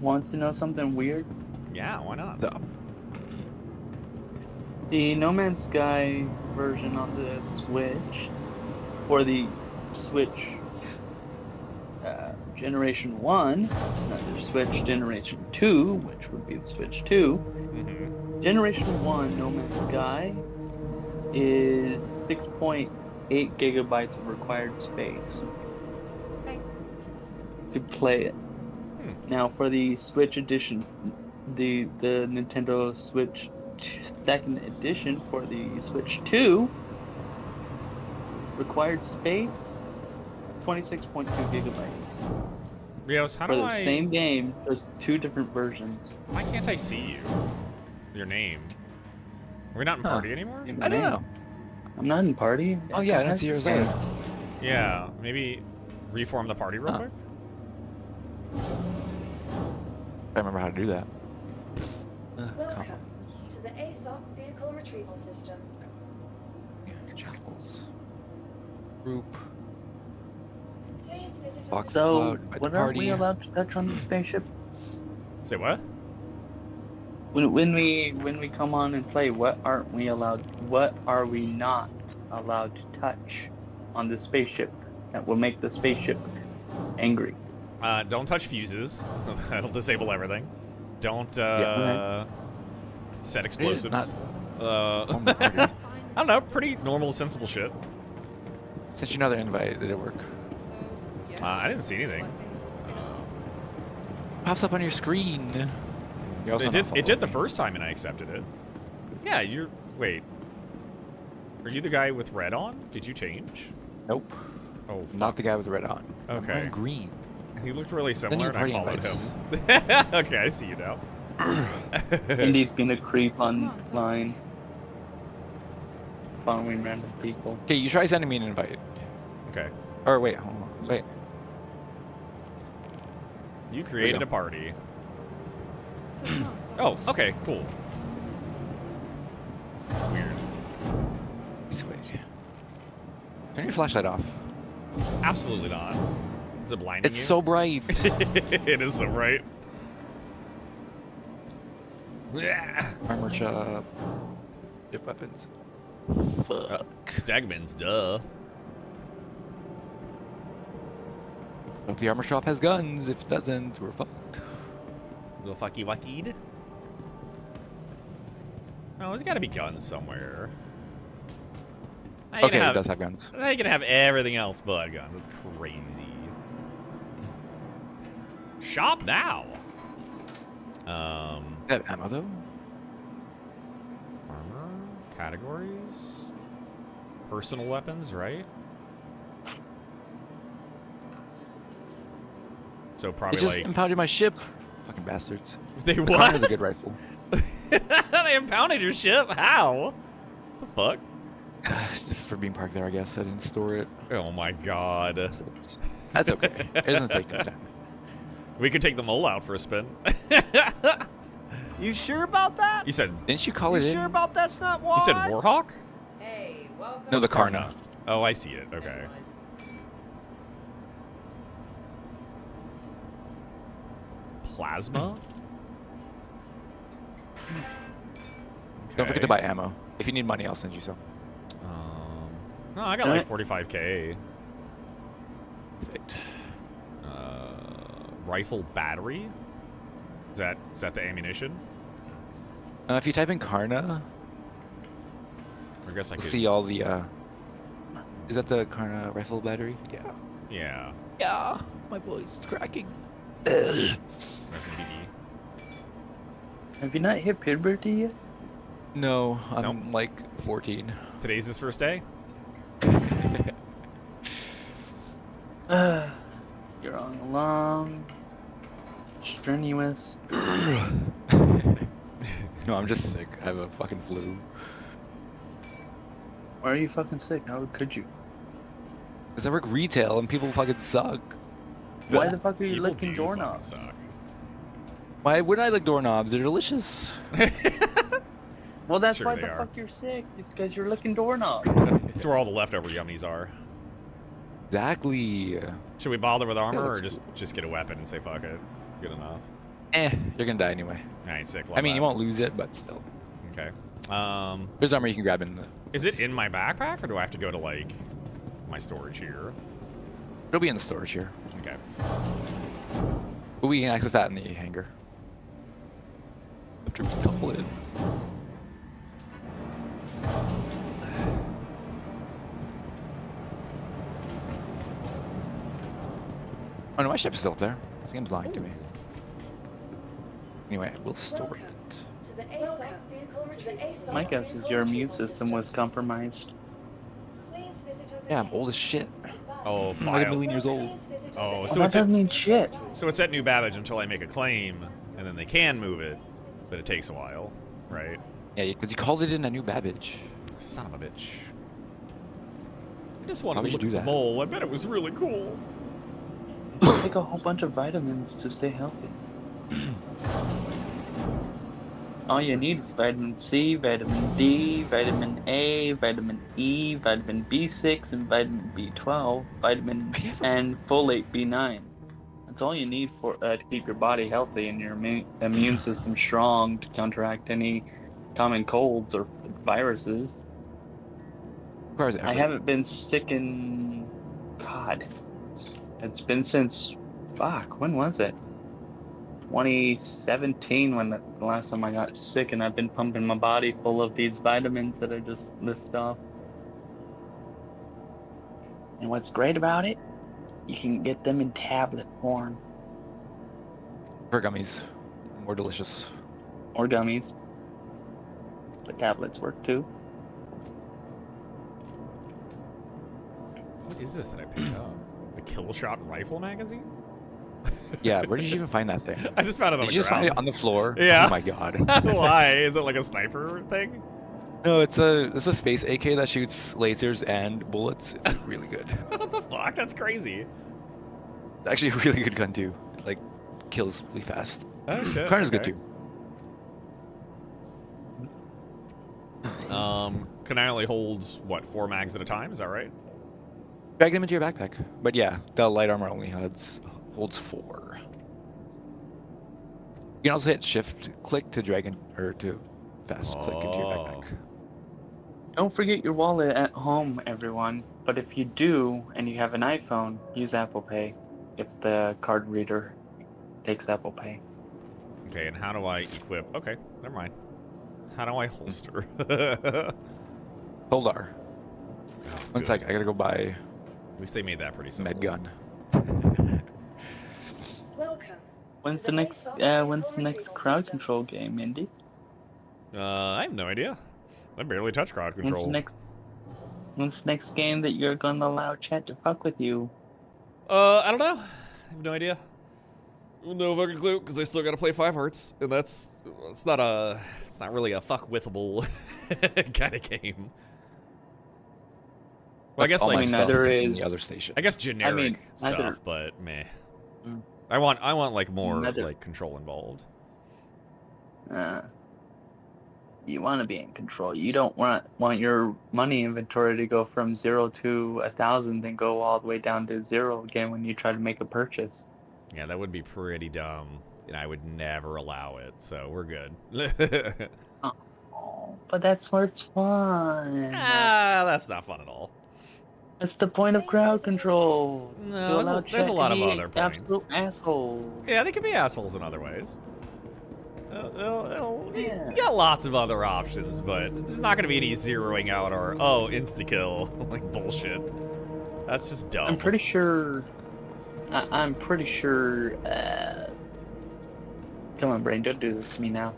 Want to know something weird? Yeah, why not? The No Man's Sky version on the Switch, or the Switch Generation 1, not the Switch Generation 2, which would be the Switch 2. Mm-hmm. Generation 1 No Man's Sky is 6.8 gigabytes of required space to play it. Now for the Switch edition, the Nintendo Switch second edition for the Switch 2, required space 26.2 gigabytes. Rios, how for do the I... same game, there's two different versions. Why can't I see you? Your name. Are we not in party anymore? I don't know. I'm not in party. Oh yeah, I didn't see yours either. Yeah, maybe reform the party real quick? I remember how to do that. Welcome to the ASOP Vehicle Retrieval System. Channels. Group. Please visit Box So, cloud, by the what aren't we party. allowed to touch on the spaceship? Say what? When we come on and play, what aren't we allowed? What are we not allowed to touch on the spaceship that will make the spaceship angry? Don't touch fuses. That'll disable everything. Don't set explosives. I don't know. Pretty normal, sensible shit. Sent you another invite. Did it work? I didn't see anything. Pops up on your screen. You're also It did the first time, and I accepted it. Yeah, you're. Wait. Are you the guy with red on? Did you change? Nope. Oh, fuck. Not the guy with red on. Okay. I'm green. He looked really similar, and I party followed invites. him. Okay, I see you now. Indy's gonna creep online, following random people. Okay, you try sending me an invite. Okay. Or wait, hold on. Wait. You created a party. Oh, okay, cool. Weird. way. Turn your flashlight off. Absolutely not. Is it blinding It's you? so bright. It is so bright. Armor shop. Ship weapons. Fuck. Stegman's, duh. Hope the armor shop has guns. If it doesn't, we're fucked. Little fucky wackied. Oh, there's got to be guns somewhere. Okay, it does have guns. Now you can have everything else but guns. That's crazy. Shop now. Have ammo though? Armor categories. Personal weapons, right? So probably They just like impounded my ship. Fucking bastards. They The what? Karna's a good rifle. They impounded your ship? How? The fuck? Just for being parked there, I guess. I didn't store it. Oh my god. That's okay. It doesn't take no time. We could take the mole out for a spin. You sure about that? You said. Didn't you call it You in? sure about that's not why? You said Warhawk? Hey, welcome. No, the Karna. Oh, I see it. Okay. Plasma? Don't forget to buy ammo. If you need money, I'll send you some. No, I got like 45k. Perfect. Rifle battery? Is that the ammunition? If you type in Karna, I guess I you'll could see all the. Is that the Karna rifle battery? Yeah. Yeah. Yeah. My voice is cracking. Resident BD. Have you not hit puberty yet? No, I'm Nope. like 14. Today's his first day? You're on a long, strenuous. No, I'm just sick. I have a fucking flu. Why are you fucking sick? How could you? Because I work retail and people fucking suck. Why the fuck are you People licking do doorknobs? fucking suck. Why wouldn't I lick doorknobs? They're delicious. Well, that's Sure why they the are. fuck you're sick. It's because you're licking doorknobs. That's where all the leftover yummies are. Exactly. Should we bother with armor or looks just get a weapon and say fuck it? Good enough. You're gonna die anyway. Alright, sick. I mean, you won't lose it, but still. Okay. There's armor you can grab in the. Is it in my backpack or do I have to go to like my storage here? It'll be in the storage here. Okay. But we can access that in the hangar. After we couple it. Oh no, my ship's still up there. This game's lying to me. Anyway, we'll store it. To the ASOP vehicle retrieval system. My guess is your immune system was compromised. Please visit us Yeah, I'm again. old as shit. Oh, I'm like a file. million years old. Oh, Well, so that it's at, doesn't mean shit. so it's at New Babbage until I make a claim, and then they can move it, but it takes a while, right? Yeah, because you called it in a New Babbage. Son of a bitch. I just wanted Why to would look you at do the that? mole. I bet it was really cool. Take a whole bunch of vitamins to stay healthy. All you need is vitamin C, vitamin D, vitamin A, vitamin E, vitamin B6, and vitamin B12, and folate B9. That's all you need for to keep your body healthy and your immune system strong to counteract any common colds or viruses. I haven't been sick in God. It's been since when was it? 2017 when the last time I got sick, and I've been pumping my body full of these vitamins that I just list off. And what's great about it, you can get them in tablet form. For gummies. More delicious. Or gummies. But tablets work too. What is this that I picked up? The Kill Shot Rifle magazine? Yeah, where did you even find that thing? I just found it on Did the you just find ground. it on the floor? Yeah. Oh my god. Why? Is it like a sniper thing? No, it's a space AK that shoots lasers and bullets. It's really good. What the fuck? That's crazy. It's actually a really good gun too. It, like, kills really fast. Oh shit. Karna's good okay. too. Can I only hold, what, 4 mags at a time? Is that right? Drag them into your backpack. But yeah, the light armor only holds 4. You can also hit shift click to drag in, or to fast click into your backpack. Don't forget your wallet at home, everyone. But if you do, and you have an iPhone, use Apple Pay. If the card reader takes Apple Pay. Okay, and how do I equip? Okay, never mind. How do I holster? Hold R. One sec, I gotta go buy. At least they made that pretty simple. Med gun. Welcome. When's the next crowd control game, Indy? I have no idea. I barely touch crowd control. When's the next game that you're gonna allow chat to fuck with you? I don't know. I have no idea. No fucking clue, because I still gotta play 5 Hearts, and it's not really a fuck withable kind of game. Well, I guess like neither is the other station. I guess generic stuff, but meh. I want like more like control involved. You want to be in control. You don't want your money inventory to go from 0 to 1,000, then go all the way down to 0 again when you try to make a purchase. Yeah, that would be pretty dumb, and I would never allow it. So we're good. Oh, but that's where it's fun. That's not fun at all. That's the point of crowd control. No, there's a lot of other points. Absolute assholes. Yeah, they can be assholes in other ways. You got lots of other options, but there's not going to be any zeroing out or, insta-kill, like bullshit. That's just dumb. I'm pretty sure... Come on, brain, don't do this to me now.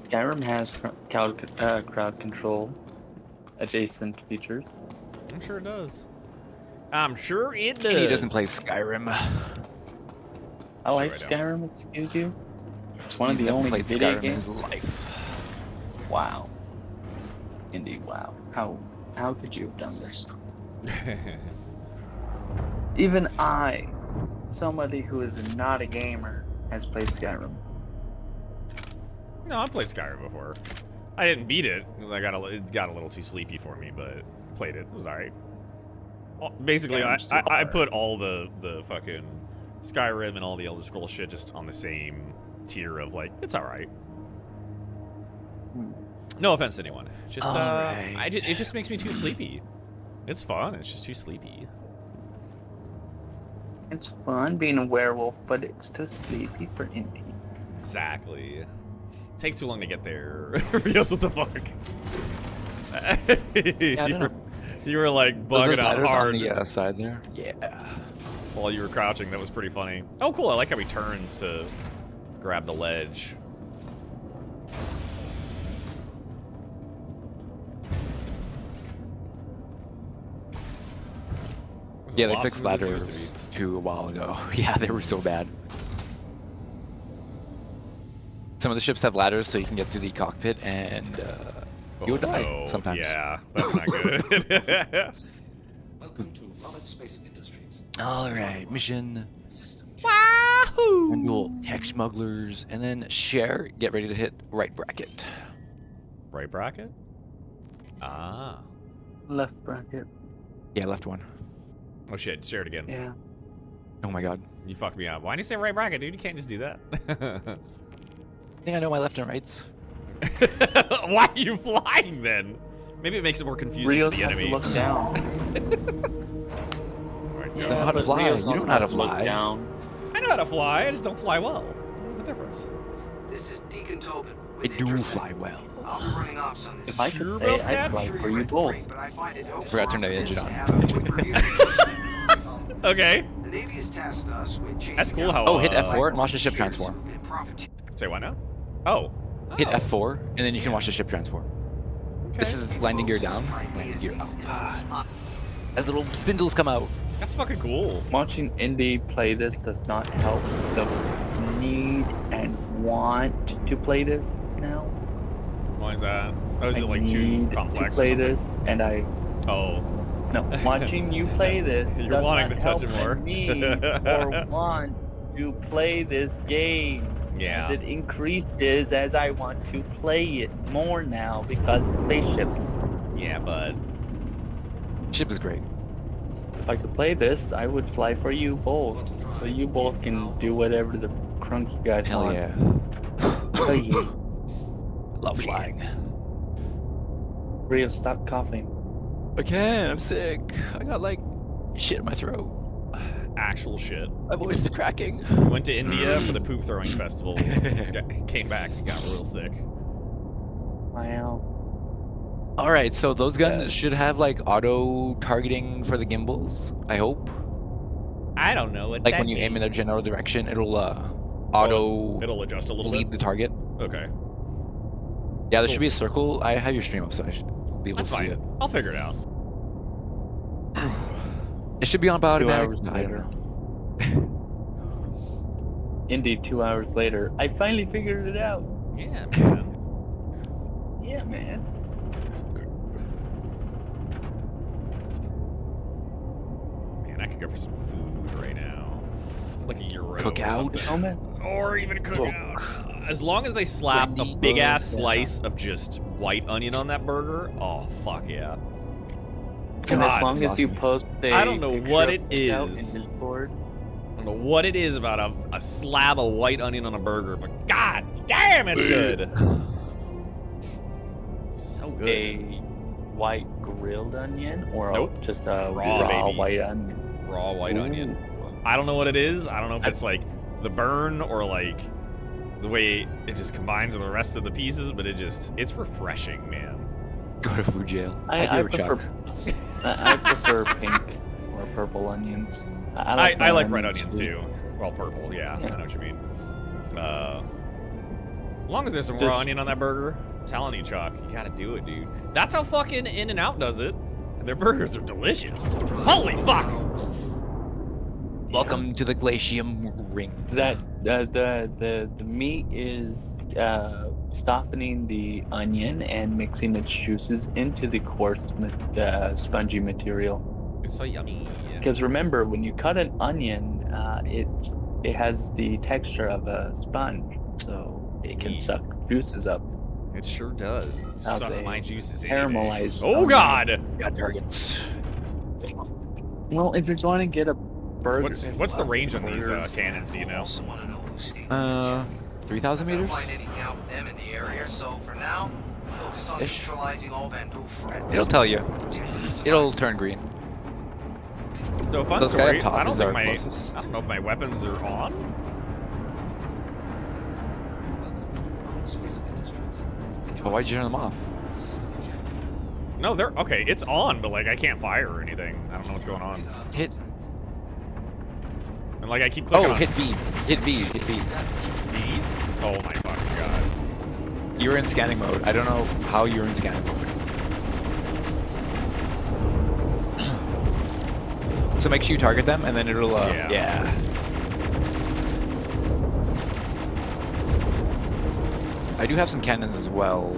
Skyrim has crowd control adjacent features. I'm sure it does. I'm sure it does. He doesn't play Skyrim. I like Skyrim, excuse you. It's one of the only video games in his life. Wow. Indeed, wow. How could you have done this? Even I, somebody who is not a gamer, has played Skyrim. No, I played Skyrim before. I didn't beat it because it got a little too sleepy for me, but played it. It was alright. Basically, I put all the fucking Skyrim and all the Elder Scrolls shit just on the same tier of like, it's alright. No offense to anyone. Just it just makes me too sleepy. It's fun, it's just too sleepy. It's fun being a werewolf, but it's too sleepy for Indy. Exactly. It takes too long to get there. Rios, what the fuck? Yeah, I don't know. You were like bugging out hard. On the side there. Yeah. While you were crouching, that was pretty funny. Oh, cool. I like how he turns to grab the ledge. Yeah, they fixed ladders a while ago. Yeah, they were so bad. Some of the ships have ladders so you can get through the cockpit and you'll die sometimes. Yeah, that's not good. Welcome to Robert Space Industries. Alright, mission. Wahoo! And you'll tech smugglers and then share. Get ready to hit right bracket. Right bracket? Ah. Left bracket. Yeah, left one. Oh shit, share it again. Yeah. Oh my god. You fucked me up. Why did you say right bracket, dude? You can't just do that. I think I know my left and rights. Why are you flying then? Maybe it makes it more confusing Rios for the enemy. has to look down. Right, You don't know how to fly. You don't know how to fly. Down. I know how to fly, I just don't fly well. There's a difference. This is Deacon Tobin. I do fly well. I'll be running ops on this. If I could say, I'd fly for you both. Forgot to turn the engine on. Okay. The Navy has tasked us with chasing That's cool how. Oh, hit F4 and watch the ship transform. Say what now? Oh. Hit F4 and then you can watch the ship transform. Okay. This is landing gear down, landing gear up. As little spindles come out. That's fucking cool. Watching Indy play this does not help the need and want to play this now. Why is that? Oh, is it like too need complex? to play or something? this, and I. Oh. No, watching you play this. You're does wanting not to touch it help more. Me or want to play this game. Yeah. As it increases as I want to play it more now because spaceship. Yeah, bud. Ship is great. If I could play this, I would fly for you both. So you both can do whatever the crunk you guys Hell want. yeah. Oh yeah. Love flying. Rio, stop coughing. I can't. I'm sick. I got like shit in my throat. Actual shit. My voice is cracking. Went to India for the poop throwing festival. Came back and got real sick. Wow. All right, so those guns should have like auto targeting for the gimbals. I hope. I don't know what Like that when you aim in their means. general direction, it'll auto. It'll adjust a little lead bit. the target. Okay. Yeah, there should be a circle. I have your stream up, so I should be able That's to see fine. it. I'll figure it out. It should be on 2 automatic. hours I don't later. know. Indeed, 2 hours later, I finally figured it out. Yeah, man. Yeah, man. Man, I could go for some food right now. Like a euro Cook or out? something. Oh, man. Or even cook Cook. out. As long as they slap a Wendy big ass burger. slice of just white onion on that burger, oh fuck yeah. And as God. long as you Awesome. post a I don't know picture what of it it out in is. Discord, I don't know what it is about a slab of white onion on a burger, but god damn, it's good. So good. a white grilled onion or Nope. just a Raw, raw baby. white onion. Raw white Ooh. onion. I don't know what it is. I don't know if it's like the burn or like the way it just combines with the rest of the pieces, but it's refreshing, man. Go to food jail. I Chuck. prefer I prefer pink or purple onions. I my like red onions sweet. too. Well, purple, yeah, Yeah. I know what you mean. As long as there's some Just- raw onion on that burger, I'm telling you, Chuck, you gotta do it, dude. That's how fucking In-N-Out does it. And their burgers are delicious. Holy fuck! Welcome to the Glacium Ring. That the meat is softening the onion and mixing its juices into the coarse spongy material. It's so yummy. Because remember, when you cut an onion, it has the texture of a sponge, so it can suck juices up. It sure does. How Suck they my juices in. caramelize Oh onion. god! Got targets. Well, if you're going to get a burger, What's the range on these cannons? Do you know? 3,000 meters? Find anything out with them in the area, so for now, focus on Ish. neutralizing all Vandal threats. It'll tell you. It'll turn green. So fun Those guy story. up top I don't is think our my closest. I don't know if my weapons are on. But why'd you turn them off? No, they're okay. It's on, but like I can't fire or anything. I don't know what's going on. Hit. And like I keep clicking Oh, on hit B. Hit B. Hit B. B. Oh my fucking god. You were in scanning mode. I don't know how you're in scanning mode. So make sure you target them, and then it'll. Yeah. I do have some cannons as well.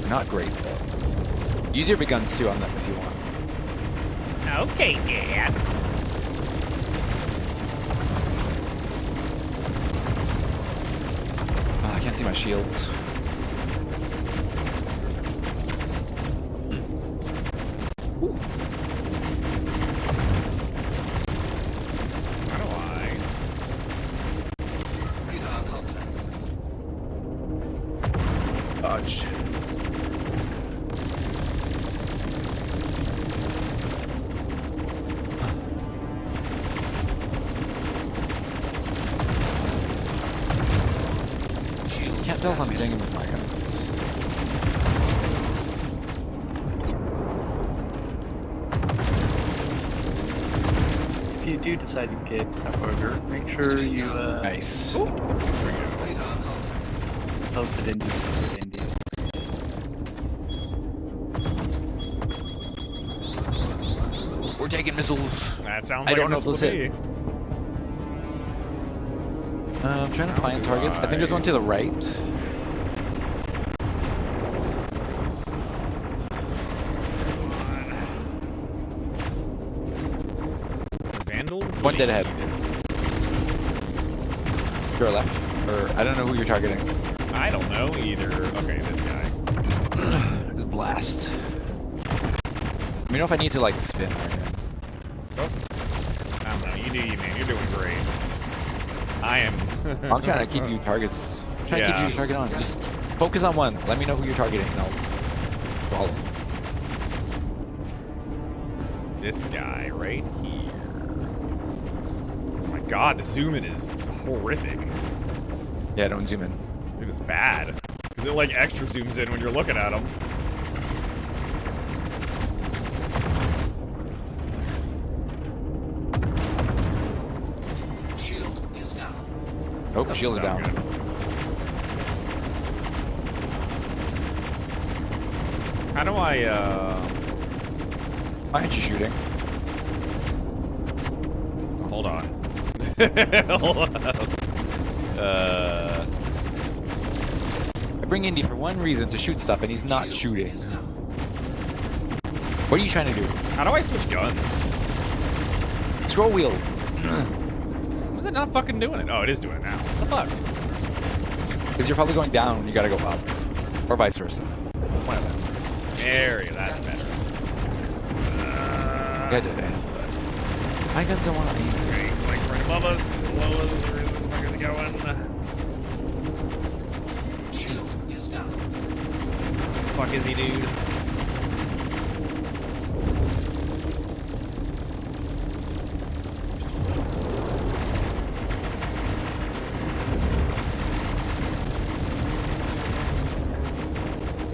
Not great though. Use your big guns too on them if you want. Okay, Dad. I can't see my shields. How do I? Dodged. Can't tell if I'm hitting him with my guns. If you do decide to get a burger, make sure you Nice. post it in Discord, Indy. We're taking missiles. That sounds I like don't a know if missile those to hit. me. I'm trying to find targets. I think there's one to the right. One dead ahead. To our left. Or I don't know who you're targeting. I don't know either. Okay, this guy. Just blast. Let me know if I need to like spin right now. Oh. I don't know. You do you, man. You're doing great. I am. I'm trying to keep you targets. I'm trying to keep you target on. Just focus on one. Let me know who you're targeting and I'll follow. This guy right here. Oh my god, the zoom in is horrific. Yeah, don't zoom in. It is bad. Because it like extra zooms in when you're looking at him. Shield is down. Oh, shields are down. Good. How do I, Why aren't you shooting? Hold on. Hold on. I bring Indy for one reason, to shoot stuff, and he's not shooting. What are you trying to do? How do I switch guns? Scroll wheel. Was it not fucking doing it? Oh, it is doing it now. What the fuck? Because you're probably going down, you gotta go up. Or vice versa. One of them. There you go, that's better. I did it. My guns don't want to be. Okay, he's like right above us, below us, where the fuck is he going? Shield is down. Fuck is he, dude?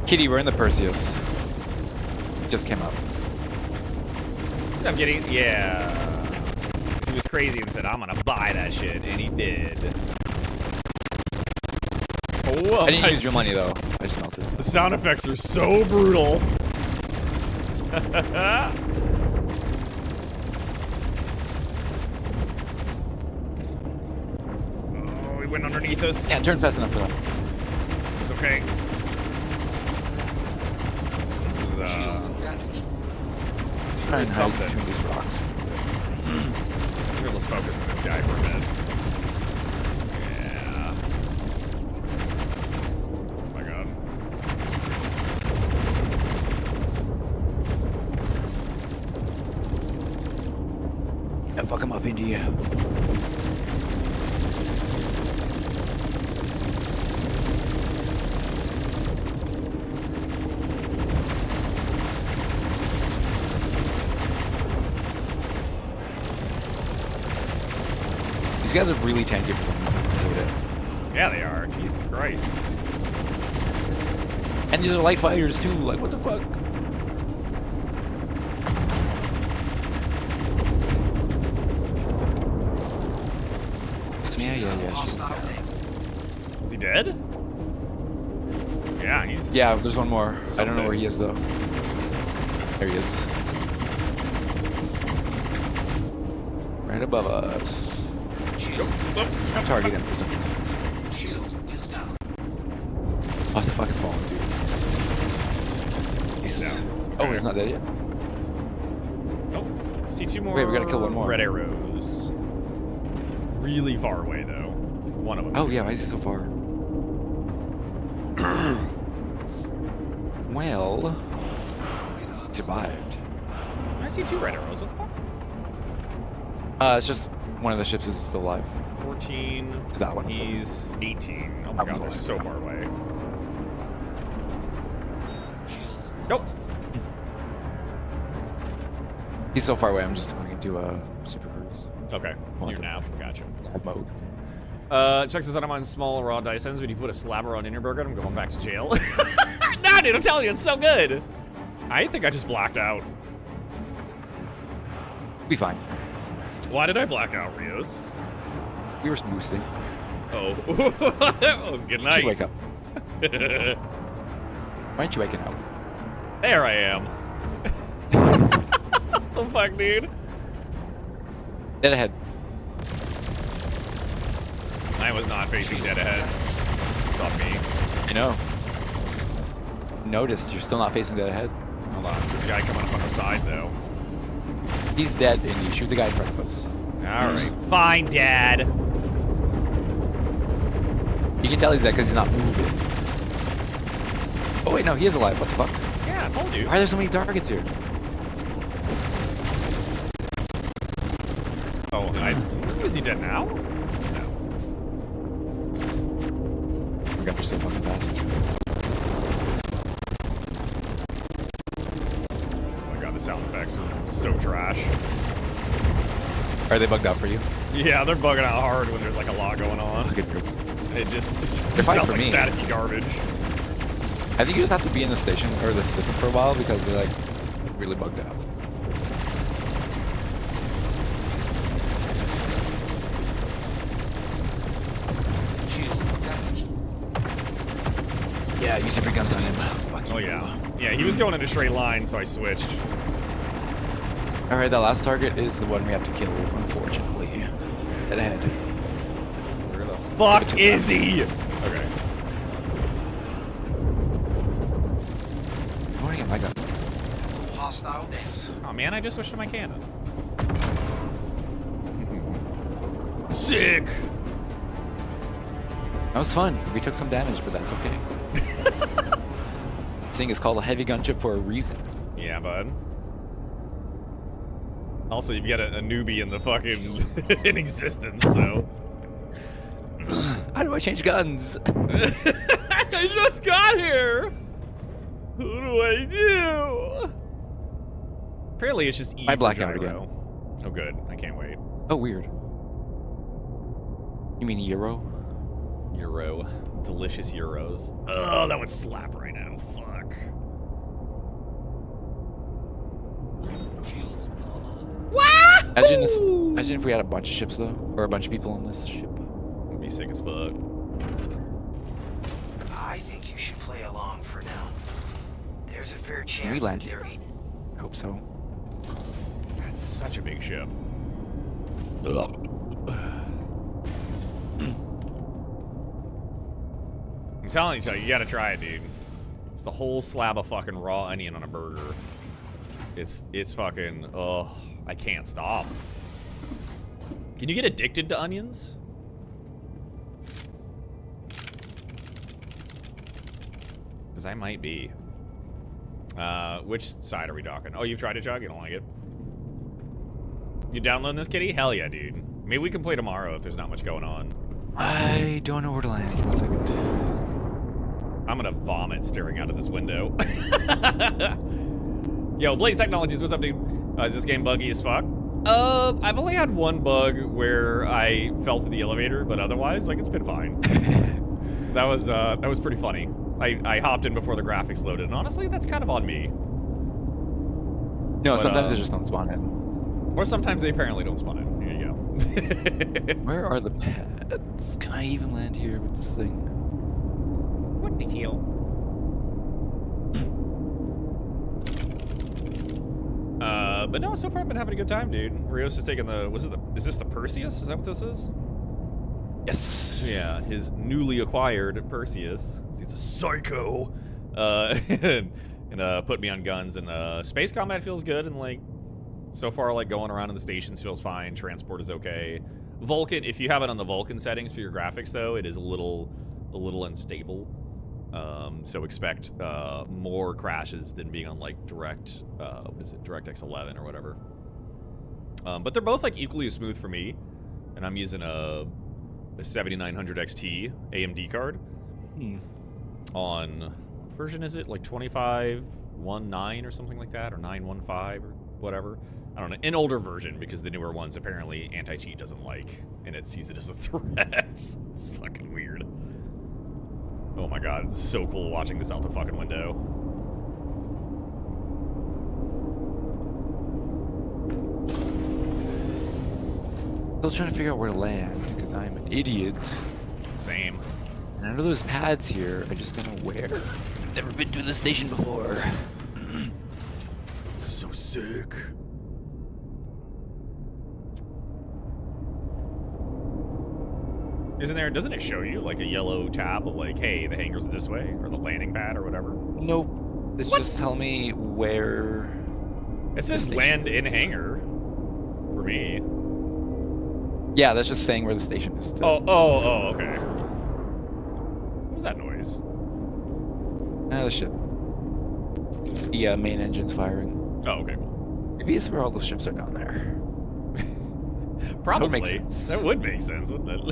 Kitty, we're in the Perseus. Just came up. I'm getting, yeah. He was crazy and said, I'm gonna buy that shit, and he did. Oh, I didn't use your money though. I just melted. The sound effects are so brutal. Oh, he went underneath us. Yeah, turn fast enough for that. It's okay. This is, Trying to hide something. between these rocks. Here, let's focus on this guy for a minute. Yeah. Oh my god. Yeah, fuck him up, India. These guys are really tanky for some reason. I hate it. Yeah, they are. Jesus Christ. And these are light fighters too. Like, what the fuck? Yeah. Is he dead? Yeah, he's... Yeah, there's one more. Something. I don't know where he is though. There he is. Right above us. Target him for some reason. Shield is down. Oh, it's a fucking small one, dude. He's... Oh, he's not dead yet. Nope. See two more. Wait, we gotta kill one more. Red arrows. Really far away though. One of them. Oh yeah, why is he so far? Well, survived. I see two red arrows. What the fuck? It's just one of the ships is still alive. 14. That one. He's 18. Oh my god, they're so far away. Nope. He's so far away. I'm just going to do a super cruise. Okay. You're now. Gotcha. Nav mode. Chuck says, I don't mind small raw dice ends, but if you put a slabber on in your burger, I'm going back to jail. No, dude, I'm telling you, it's so good. I think I just blacked out. Be fine. Why did I black out, Rios? We were boosting. Oh. Oh, good night. You wake up. Why aren't you waking up? There I am. What the fuck, dude? Dead ahead. I was not facing dead ahead. It's on me. I know. Noticed you're still not facing dead ahead. Hold on. There's a guy coming up on our side, though. He's dead, and you shoot the guy in front of us. Alright, fine, Dad. You can tell he's that because he's not moving. Oh wait, no, he is alive. What the fuck? Yeah, I told you. Why are there so many targets here? Oh, is he dead now? No. I forgot they're so fucking fast. Oh my god, the sound effects are so trash. Are they bugged out for you? Yeah, they're bugging out hard when there's like a lot going on. It just sounds like staticky garbage. I think you just have to be in the station or the system for a while because they're like really bugged out. Yeah, use every guns on him. Oh yeah. Yeah, he was going in a straight line, so I switched. Alright, that last target is the one we have to kill, unfortunately. Head ahead. Where the fuck is he? Okay. I want to get my gun. Hostile. Oh man, I just switched to my cannon. Sick! That was fun. We took some damage, but that's okay. This thing is called a heavy gunship for a reason. Yeah, bud. Also, you've got a newbie in the fucking in existence, so. How do I change guns? I just got here. What do I do? Apparently, it's just E I for black out gyro. again. Oh, good. I can't wait. Oh, weird. You mean Euro? Euro. Delicious Euros. Oh, that would slap right now. Fuck. Imagine if we had a bunch of ships though, or a bunch of people on this ship. It'd be sick as fuck. I think you should play along for now. There's a fair Can we chance land that here? they're I hope so. That's such a big ship. I'm telling you, you gotta try it, dude. It's the whole slab of fucking raw onion on a burger. It's fucking, oh, I can't stop. Can you get addicted to onions? Because I might be. Which side are we docking? Oh, you've tried it, Jug? You don't like it? You downloading this, kitty? Hell yeah, dude. Maybe we can play tomorrow if there's not much going on. I don't know where to land. 1 second. I'm gonna vomit staring out of this window. Yo, Blaze Technologies, what's up, dude? Is this game buggy as fuck? I've only had one bug where I fell through the elevator, but otherwise, like, it's been fine. That was pretty funny. I hopped in before the graphics loaded, and honestly, that's kind of on me. No, but, sometimes they just don't spawn in. Or sometimes they apparently don't spawn in. Here you go. Where are the pads? Can I even land here with this thing? What the hell? But no, so far I've been having a good time, dude. Rios is taking the, is this the Perseus? Is that what this is? Yes. Yeah, his newly acquired Perseus. He's a psycho. And put me on guns, and space combat feels good, and like, so far, like, going around in the stations feels fine. Transport is okay. Vulcan, if you have it on the Vulcan settings for your graphics, though, it is a little unstable. So expect more crashes than being on like direct, what is it, DirectX 11 or whatever. But they're both like equally as smooth for me, and I'm using a 7900 XT AMD card. On what version is it? Like 2519 or something like that, or 915 or whatever. I don't know, an older version, because the newer ones apparently anti-cheat doesn't like, and it sees it as a threat. It's fucking weird. Oh my god, it's so cool watching this out the fucking window. Still trying to figure out where to land, because I'm an idiot. Same. And I know there's pads here, I just don't know where. Never been to this station before. So sick. Isn't there, doesn't it show you like a yellow tab of like, hey, the hangar's this way, or the landing pad or whatever? Nope. It's just tell me where. It says land in hangar for me. Yeah, that's just saying where the station is. Oh, okay. What was that noise? The ship. The main engine's firing. Oh, okay, cool. Maybe it's where all those ships are down there. Probably. That would make sense, wouldn't it?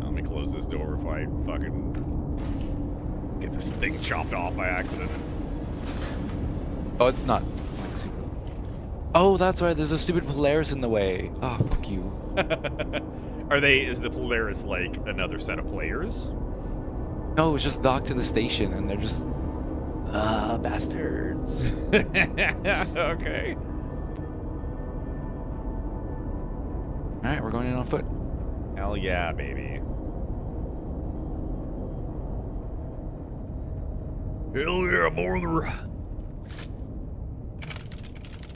Let me close this door before I fucking get this thing chopped off by accident. Oh, it's not. Oh, that's right. There's a stupid Polaris in the way. Oh, fuck you. Is the Polaris like another set of players? No, it's just docked to the station, and they're just bastards. Okay. All right, we're going in on foot. Hell yeah, baby. Hell yeah, brother.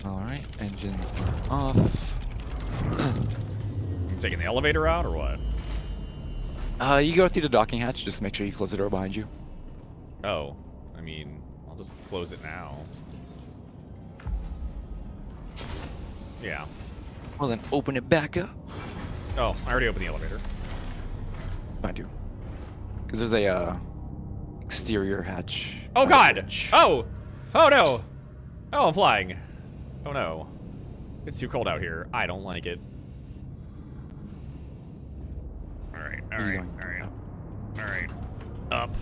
All right, engines are off. You taking the elevator out or what? You go through the docking hatch. Just make sure you close the door behind you. Oh, I mean, I'll just close it now. Yeah. Well, then open it back up. Oh, I already opened the elevator. I do. Because there's a exterior hatch. Oh God! Oh! Oh no! Oh, I'm flying. Oh no. It's too cold out here. I don't like it. Alright, alright, alright. Alright. Up.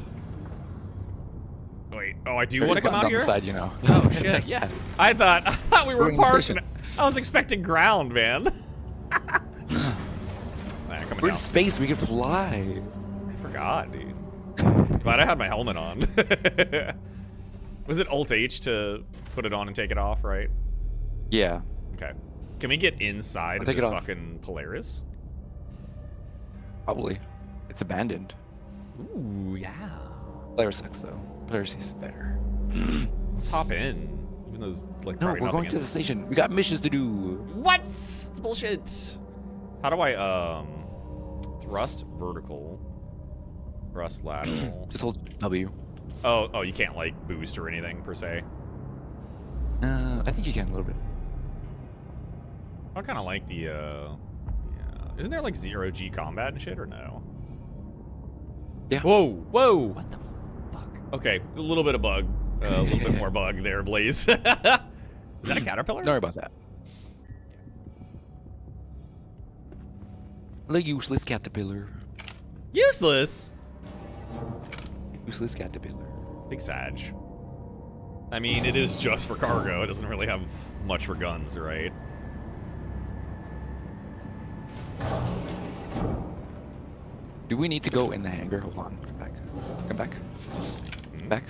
Wait, oh, I do want to come out here? On the side, you know. Oh shit. Yeah. I thought we were We're in the parked. station. I was expecting ground, man. Coming We're in down. space. We can fly. I forgot, dude. Glad I had my helmet on. Was it Alt H to put it on and take it off, right? Yeah. Okay. Can we get inside of take this it off. fucking Polaris? Probably. It's abandoned. Ooh, yeah. Polaris sucks though. Polaris is better. Let's hop in. Even though there's like No, probably we're nothing going to in the station. We got missions to do. What? It's bullshit. How do I thrust vertical, thrust lateral? Just hold W. Oh, you can't like boost or anything per se. I think you can a little bit. I kind of like the yeah. Isn't there like 0G combat and shit or no? Yeah. Whoa. What the fuck? Okay, a little bit of bug. A little bit more bug there, Blaze. Is that a caterpillar? Sorry about that. The useless caterpillar. Useless? Useless caterpillar. Big Sag. I mean, it is just for cargo. It doesn't really have much for guns, right? Do we need to go in the hangar? Hold on. Come back. Come back. Back.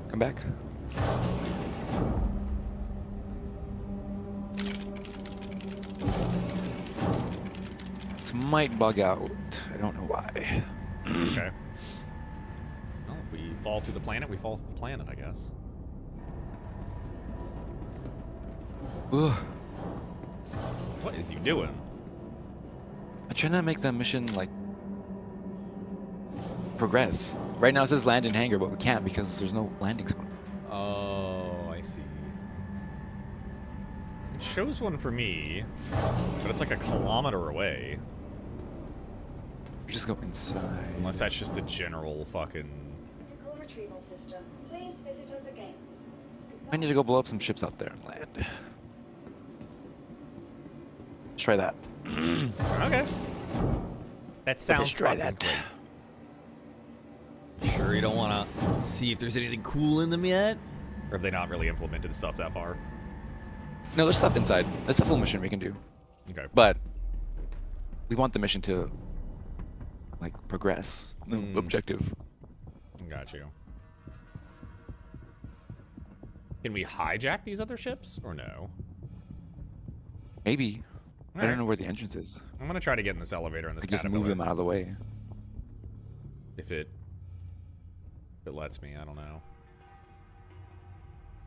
Come back. This might bug out. I don't know why. Okay. Well, if we fall through the planet, we fall through the planet, I guess. Ugh. What is you doing? I'm trying to make the mission, like, progress. Right now it says land in hangar, but we can't because there's no landing spot. Oh, I see. It shows one for me, but it's like a kilometer away. Just go inside. Unless that's just a general fucking... Vehicle retrieval system. Please visit us again. I need to go blow up some ships out there and land. Let's try that. Okay. That sounds try fucking that. great. Sure you don't want to see if there's anything cool in them yet? Or have they not really implemented stuff that far? No, there's stuff inside. That's a full mission we can do. Okay. But we want the mission to, like, progress. No objective. Got you. Can we hijack these other ships, or no? Maybe. I Alright. don't know where the entrance is. I'm gonna try to get in this elevator and this Like, just caterpillar. move them out of the way. If it lets me, I don't know.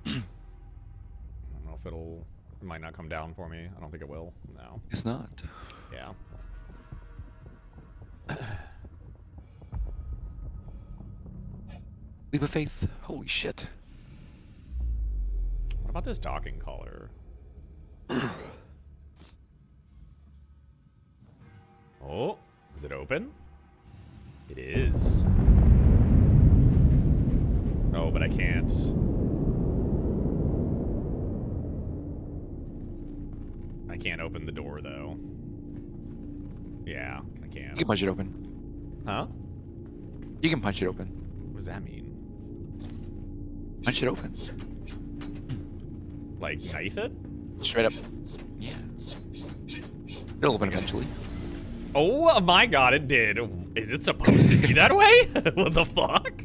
I don't know if it might not come down for me. I don't think it will. No. It's not. Yeah. Leap of faith. Holy shit. What about this docking collar? Oh, is it open? It is. Oh, but I can't. I can't open the door, though. Yeah, I can. You can punch it open. Huh? You can punch it open. What does that mean? Punch it open. Like, knife it? Straight up. Yeah. It'll open eventually. Oh my god, it did. Is it supposed to be that way? What the fuck?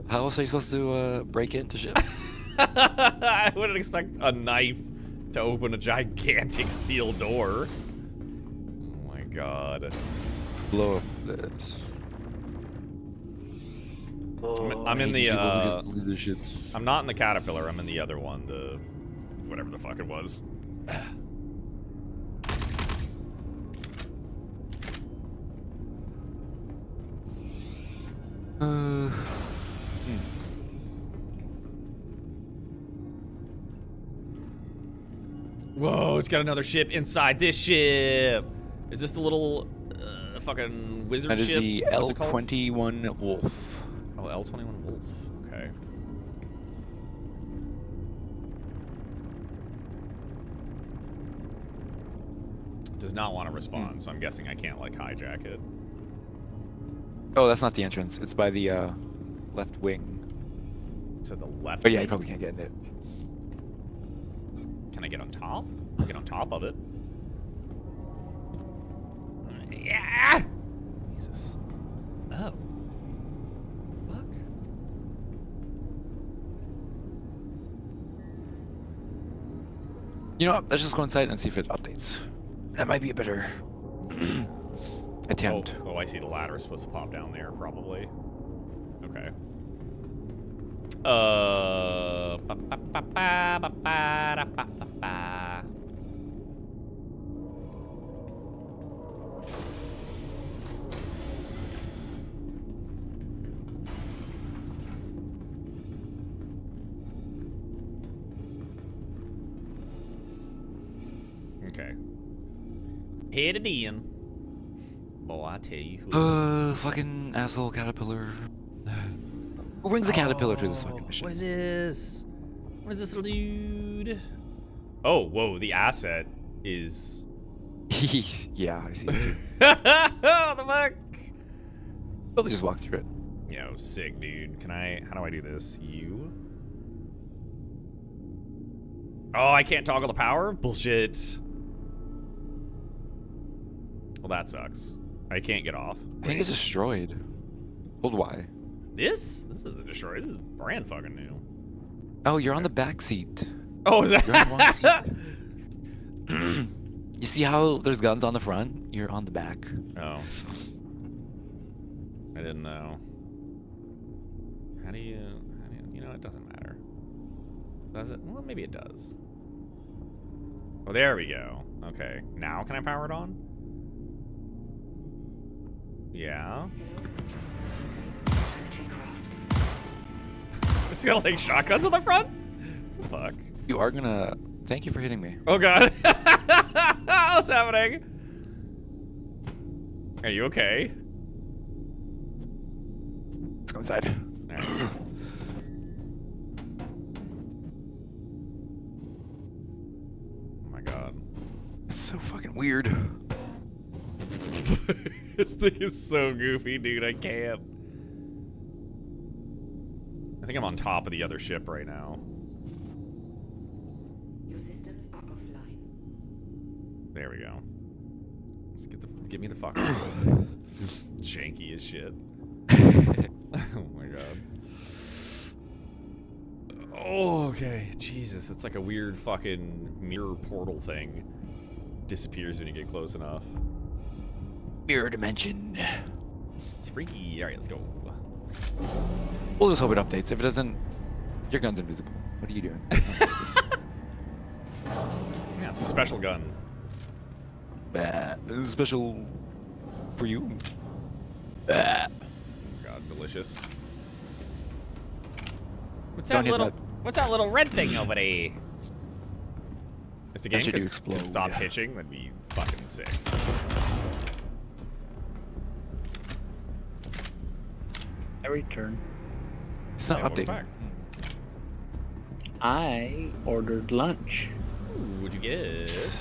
How else are you supposed to break into ships? I wouldn't expect a knife to open a gigantic steel door. Oh my god. Blow up this. I'm in the, just leave the ships. I'm not in the caterpillar, I'm in the other one, the, whatever the fuck it was. Whoa, it's got another ship inside this ship. Is this the little fucking wizard ship? That is the What's it called? L-21 Wolf. Oh, L-21 Wolf. Okay. Does not want to respond, so I'm guessing I can't, like, hijack it. Oh, that's not the entrance. It's by the left wing. So the left Oh yeah, you wing? probably can't get in it. Can I get on top? I'll get on top of it. Yeah! Jesus. Oh. Fuck. You know what? Let's just go inside and see if it updates. That might be a better attempt. Oh, I see the ladder is supposed to pop down there, probably. Okay. Okay. Headed in. Boy, I tell you who. Fucking asshole caterpillar. Who brings the caterpillar to this fucking mission? What is this? What is this little dude? Oh, whoa, the asset is... Yeah, I see it too. What the fuck? Probably just walk through it. Yo, sick, dude. Can I... How do I do this? You? Oh, I can't toggle the power? Bullshit. Well, that sucks. I can't get off. I think it's destroyed. Hold Y. This? This isn't destroyed. This is brand fucking new. Oh, you're on the back seat. Oh, is that? You're on the wrong seat. You see how there's guns on the front? You're on the back. Oh. I didn't know. How do you, you know, it doesn't matter. Does it? Well, maybe it does. Oh, there we go. Okay. Now can I power it on? Yeah. It's got like shotguns on the front? What the fuck? You are gonna... Thank you for hitting me. Oh god. What's happening? Are you okay? Let's go inside. All right. Oh my god. It's so fucking weird. This thing is so goofy, dude. I can't. I think I'm on top of the other ship right now. Your systems are offline. There we go. Let's get me the fuck out of this thing. Just janky as shit. Oh my god. Oh, okay. Jesus, it's like a weird fucking mirror portal thing. Disappears when you get close enough. Mirror dimension. It's freaky. Alright, let's go. We'll just hope it updates. If it doesn't, your gun's invisible. What are you doing? Yeah, it's a special gun. This is special for you. God, delicious. What's Don't that hit little? that. What's that little red thing over there? If the game should could explode. stop hitching, that'd be fucking sick. I return. It's not Yeah, welcome updating. back. I ordered lunch. Ooh, what'd you get?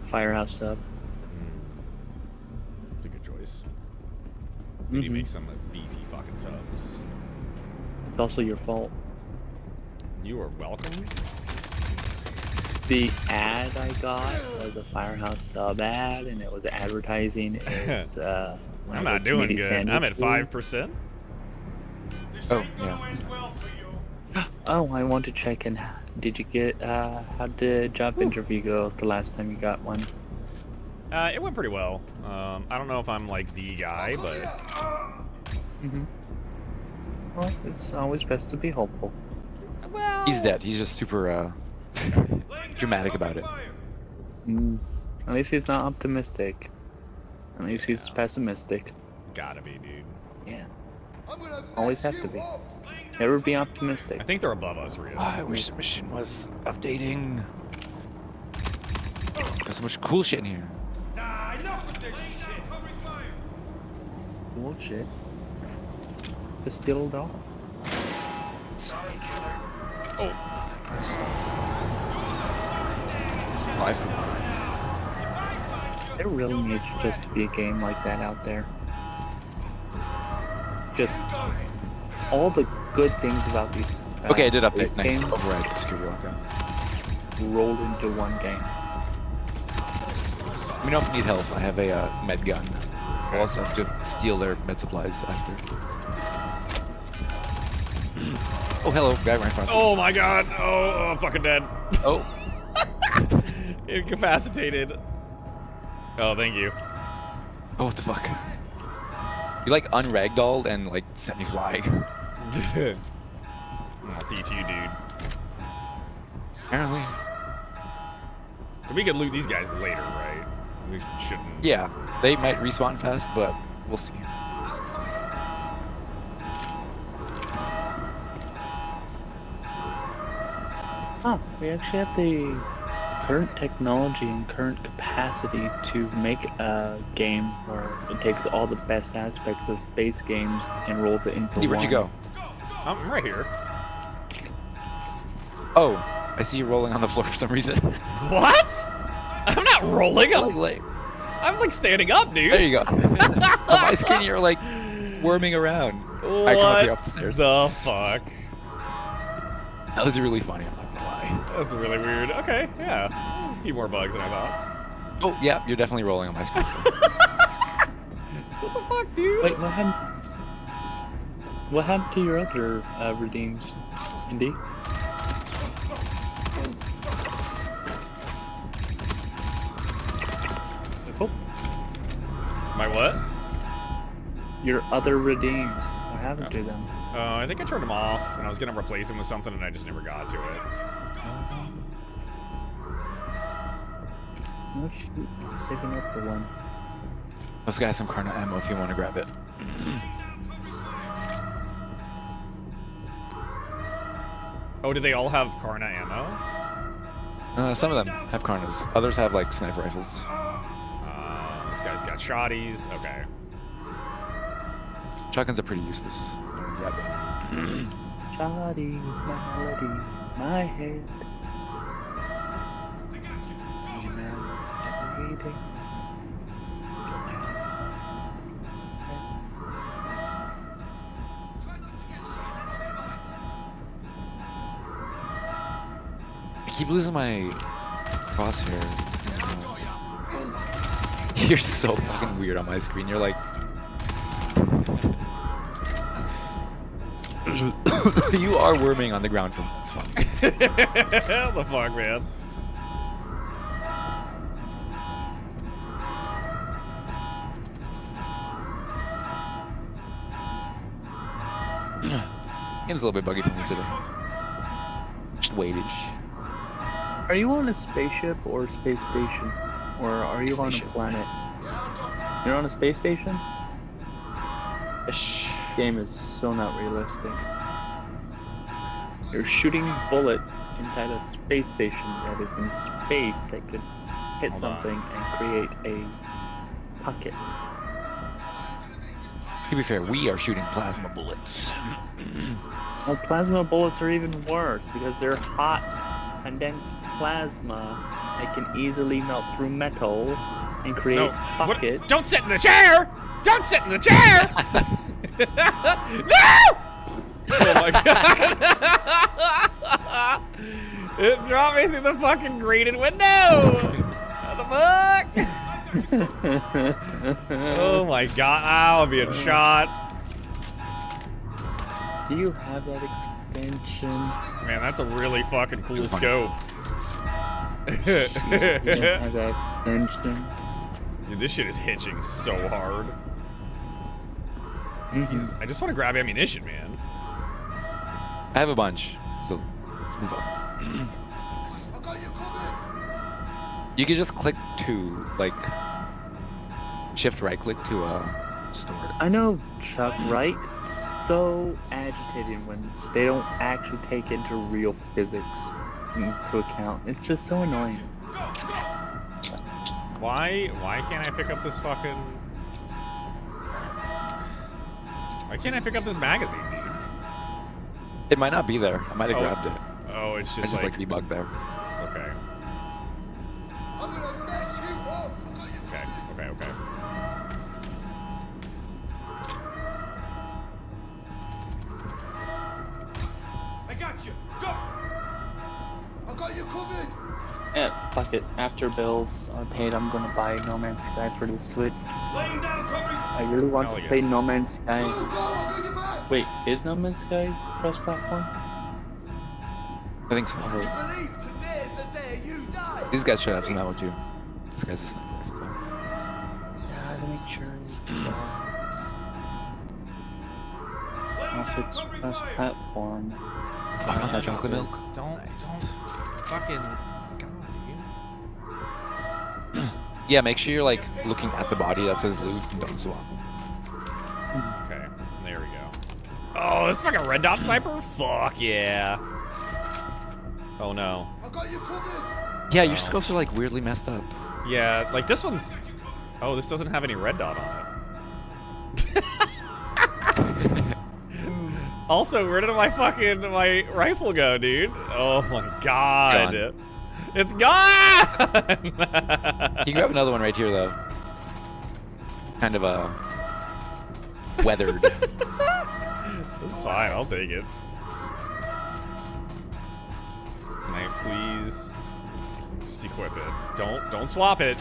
Firehouse sub. That's a good choice. We need to make some beefy fucking subs. It's also your fault. You are welcome. The ad I got was a Firehouse sub ad, and it was advertising its. I'm not doing good. I'm at 5%. Oh, yeah. Oh, I want to check in. Did you get? How'd the job interview go the last time you got one? It went pretty well. I don't know if I'm like the guy, but Well, it's always best to be hopeful. well, He's dead. He's just super dramatic about it. At least he's not optimistic. At least he's pessimistic. Gotta be, dude. Yeah. Always have to be. Never be optimistic. I think they're above us, Rios. I wish the mission was updating. There's so much cool shit in here. Bullshit. Distilled off. Sorry, killer. Oh. Nice. There really needs just to be a game like that out there. Just all the good things about these. Okay, I did space update. Nice. games Override security lockdown. rolled into one game. Let me know if you need help. I have a med gun. I'll also have to steal their med supplies after. Oh, hello. Guy right in front. Oh my god. Oh, I'm fucking dead. Oh. Incapacitated. Oh, thank you. Oh, what the fuck? You like unragdolled and like set me flying. I'll teach you, dude. Apparently. We could loot these guys later, right? We shouldn't. Yeah, they might respawn fast, but we'll see. Oh, we actually have the current technology and current capacity to make a game where it takes all the best aspects of space games and rolls it into Hey, where'd you go? I'm right here. Oh, I see you rolling on the floor for some reason. What? I'm not rolling. I'm like standing up, dude. There you go. On my screen, you're like worming around. I come up here up the stairs. The fuck? That was really funny. I'm not gonna lie. That's really weird. Okay, yeah. There's a few more bugs than I thought. Oh yeah, you're definitely rolling on my screen. What the fuck, dude? Wait, what happened? What happened to your other redeems, Indy? Oh. My what? Your other redeems. What happened to them? I think I turned them off, and I was gonna replace them with something, and I just never got to it. Oh shoot, I'm saving up for one. This guy has some Karna ammo if you want to grab it. Oh, do they all have Karna ammo? Some of them have Karnas. Others have like sniper rifles. This guy's got shotties. Okay. Shotguns are pretty useless. Grab it. Shoddy, melody, my head. I keep losing my crosshair. You're so fucking weird on my screen. You're like... You are worming on the ground from... It's fun. What the fuck, man? Game's a little bit buggy for me today. Just weightage. Are you on a spaceship or a space station? Or are you on a planet? You're on a space station? This game is so not realistic. You're shooting bullets inside a space station that is in space that could hit Hold something and create a pocket. To be fair, we are shooting plasma bullets. Well, plasma bullets are even worse because they're hot, condensed plasma that can easily melt through metal and create buckets. What? Don't sit in the chair! Don't sit in the chair! No! Oh my god! It dropped me through the fucking grated window! What the fuck? Oh my god, I'm being shot. Do you have that extension? Man, that's a really fucking cool scope. You don't have that extension? Dude, this shit is hitching so hard. Jesus, I just want to grab ammunition, man. I have a bunch, so let's move on. You can just click to, like, shift right click to store it. I know, Chuck, right? It's so agitating when they don't actually take into real physics into account. It's just so annoying. Why can't I pick up this fucking... Why can't I pick up this magazine, dude? It might not be there. I might have grabbed it. Oh, it's I just like debug there. Okay. Okay. I got you. Go. I got you covered. Yeah, fuck it. After bills are paid, I'm gonna buy No Man's Sky for the Switch. Laying down covering. I really want to play No Man's Sky. Wait, is No Man's Sky cross-platform? I think so. Believe today's the day you die. These guys should have some ammo too. This guy's a sniper. So. Yeah, to make sure. If it's cross-platform. I found that chocolate milk. Don't fucking... Yeah, make sure you're like looking at the body that says loot and don't swap. Okay, there we go. Oh, this fucking red dot sniper? Fuck yeah. Oh no. I got you covered. Yeah, your scopes are like weirdly messed up. Yeah, like this one's... Oh, this doesn't have any red dot on it. Also, where did my rifle go, dude? Oh my god. Gone. It's gone! You can grab another one right here, though. Kind of weathered. That's fine, I'll take it. Can I please just equip it? Don't swap it.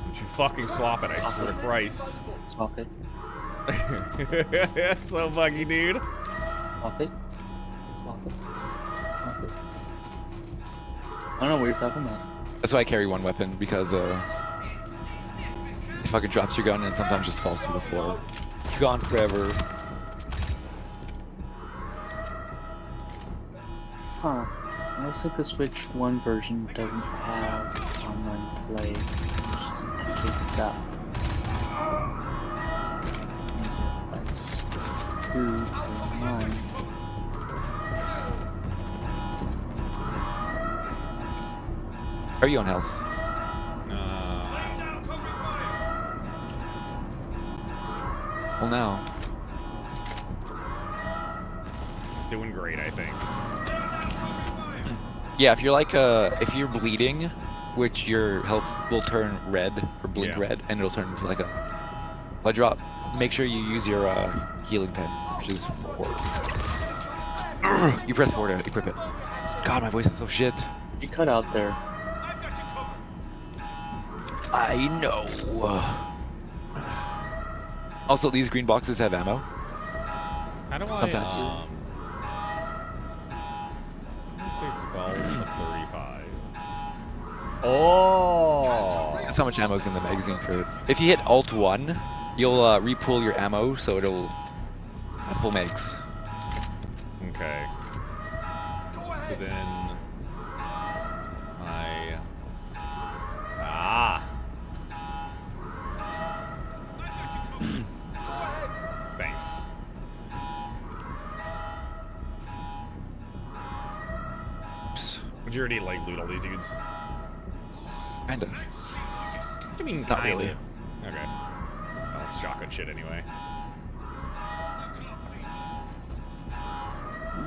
Don't you fucking swap it, I swear to Christ. Swap it. That's so buggy, dude. Swap it. Swap it. Swap it. I don't know what you're talking about. That's why I carry one weapon, because it fucking drops your gun and sometimes just falls through the floor. It's gone forever. Huh. It looks like the Switch 1 version doesn't have online play, which is actually sucks. That's 2 to 9. Are you on health? Well, now. Doing great, I think. Yeah, if you're like if you're bleeding, which your health will turn red or blink red, and it'll turn into like a blood drop. Make sure you use your healing pen, which is 4. You press 4 to equip it. God, my voice is so shit. You cut out there. I know. Also, these green boxes have ammo. How do I, Sometimes. say 12 to 35. Oh! That's how much ammo's in the magazine for it. If you hit Alt 1, you'll re-pull your ammo, so it'll have full mags. Okay. So then... Thanks. Oops. Would you already, like, loot all these dudes? Kinda. What do you mean, Not kinda? really. Okay. Well, it's shotgun shit anyway.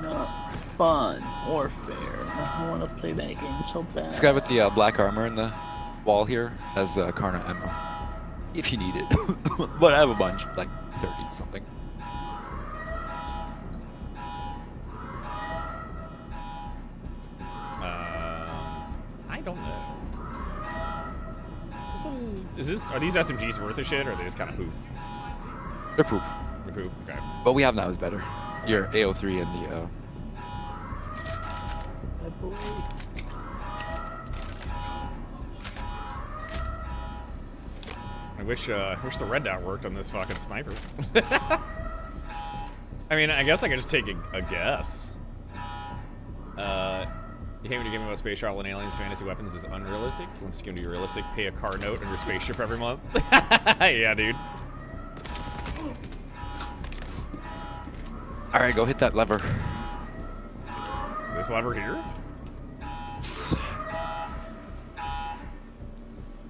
not fun. Warfare. I want to play that game so bad. This guy with the black armor in the wall here has Karna ammo. If you need it. But I have a bunch, like 30 something. I don't know. Are these SMGs worth a shit, or are they just kind of poop? They're poop. They're poop, okay. What we have now is better. Your AO3 and the I wish the red dot worked on this fucking sniper. I mean, I guess I could just take a guess. You came to give me about space travel and aliens, fantasy weapons is unrealistic. You want to skim to be realistic, pay a car note and your spaceship every month. Yeah, dude. Alright, go hit that lever. This lever here?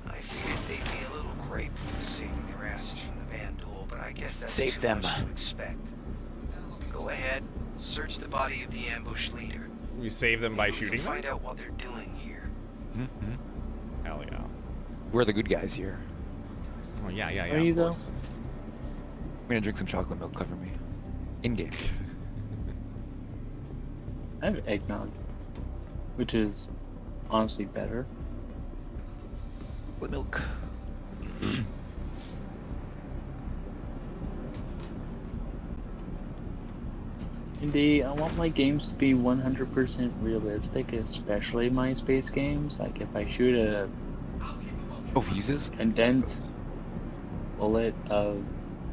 I figured they'd be a little grateful for saving their asses from the Vandal, but I guess that's Save too them. much to expect. Go ahead, search the body of the ambush leader. You save them by Maybe we shooting can them? find out what they're doing here. Mm-hmm. Hell yeah. We're the good guys here. Oh yeah, yeah, yeah. Are you of though? course. I'm gonna drink some chocolate milk, cover me. In-game. I have eggnog, which is honestly better. Chocolate milk. Indeed, I want my games to be 100% realistic, especially my space games. Like if I shoot a fuses? Condensed bullet of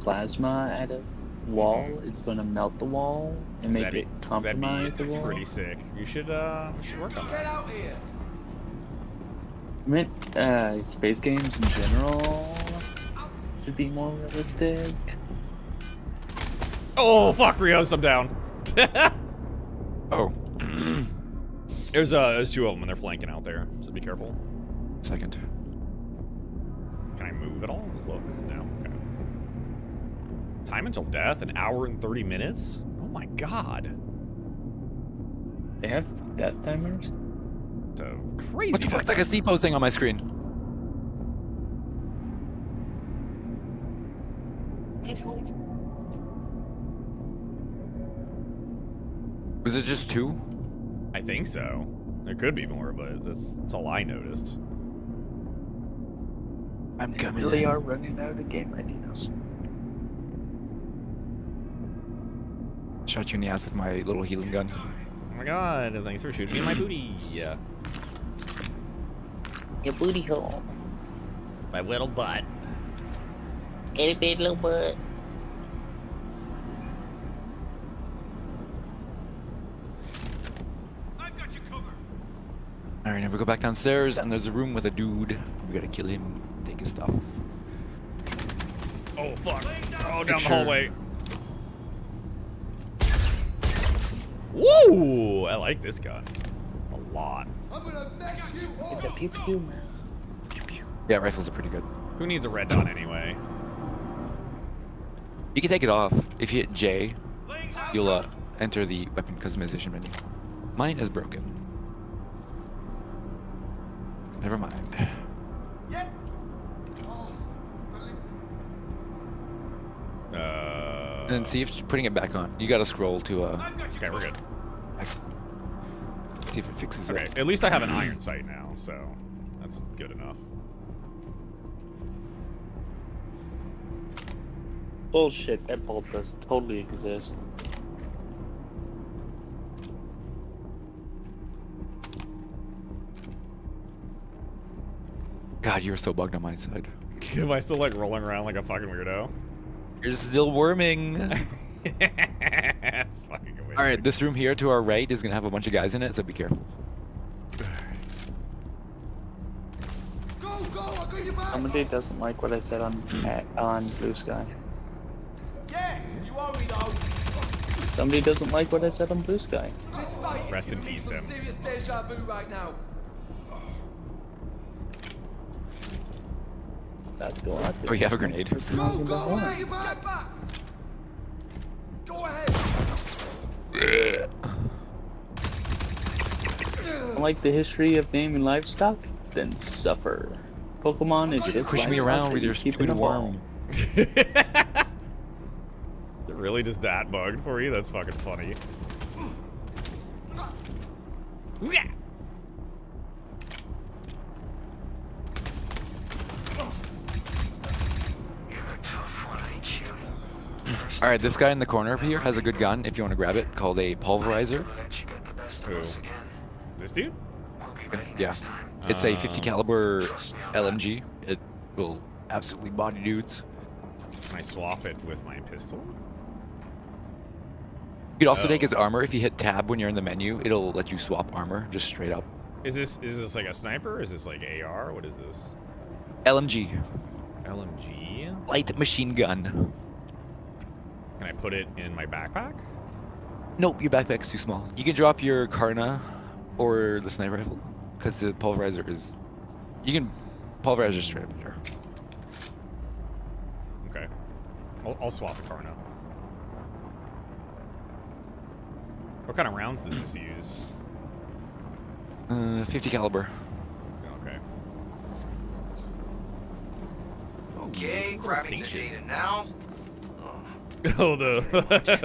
plasma at a wall, it's gonna melt the wall and make it compromise the wall. Pretty sick. You should work on that. out here. I meant space games in general should be more realistic. Oh fuck, Rios, I'm down. Oh. There's two of them and they're flanking out there, so be careful. Second. Can I move at all? Look, no. Okay. Time until death, an hour and 30 minutes? Oh my god. They have death timers? So crazy. What the fuck? Like a C posting on my screen. Was it just 2? I think so. There could be more, but that's all I noticed. I'm coming. Really are running out of game ideas. Shot you in the ass with my little healing gun. Oh my god, thanks for shooting me in my booty. Yeah. Your booty hole. My little butt. Itty bitty little butt. Alright, now we go back downstairs and there's a room with a dude. We gotta kill him, take his stuff. Oh fuck. Oh, down the hallway. Woo! I like this gun. A lot. I'm gonna mess you It's a up. pew pew, man. Yeah, rifles are pretty good. Who needs a red dot anyway? You can take it off. If you hit J, you'll enter the weapon customization menu. Mine is broken. Never mind. Yeah. And then see if putting it back on. You gotta scroll to Okay, we're good. see if it fixes Okay, it. at least I have an iron sight now, so that's good enough. Bullshit, that bolt does totally exist. God, you were so bugged on my side. Am I still like rolling around like a fucking weirdo? You're still worming. That's fucking amazing. Alright, this room here to our right is gonna have a bunch of guys in it, so be careful. Go, go, I got your back. Somebody doesn't like what I said on Blue Sky. Yeah, you owe me though. Somebody doesn't like what I said on Blue Sky. This fight is Rest in giving me peace, some Tim. serious deja vu right now. That's going on. Oh, you have a grenade. Go, go, I got your back. Go ahead. don't like the history of naming livestock? Then suffer. Pokemon is just Push me around with your stupid worm. Is it really just that bugged for you? That's fucking funny. Yeah. All right, this guy in the corner up here has a good gun if you want to grab it, called a pulverizer. Who? This dude? Yeah. It's a 50 caliber LMG. It will absolutely body dudes. Can I swap it with my pistol? You could also take his armor. If you hit tab when you're in the menu, it'll let you swap armor just straight up. Is this like a sniper? Is this like AR? What is this? LMG. LMG? Light machine gun. Can I put it in my backpack? Nope, your backpack's too small. You can drop your Karna or the sniper rifle, because the pulverizer is... You can pulverizer straight up there. Okay. I'll swap the Karna. What kind of rounds does this use? 50 caliber. Okay. Okay, grabbing the data now. Oh, the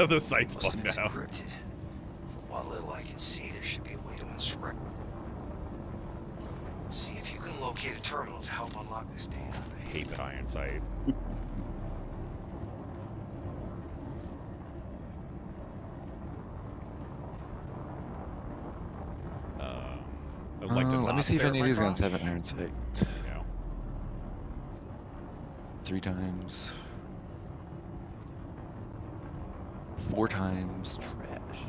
the site's bugged now. Encrypted. What little I can see, there should be a way to instruct. See if you can locate a terminal to help unlock this data. I hate that iron sight. I'd like to let me see if any of these guns have an iron sight. Yeah. 3 times. 4 times. Trash.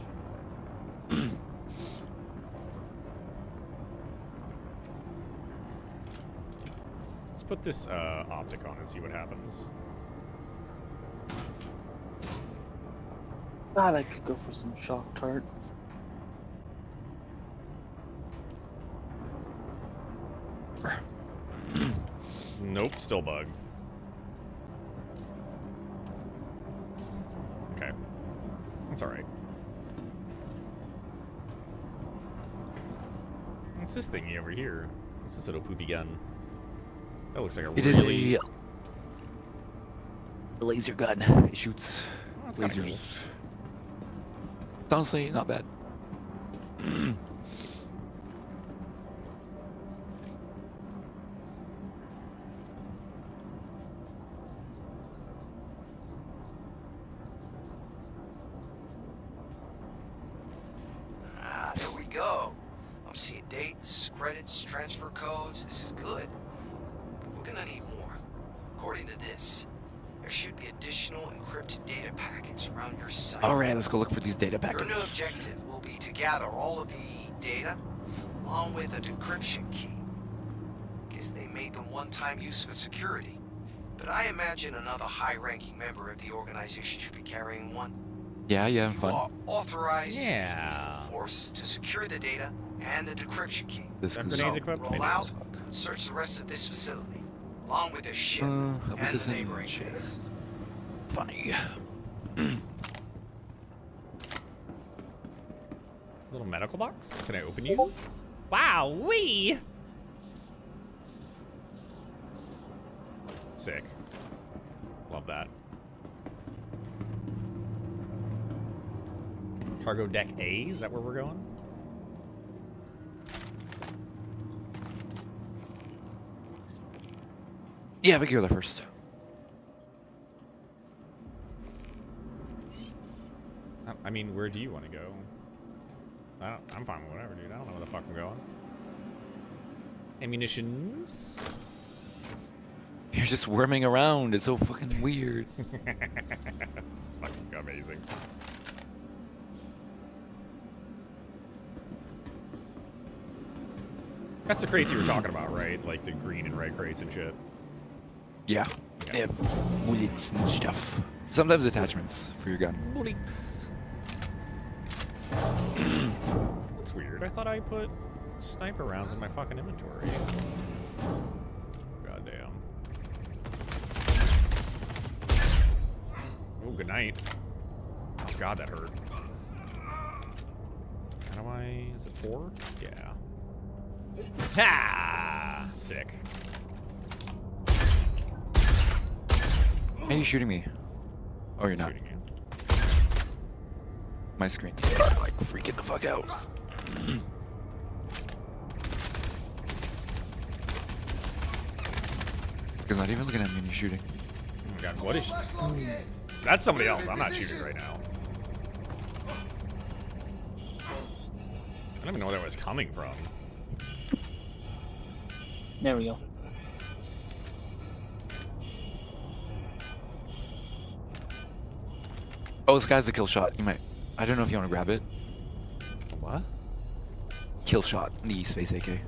Let's put this optic on and see what happens. God, I could go for some shock tarts. Nope, still bugged. Okay. That's alright. What's this thingy over here? What's this little poopy gun? That looks like a It really... is a laser gun. It shoots lasers. Cool. Honestly, not bad. There we go. I'm seeing dates, credits, transfer codes. This is good. But we're gonna need more. According to this, there should be additional encrypted data packets around your site. Alright, let's go look for these data Your packets. new objective will be to gather all of the data, along with a decryption key. Guess they made them one-time use for security. But I imagine another high-ranking member of the organization should be carrying one. Yeah, You fun. are authorized Yeah. to use the force to secure the data and the decryption key. This That goes grenades equipped? Roll out and search the rest of this facility, along with the ship I'll put and this the in neighboring shit. base. Funny. Little medical box? Can I open you? Wow, wee! Sick. Love that. Cargo deck A, is that where we're going? Yeah, we can go there first. I mean, where do you want to go? I'm fine with whatever, dude. I don't know where the fuck I'm going. Ammunitions? You're just worming around. It's so fucking weird. It's fucking amazing. That's the crates you were talking about, right? Like the green and red crates and shit. Yeah. They have bullets and stuff. Sometimes attachments for your gun. Bullets. That's weird. I thought I put sniper rounds in my fucking inventory. Goddamn. Oh, good night. Oh god, that hurt. How do I... Is it 4? Yeah. Ha! Sick. How are you shooting me? Oh, you're not. My screen is like freaking the fuck out. Because not even looking at me and you're shooting. Oh my god, what is... That's somebody else. I'm not shooting right now. I don't even know where that was coming from. There we go. Oh, this guy's a kill shot. You might. I don't know if you want to grab it. What? Kill shot. The space AK.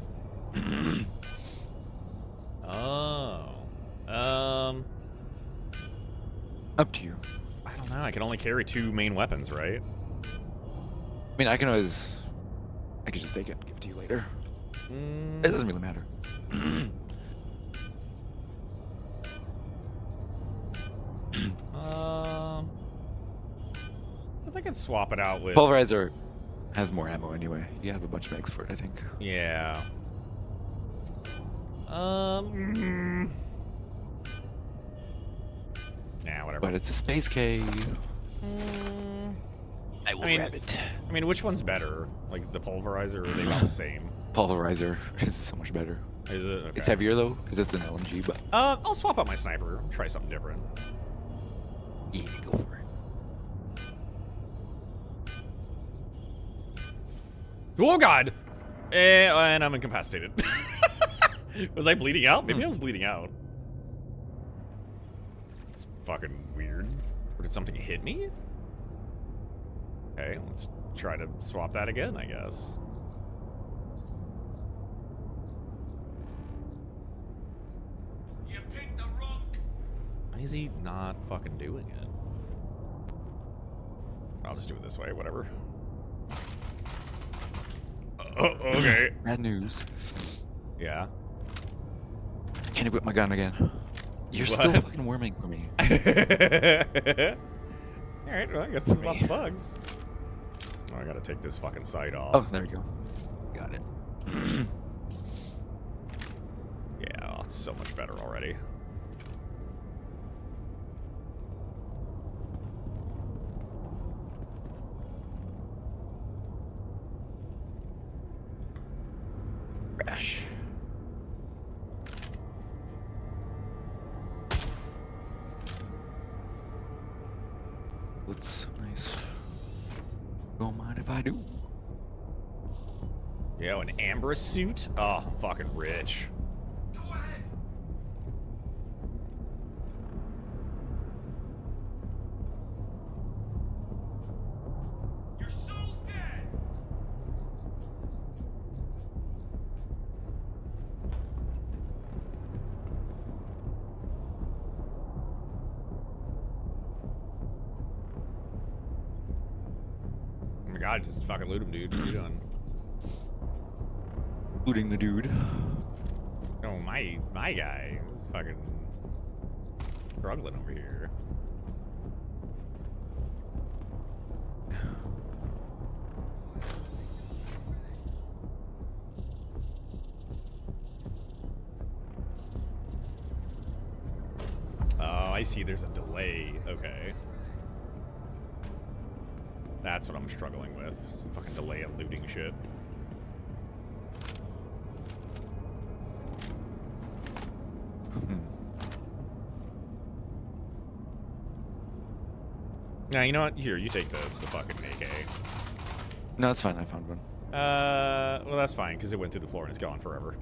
Oh. Up to you. I don't know. I can only carry 2 main weapons, right? I mean, I can always. I could just take it and give it to you later. It doesn't really matter. I think I can swap it out with... Pulverizer has more ammo anyway. You have a bunch of mags for it, I think. Yeah. Nah, whatever. But it's a space cave. I will grab it. I mean, which one's better? Like the pulverizer, or are they about the same? Pulverizer is so much better. Is it? Okay. It's heavier though, because it's an LMG. But I'll swap out my sniper. Try something different. yeah, go for it. Oh god! And I'm incapacitated. Was I bleeding out? Maybe I was bleeding out. It's fucking weird. Or did something hit me? Okay, let's try to swap that again, I guess. You picked the wrong. Why is he not fucking doing it? I'll just do it this way, whatever. Okay. Bad news. Yeah. Can't equip my gun again. You're still fucking worming for me. Alright, well, I guess there's lots of bugs. Oh, I gotta take this fucking sight off. Oh, there we go. Got it. Yeah, oh, it's so much better already. Crash. Looks nice. Don't mind if I do. Yo, an Amber suit? Oh, I'm fucking rich. Go ahead. Your soul's dead. Oh my god, just fucking loot him, dude. What are you doing? Looting the dude. Oh, my guy is fucking struggling over here. Oh, I see. There's a delay. Okay. That's what I'm struggling with. It's a fucking delay of looting shit. Now, you know what? Here, you take the fucking AK. No, it's fine. I found one. Well, that's fine, because it went through the floor and it's gone forever.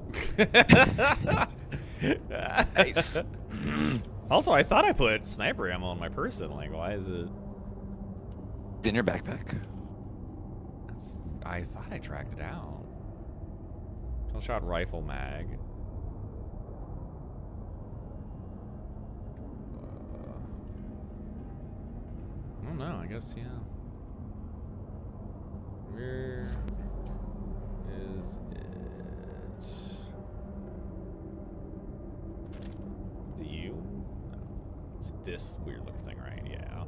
Nice. Also, I thought I put sniper ammo on my person. Like, why is it... It's in your backpack. I thought I tracked it out. Kill shot rifle mag. I don't know, I guess, yeah. Where is it? The U? No. It's this weird looking thing, right? Yeah.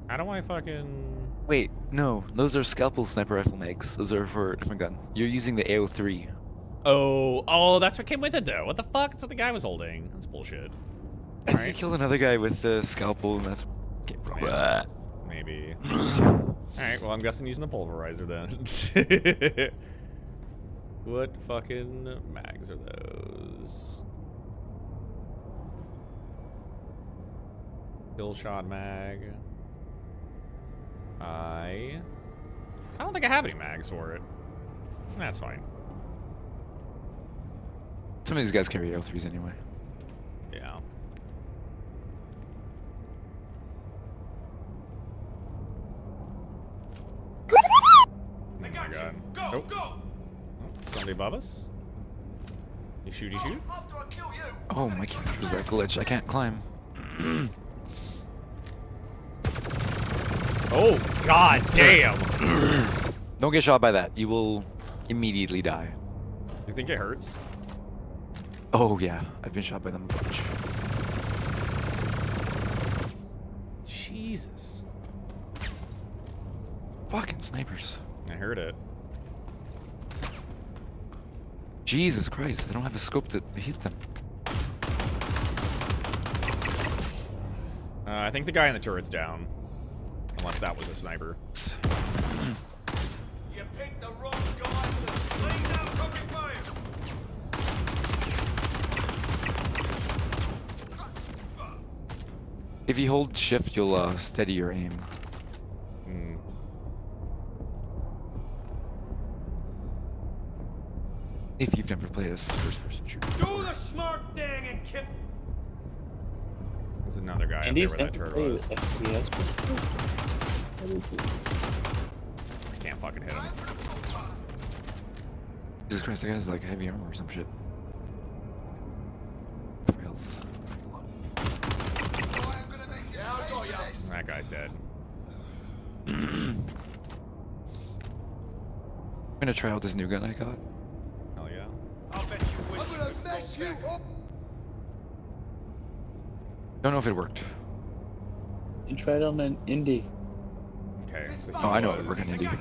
How do I fucking... Wait, no. Those are scalpel sniper rifle makes. Those are for a different gun. You're using the AO3. Oh, that's what came with it though. What the fuck? That's what the guy was holding. That's bullshit. I think you killed another guy with the scalpel, and that's... Maybe. Alright, well, I'm guessing using a pulverizer then. What fucking mags are those? Kill shot mag. I don't think I have any mags for it. That's fine. Some of these guys carry AO3s anyway. Yeah. Oh my god. Go, go! Oh, somebody above us? You shoot. Oh, my character's that glitch. I can't climb. Oh, god damn! Don't get shot by that. You will immediately die. You think it hurts? Oh, yeah. I've been shot by them a bunch. Jesus. Fucking snipers. I heard it. Jesus Christ. I don't have a scope to hit them. I think the guy in the turret's down. Unless that was a sniper. You picked the wrong guy. Lay down covering fire. If you hold shift, you'll steady your aim. If you've never played as first-person shooter. Do the smart thing and keep. There's another guy up there where that turret was. I can't fucking hit him. Jesus Christ, that guy's like heavy armor or some shit. For health. That guy's dead. I'm gonna try out this new gun I got. Hell yeah. I'll bet you wish I'm gonna mess you up. Don't know if it worked. You tried on an indie. Okay. So Oh, I know it worked on indie.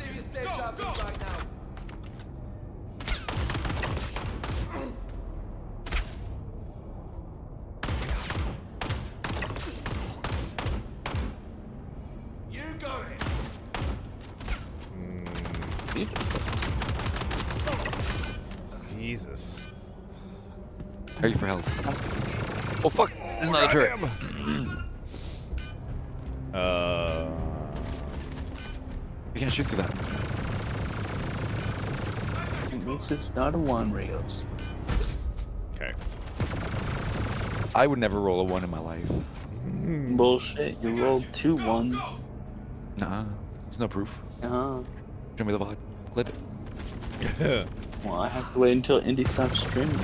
You got it. Jesus. Are you for health? Oh fuck! There's another turret. You can't shoot through that. This is not a one, Rios. Okay. I would never roll a 1 in my life. Bullshit, you rolled 2 ones. Nah, there's no proof. Uh-huh. Show me the VOD. Clip it. Well, I have to wait until Indy stops streaming.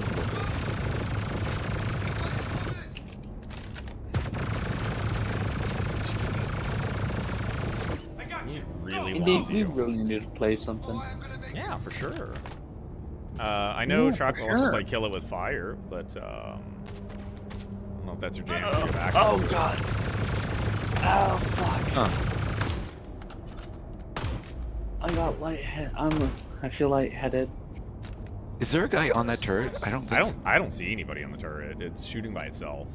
Jesus. He really Indy, wants you you. really need to play something. Yeah, for sure. I know Yeah, Chocolate for wants to sure. play Kill It With Fire, but I don't know if that's your jam. Or your back. Oh god. Oh fuck. Huh. I got lightheaded. I feel lightheaded. Is there a guy on that turret? I don't think so. I don't see anybody on the turret. It's shooting by itself.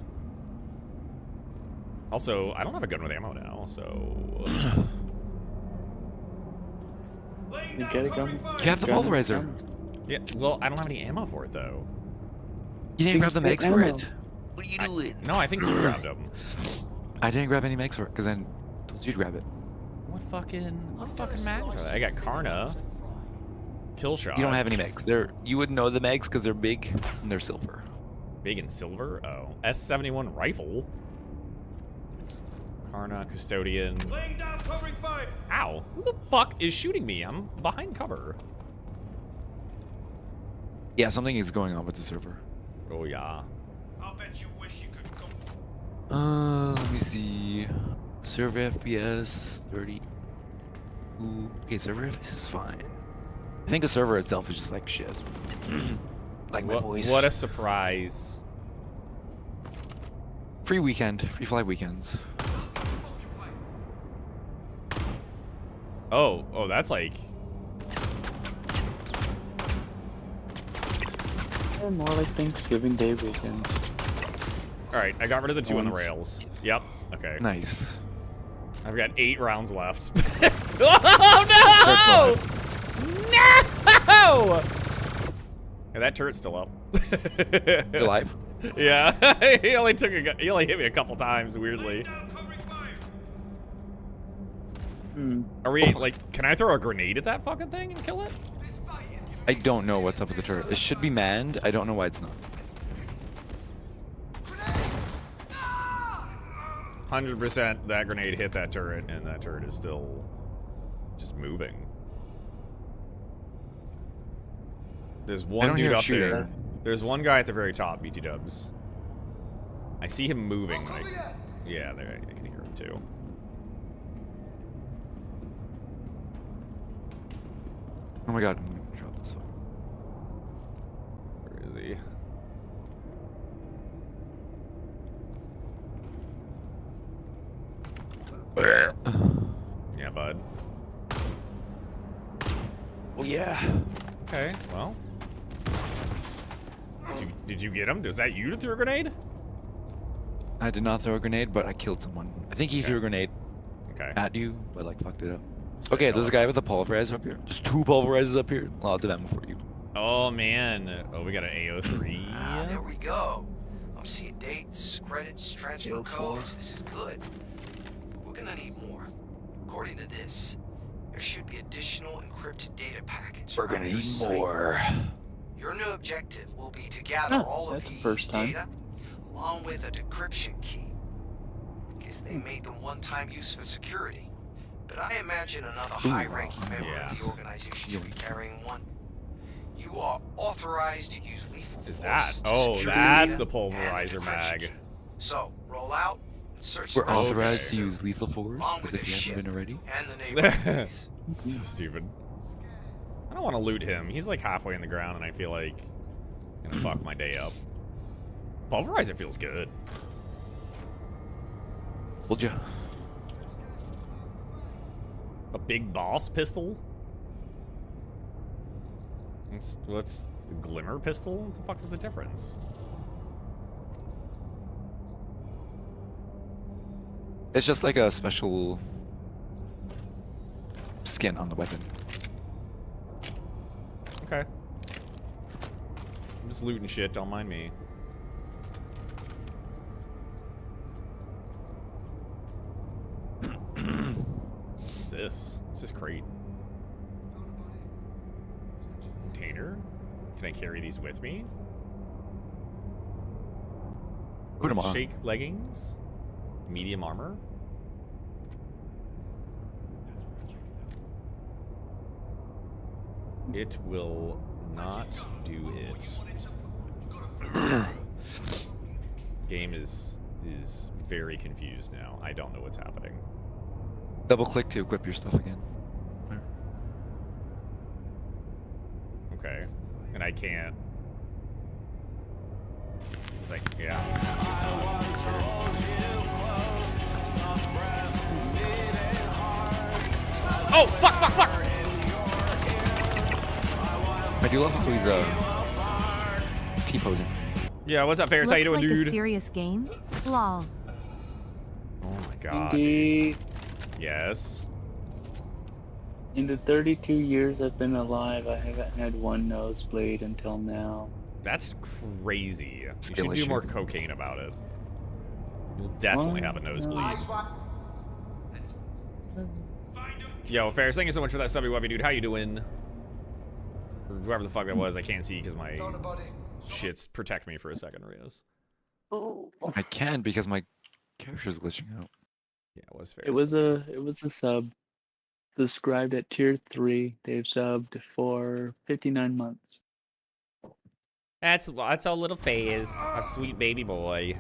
Also, I don't have a gun with ammo now, so. You get a gun? You have the pulverizer. Yeah, well, I don't have any ammo for it though. You didn't grab the mags for it. What are you doing? No, I think you grabbed them. I didn't grab any mags for it because I told you to grab it. What fucking mags are they? I got Karna. Kill shot. You don't have any mags. You wouldn't know the mags because they're big and they're silver. Big and silver? Oh. S71 rifle. Karna, custodian. Laying down covering fire. Ow. Who the fuck is shooting me? I'm behind cover. Yeah, something is going on with the server. Oh, yeah. I'll bet you wish you could come. Let me see. Server FPS 30. Ooh, okay, server FPS is fine. I think the server itself is just like shit. Like my voice. What a surprise. Free weekend. Free 5 weekends. Oh, that's like... They're more like Thanksgiving Day weekends. Alright, I got rid of the 2 on the rails. Yep, okay. Nice. I've got 8 rounds left. Oh, no! No! Yeah, that turret's still up. You're alive? Yeah, he only hit me a couple times, weirdly. Are we, like, can I throw a grenade at that fucking thing and kill it? I don't know what's up with the turret. It should be manned. I don't know why it's not. 100% that grenade hit that turret, and that turret is still just moving. There's one dude up there. There's one guy at the very top, BT Dubs. I see him moving. Yeah, there, I can hear him too. Oh my god, I'm gonna drop this one. Where is he? Yeah, bud. Oh yeah. Okay, well. Did you get him? Was that you that threw a grenade? I did not throw a grenade, but I killed someone. I think he threw a grenade at you, but like fucked it up. Okay, there's a guy with a pulverizer up here. Just 2 pulverizers up here. Lots of ammo for you. Oh man. Oh, we got an AO3. There we go. I'm seeing dates, credits, transfer codes. This is good. We're gonna need more. According to this, there should be additional encrypted data packets. We're gonna need more. Your new objective will be to gather all of the data, along with a decryption key. Guess they made them one-time use for security. But I imagine another high-ranking member of the organization should be carrying one. You are authorized to use lethal force. Is that? to Oh, secure that's data the pulverizer and mag. key. So, roll out and search We're the rest of the authorized to ship, use lethal force, along as with if the you ship haven't been already. and the neighborhood. So stupid. I don't want to loot him. He's like halfway in the ground, and I feel like gonna fuck my day up. Pulverizer feels good. Told ya. A big boss pistol? What's a glimmer pistol? What the fuck is the difference? It's just like a special skin on the weapon. Okay. I'm just looting shit, don't mind me. What's this? What's this crate? Container? Can I carry these with me? Put 'em on. Shake leggings? Medium armor? It will not do it. Game is very confused now. I don't know what's happening. Double click to equip your stuff again. Okay. And I can't. It's like, yeah. Oh, fuck, fuck, fuck! I do love how he's T-posing. Yeah, what's up, Ferris? How you doing, Looks like dude? a serious game. Lol. Oh my god. Indeed. Yes. In the 32 years I've been alive, I haven't had one nosebleed until now. That's crazy. You Skill should do issue. more cocaine about it. You'll definitely have a nosebleed. Yo, Ferris, thank you so much for that subby webby, dude. How you doing? Or whoever the fuck that was, I can't see because my shits protect me for a second, Rios. I can because my character's glitching out. Yeah, it was fair. It was a sub. Subscribed at tier 3. They've subbed for 59 months. That's a little phase. A sweet baby boy.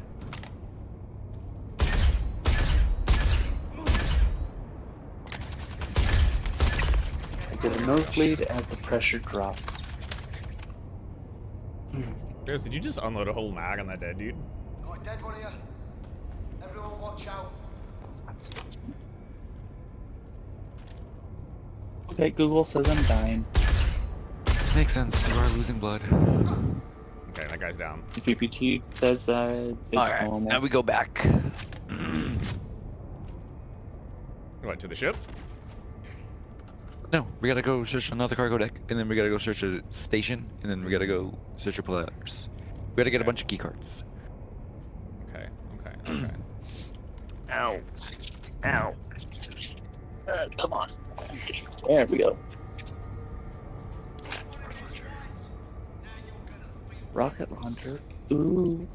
I get a nosebleed as the pressure drops. Ferris, did you just unload a whole mag on that dead dude? Got a dead one here. Everyone watch out. Okay, Google says I'm dying. Makes sense. You are losing blood. Okay, that guy's down. GPT says it's Alright, normal. now we go back. What, to the ship? No, we gotta go search another cargo deck, and then we gotta go search a station, and then we gotta go search a players. We gotta get a bunch of key cards. Okay, okay. Ow. Ow. Come on. There we go. Rocket launcher. Ooh.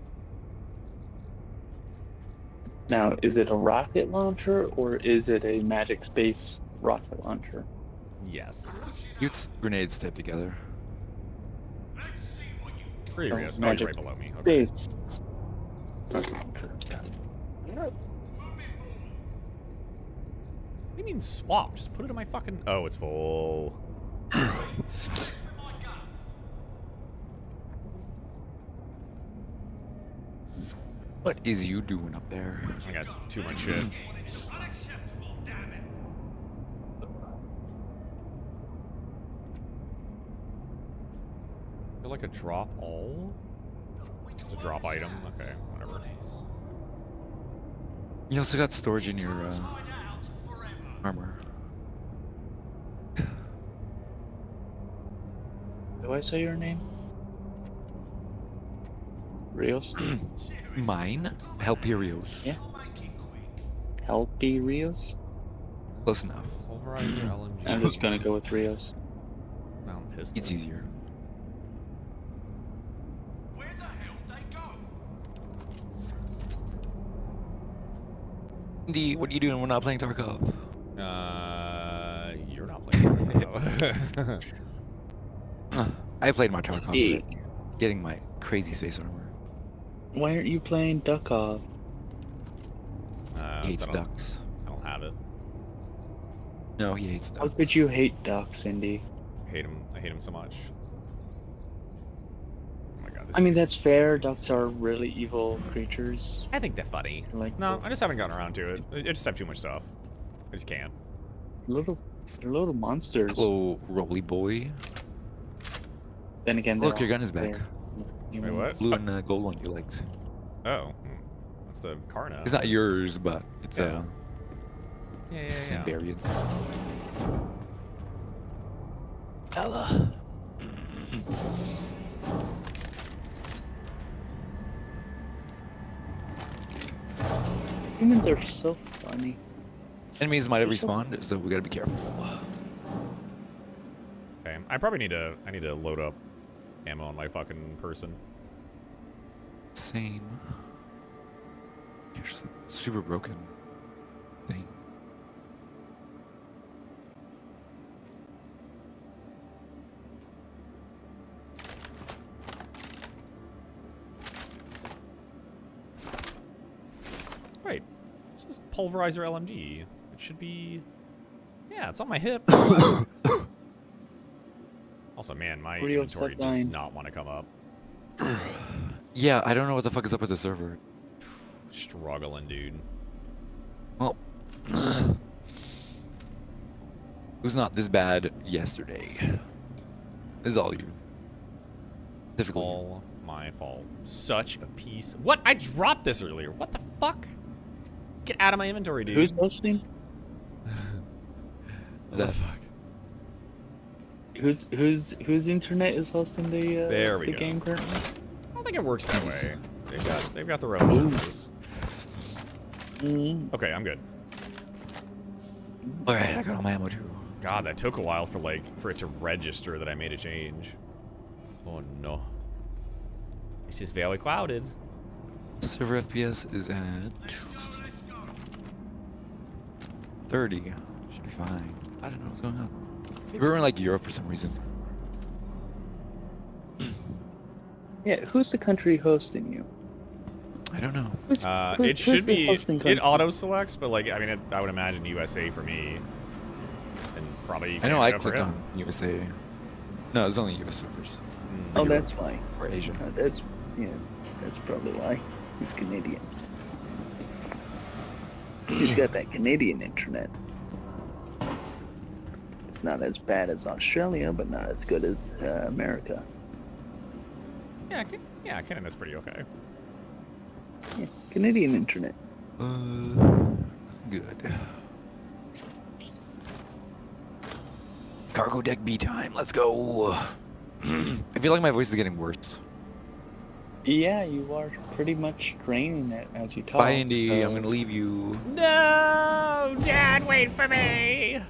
Now, is it a rocket launcher or is it a magic space rocket launcher? Yes. Use grenades taped together. Where are you, Rios? Oh, magic you're right below me. Okay. Space. Rocket launcher. What do you mean swap? Just put it in my fucking... Oh, it's full. What is you doing up there? I got too much shit. Feel like a drop all? It's a drop item? Okay, whatever. You also got storage in your armor. Do I say your name? Rios? Mine? Helperios. Yeah. Helpy Rios? Close enough. Pulverizer, LMG. I'm just gonna go with Rios. Mountain pistol. It's easier. Indy, what are you doing? We're not playing Tarkov. You're not playing Tarkov. I played my Tarkov. Yeah. Getting my crazy space armor. Why aren't you playing Duckov? He hates ducks. I don't have it. No, he hates ducks. How could you hate ducks, Indy? I hate him so much. Oh my god. I mean, that's fair. Ducks are really evil creatures. I think they're funny. No, I just haven't gotten around to it. I just have too much stuff. I just can't. They're little monsters. Oh, Rolly Boy. Then again, Look, your gun is back. Wait, what? Blue and gold one you liked. Oh. That's the Karna. It's not yours, but it's Yeah, it's the same yeah. variant. Ella. Humans are so funny. Enemies might have respawned, so we gotta be careful. Okay. I need to load up ammo on my fucking person. Same. Here's just a super broken thing. Right. This is Pulverizer LMG. It should be... Yeah, it's on my hip. Also, man, my inventory does not want to come up. Yeah, I don't know what the fuck is up with the server. Struggling, dude. Well, it was not this bad yesterday. This is all you. Difficult. All my fault. Such a piece. What? I dropped this earlier. What the fuck? Get out of my inventory, dude. Who's hosting? What the fuck? Whose internet is hosting the There we the go. game currently? I don't think it works that way. They've got their own servers. Okay, I'm good. Alright, I got all my ammo too. God, that took a while for it to register that I made a change. Oh no. It's just very crowded. Server FPS is at 30. Should be fine. I don't know what's going on. Maybe we're in like Europe for some reason. Yeah, who's the country hosting you? I don't know. It should be. hosting It country? auto selects, but like I mean, I would imagine USA for me, and probably. I know I Canada for clicked him. on USA. No, it's only US servers. Oh, that's why. Or Asia. That's probably why. He's Canadian. He's got that Canadian internet. It's not as bad as Australia, but not as good as America. Yeah, Canada's pretty okay. Yeah, Canadian internet. Good. Cargo deck B time. Let's go. I feel like my voice is getting worse. Yeah, you are pretty much straining it as you talk. Bye, Indy. I'm gonna leave you. No, Dad, wait for me.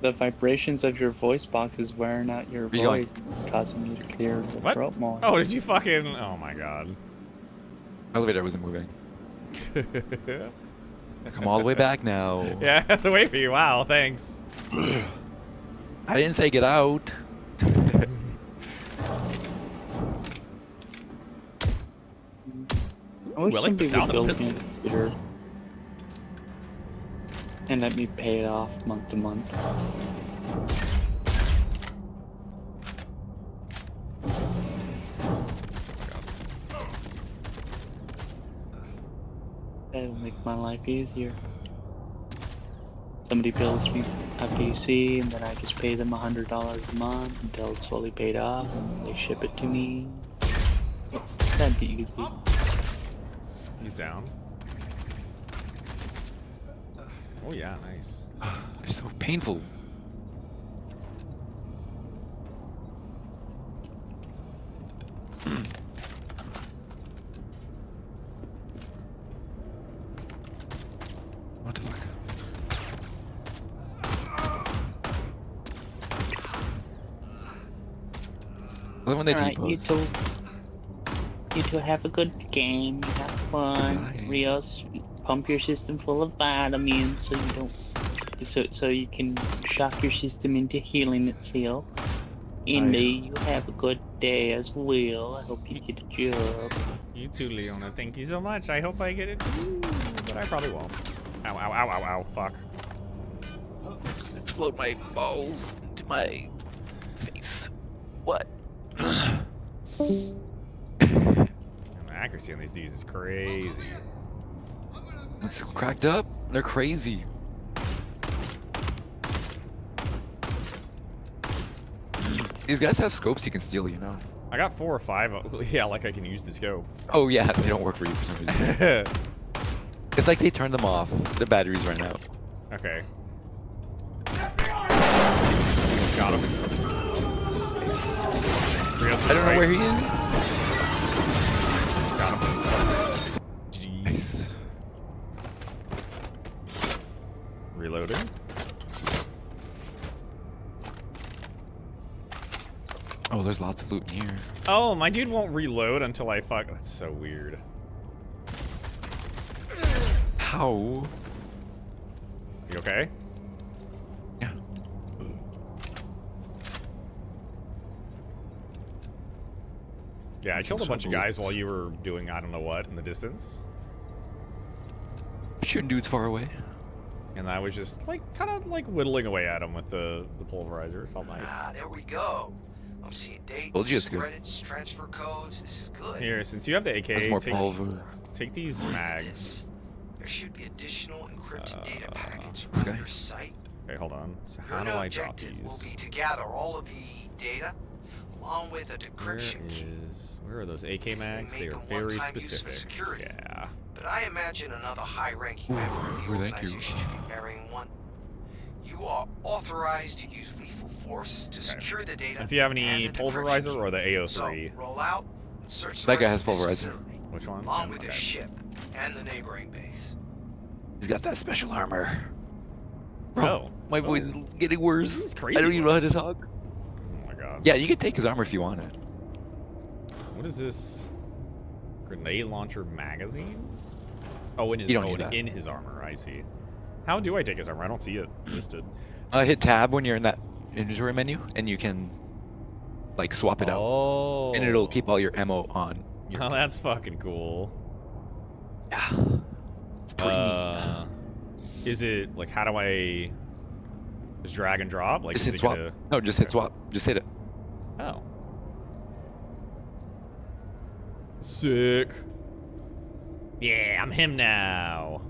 The vibrations of your voice box is wearing out your voice, causing you to clear the throat more. Oh, did you fucking? Oh my god. Elevator wasn't moving. Come all the way back now. Yeah, I have to wait for you. Wow, thanks. I didn't say get out. I wish Well, I like the somebody would sound of build me a computer and let me pay it off month to month. That'll make my life easier. Somebody builds me a PC and then I just pay them $100 a month until it's fully paid off and they ship it to me. That'd be easy. He's down. Oh yeah, nice. They're so painful. What the fuck? I love when they Alright, T-pose. You two have a good game, you have fun. Rios, pump your system full of vitamins so you don't so you can shock your system into healing itself. Indy, you have a good day as well. I hope you get a job. You too, Leona. Thank you so much. I hope I get it too, but I probably won't. Ow, ow, ow, ow, ow. Fuck. Explode my balls into my face. What? The accuracy on these dudes is crazy. It's cracked up. They're crazy. These guys have scopes you can steal, you know. I got 4 or 5. Yeah, like I can use the scope. Oh yeah, they don't work for you for some reason. It's like they turned them off. The batteries ran out. Okay. Got him. Nice. I don't know where he is. Got him. Jeez. Nice. Reloading. Oh, there's lots of loot in here. Oh, my dude won't reload until I fuck. That's so weird. How? You okay? Yeah. Yeah, I killed a bunch of guys while you were doing I don't know what in the distance. Shooting dudes far away. And I was just like kind of like whittling away at him with the pulverizer. It felt nice. Ah, there we go. I'm seeing Told you dates, it's good. credits, transfer codes. This is good. Here, since you have the AK, That's more pulver. take these mags. There should be additional encrypted data packets this around guy? your site. Okay, hold on. So Your how do new I drop objective will these? be to gather all of the data, along with a decryption key. Where are those AK Because mags? made They are them very one-time use for specific. security. Yeah. But I imagine another high-ranking member of the thank you. organization should be carrying one. You are authorized to use lethal force to secure the data. If you have any and the decryption pulverizer key. or the AO3. So, roll out and search the That guy rest has of this pulverizer. facility, Which one? along Yeah, with the okay. ship and the neighboring base. He's got that special armor. Oh. My voice is getting worse. This is crazy. I don't even know how to talk. Oh my god. Yeah, you can take his armor if you want it. What is this? Grenade launcher magazine? Oh, in his, You don't need that. in his armor. I see. How do I take his armor? I don't see it listed. Hit tab when you're in that inventory menu, and you can like swap it out, Oh. and it'll keep all your ammo on. Oh, that's fucking cool. Yeah. It's pretty neat. Is it like how do I just drag and drop? Like Just is hit it swap. gonna... No, just hit swap. Just hit it. Oh. Sick. Yeah, I'm him now.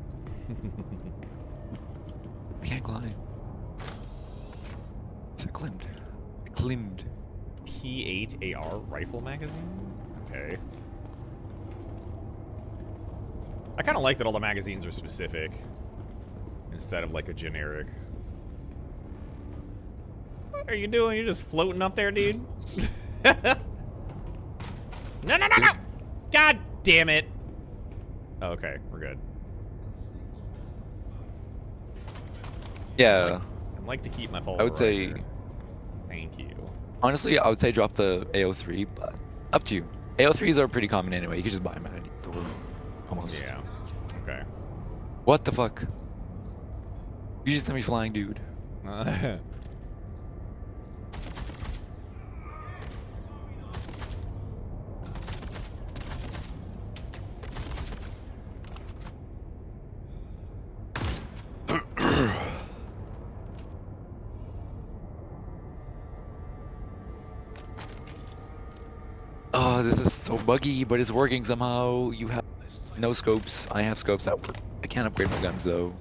I can't climb. It's Acclaimed. P8 AR rifle magazine? Okay. I kind of like that all the magazines are specific instead of like a generic. What are you doing? You're just floating up there, dude? No! God damn it. Okay, we're good. Yeah. I'd like to keep my polarizer. I would say. Thank you. Honestly, I would say drop the AO3, but up to you. AO3s are pretty common anyway. You can just buy them at any store. Almost. Yeah. Okay. What the fuck? You just sent me flying, dude. Oh, this is so buggy, but it's working somehow. You have no scopes. I have scopes that work. I can't upgrade my guns though.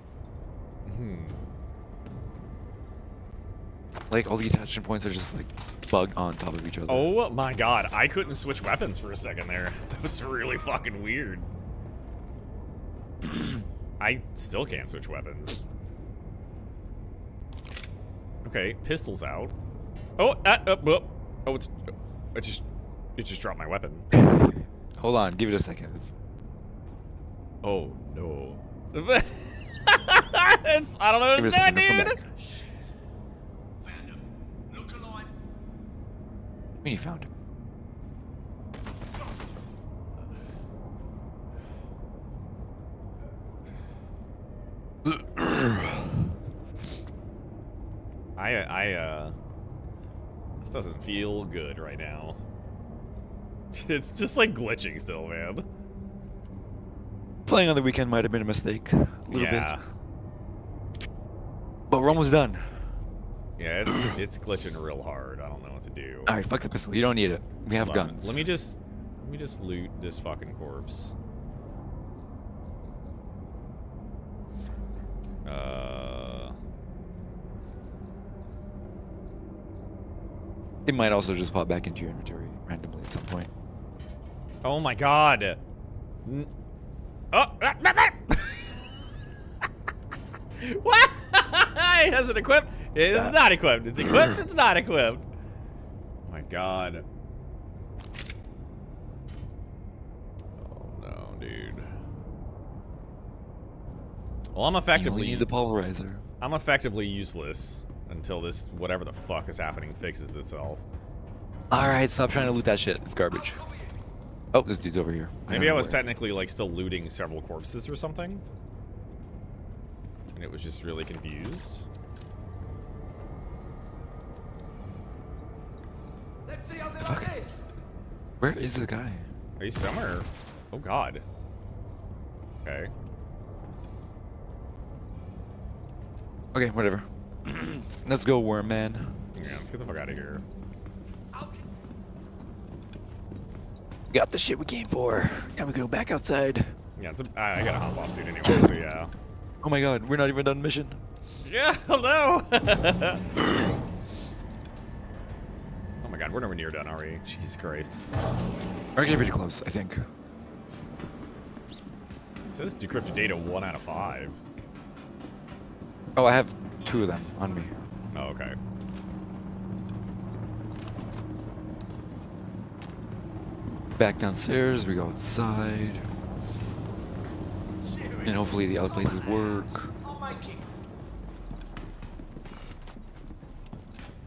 Like all the attachment points are just like bugged on top of each other. Oh my god, I couldn't switch weapons for a second there. That was really fucking weird. I still can't switch weapons. Okay, pistol's out. Oh, oh, it just dropped my weapon. Hold on, give it a second. Oh no. I don't know what it's doing, dude. I mean, you found him. This doesn't feel good right now. It's just like glitching still, man. Playing on the weekend might have been a mistake. A little bit. But we're almost done. Yeah, it's glitching real hard. I don't know what to do. Alright, fuck the pistol. You don't need it. We have Hold on. guns. Let me just loot this fucking corpse. It might also just pop back into your inventory randomly at some point. Oh my god. What? It hasn't equipped. It's not equipped. It's equipped. It's not equipped. Oh my god. Oh no, dude. Well, I'm effectively. We need the pulverizer. I'm effectively useless until this whatever the fuck is happening fixes itself. Alright, stop trying to loot that shit. It's garbage. Oh, this dude's over here. Maybe I was technically like still looting several corpses or something. And it was just really confused. Let's see how they Fuck. like this. Where is the guy? Are you somewhere? Oh god. Okay. Okay, whatever. Let's go, Worm Man. Yeah, let's get the fuck out of here. Got the shit we came for. Now we go back outside. Yeah, I got a hop off suit anyway, so yeah. Oh my god, we're not even done mission. Yeah, hello. Oh my god, we're nowhere near done, are we? Jesus Christ. We're actually pretty close, I think. It says decrypted data 1 out of 5. Oh, I have 2 of them on me. Oh, okay. Back downstairs, we go outside. And hopefully the other places work.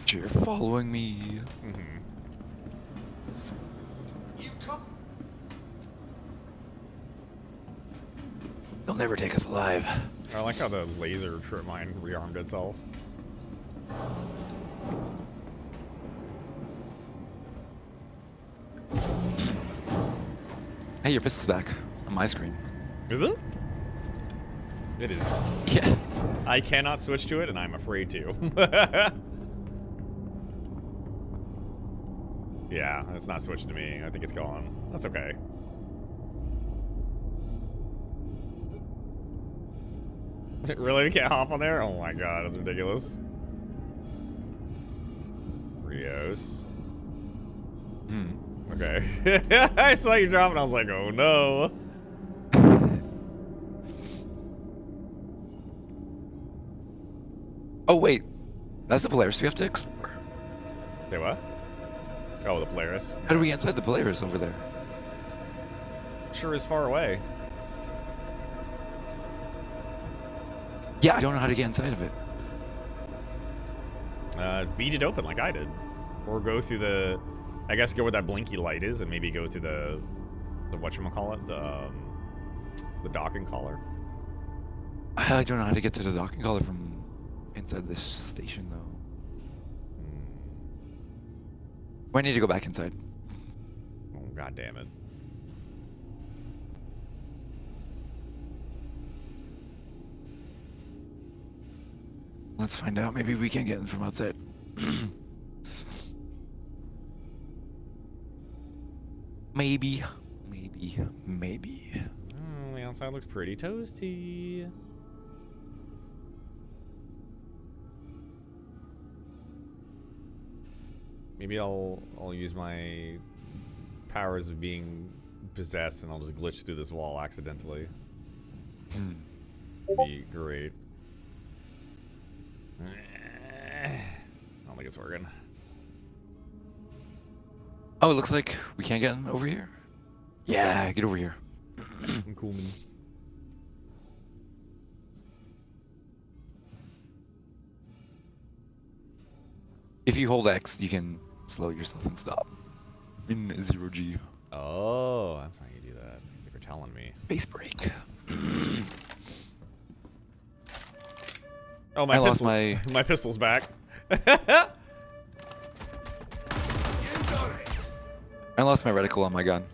You're following me. They'll never take us alive. I like how the laser trip mine rearmed itself. Hey, your pistol's back on my screen. Is it? It is. Yeah. I cannot switch to it, and I'm afraid to. Yeah, it's not switched to me. I think it's gone. That's okay. Really? We can't hop on there? Oh my god, that's ridiculous. Adios. Hmm. Okay. I saw you drop and I was like, oh no. Oh wait, that's the Polaris we have to explore. Say what? Oh, the Polaris. How do we get inside the Polaris over there? Sure is far away. Yeah, I don't know how to get inside of it. Beat it open like I did. Or go through the... I guess go where that blinky light is and maybe go to the whatchamacallit, the docking collar. I don't know how to get to the docking collar from inside this station, though. I need to go back inside. Oh, god damn it. Let's find out. Maybe we can get in from outside. Maybe. Oh, the outside looks pretty toasty. Maybe I'll use my powers of being possessed and I'll just glitch through this wall accidentally. Be great. I don't think it's working. Oh, it looks like we can't get in over here. Yeah, get over here. I'm cool, man. If you hold X, you can slow yourself and stop. In 0G. Oh, that's how you do that. Thank you for telling me. Base break. Oh, my I lost pistol. My pistol's back. I lost my reticle on my gun.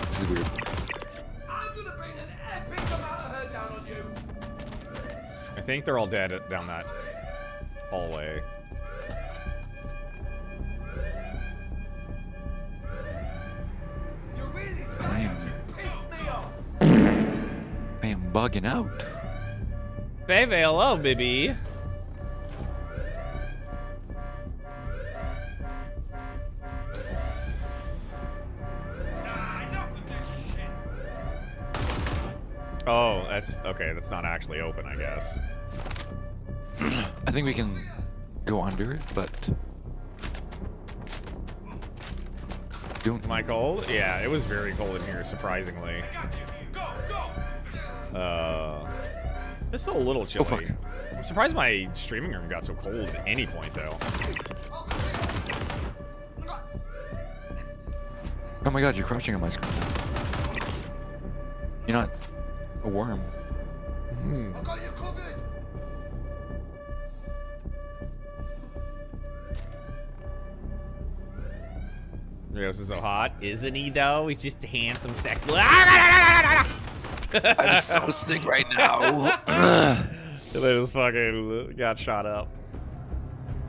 This is weird. I'm gonna bring an epic amount of her down on you. I think they're all dead down that hallway. You're really I starting am, to piss me off. I am bugging out. Baby, hello, baby. Oh, that's okay. That's not actually open, I guess. I think we can go under it, but don't. Am I cold? Yeah, it was very cold in here, surprisingly. It's still a little chilly. Oh, fuck. I'm surprised my streaming room got so cold at any point, though. Oh my god, you're crouching on my screen. You're not a worm. I got you covered. Rios is so hot, isn't he? Though he's just a handsome, sexy. I'm so sick right now. They just fucking got shot up.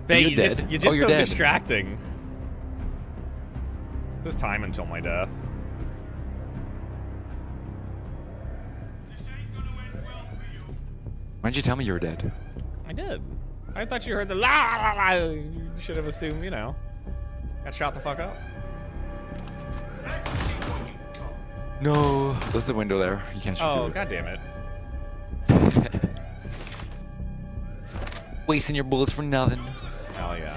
Babe, You're you're dead. just so You're dead. distracting. Just time until my death. Why'd you tell me you were dead? I did. I thought you heard the la la la. You should have assumed, you know, got shot the fuck up. No. There's the window there. You can't shoot Oh, through it. god damn it. Wasting your bullets for nothing. Hell yeah.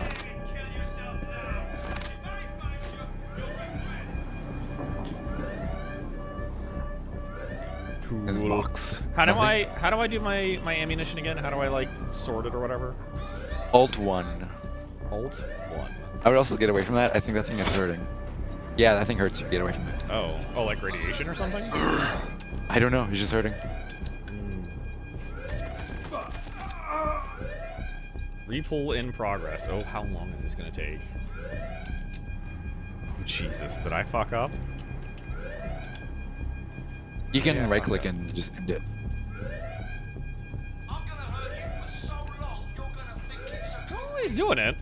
This Cool. box. How do Nothing. I do my ammunition again? How do I like sort it or whatever? Alt 1. Alt 1. I would also get away from that. I think that thing is hurting. Yeah, that thing hurts you. Get away from it. Oh, like radiation or something? I don't know. It's just hurting. Repull in progress. Oh, how long is this gonna take? Oh, Jesus, did I fuck up? You can Yeah, right click and just end it. Oh, he's doing it.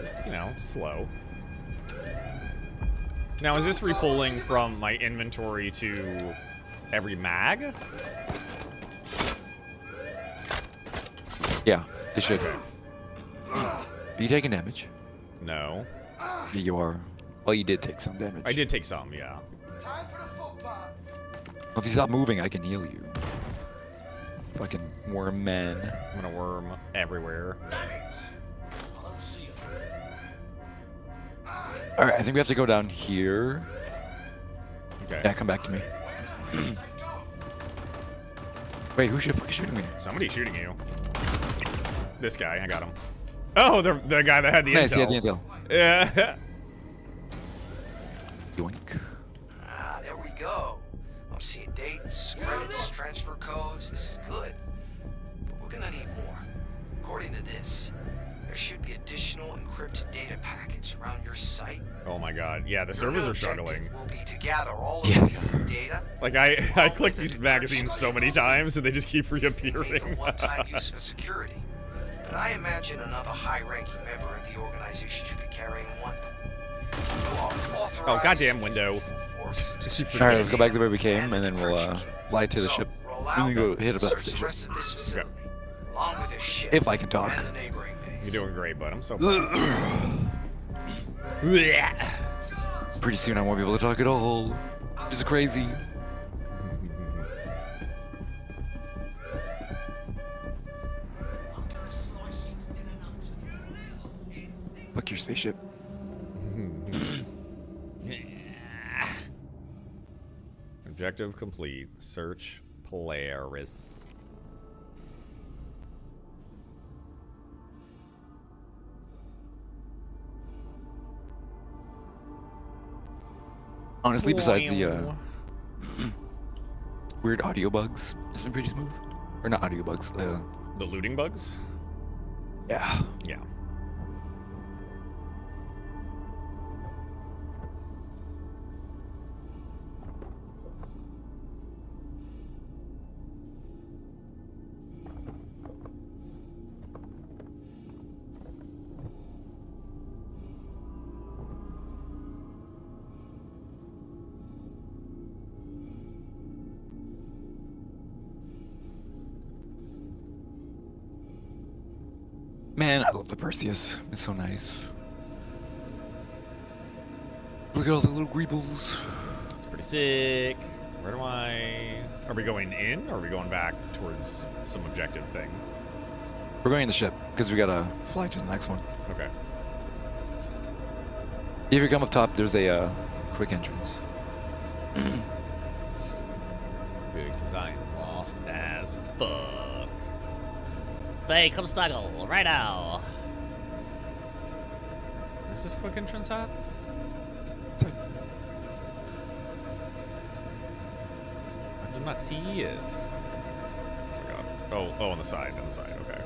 Just, you know, slow. Now, is this repulling from my inventory to every mag? Yeah, it should. Are you taking damage? No. Yeah, you are. Well, you did take some damage. I did take some, yeah. Well, if you stop moving, I can heal you. Fucking worm man. I'm gonna worm everywhere. Alright, I think we have to go down here. Okay. Yeah, come back to me. Wait, who's fucking shooting me? Somebody's shooting you. This guy, I got him. Oh, the guy that had the nice, intel. he had the intel. Yeah. Yoink. Ah, there we go. I'm seeing dates, credits, transfer codes. This is good. But we're gonna need more. According to this, there should be additional encrypted data packets around your site. Oh my god. Yeah, the servers are struggling. Will be to gather all of the data. Like I click these magazines so many times and they just keep reappearing. One-time use for security. But I imagine another high-ranking member of the organization should be carrying one. Oh, goddamn window. Alright, let's go back to where we came, and then we'll fly to the ship. And then go hit up that station. Okay. If I can talk. You're doing great, bud. I'm so Pretty soon I won't be able to talk at all. Which is crazy. Fuck your spaceship. Objective complete. Search Polaris. Honestly, besides the weird audio bugs, it's been pretty smooth. Or not audio bugs. The looting bugs? Yeah. Yeah. Man, I love the Perseus. It's so nice. Look at all the little greebles. It's pretty sick. Where do Are we going in, or are we going back towards some objective thing? We're going in the ship, because we gotta fly to the next one. Okay. If you come up top, there's a quick entrance. Because I am lost as fuck. Faye, come snuggle right now. Where's this quick entrance at? I do not see it. Oh my god. Oh, on the side, okay.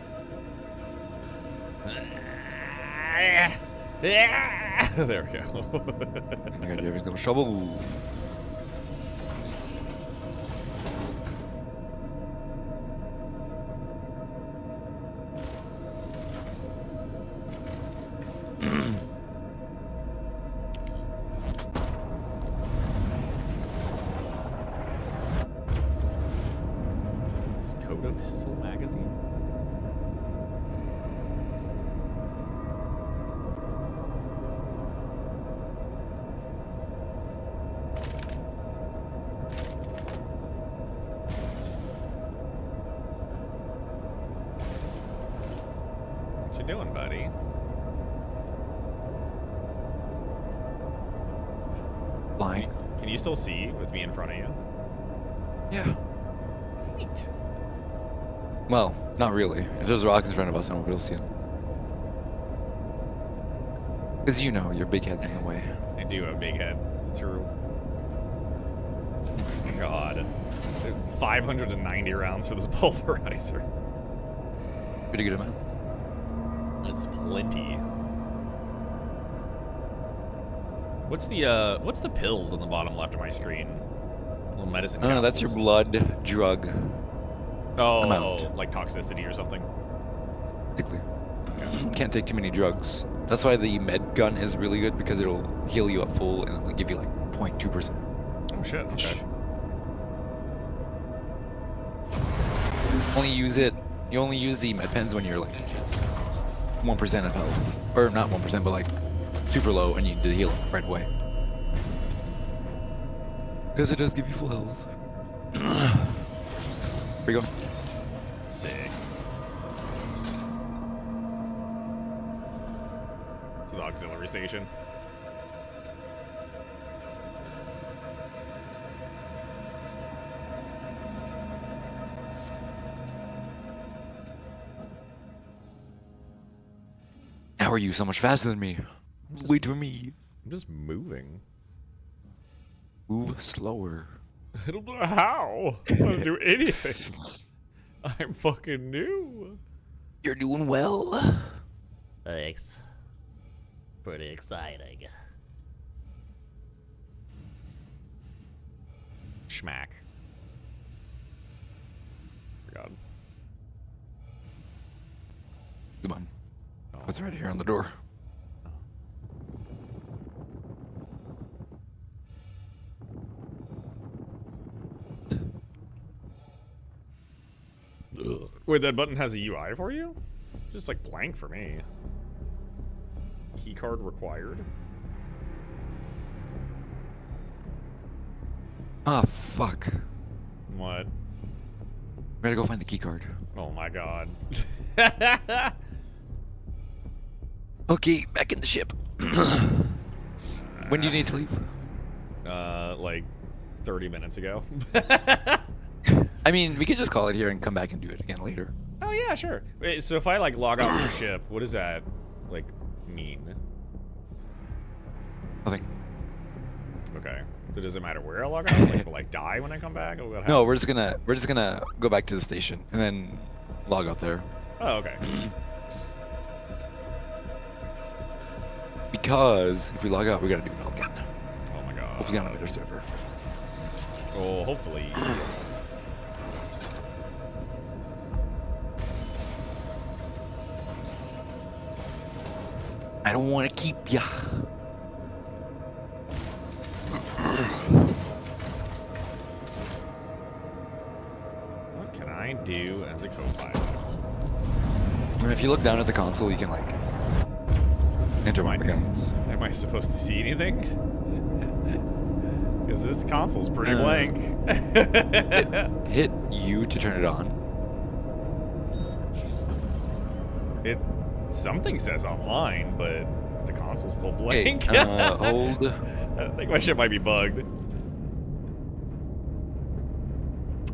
There we go. I got Jerry's gonna shovel. Pistol magazine. What you doing, buddy? Flying. Can you still see with me in front of you? Yeah. Neat. Well, not really. If there's rocks in front of us, I won't be able to see them. Because you know, your big head's in the way. I do have a big head. True. God. 590 rounds for this pulverizer. Pretty good amount. That's plenty. What's the pills on the bottom left of my screen? Little medicine capsules. No, that's your blood drug. Oh, like toxicity or something? Basically. Okay. Can't take too many drugs. That's why the med gun is really good, because it'll heal you at full and it'll give you like 0.2%. Oh shit, okay. Only use it You only use the med pens when you're like 1% of health, or not 1%, but like super low, and you need to heal right away. Because it does give you full health. Here we go. Sick. To the auxiliary station. How are you so much faster than me? Wait for me. I'm just moving. Move slower. I don't know how. I don't do anything. I'm fucking new. You're doing well. Thanks. Pretty exciting. Schmack. God. Come on. What's right here on the door? Wait, that button has a UI for you? Just like blank for me. Keycard required. Ah, fuck. What? We gotta go find the key card. Oh my god. Okay, back in the ship. When do you need to leave? Like 30 minutes ago. I mean, we could just call it here and come back and do it again later. Oh yeah, sure. Wait, so if I like log out of the ship, what does that like mean? Nothing. Okay. So does it matter where I log out? Like, will I die when I come back? Or what No, we're just gonna go back to the station and then log out there. Oh, okay. Because if we log out, we gotta do it all again. Oh my god. Hopefully on a better server. Oh, hopefully. I don't want to keep ya. What can I do as a co-pilot? And if you look down at the console, you can like enter my guns. Am I supposed to see anything? Because this console's pretty blank. Hit U to turn it on. Something says online, but the console's still blank. Hey, hold. I think my shit might be bugged.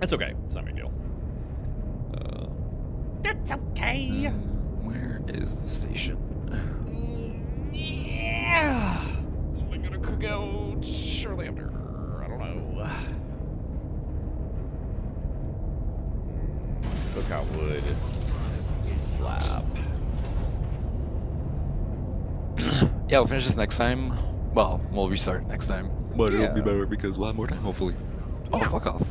It's okay. It's not a big deal. That's okay. Where is the station? Yeah. Am I gonna cook out Sherlander? I don't know. Cook out wood. Slap. Yeah, we'll finish this next time. Well, we'll restart next time. But it'll be better because we'll have more time, hopefully. Oh, fuck off.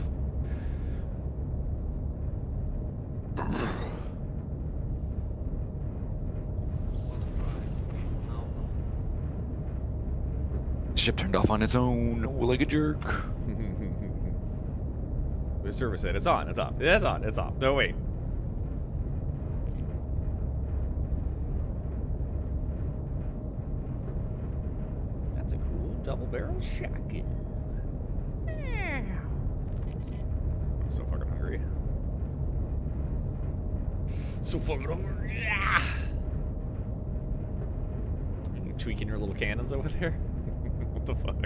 Ship turned off on its own, like a jerk. The server said it's on, it's off. It's on, it's off. No, wait. That's a cool double barrel shotgun. I'm so fucking hungry. So fucking hungry. Yeah. Are you tweaking your little cannons over there? What the fuck?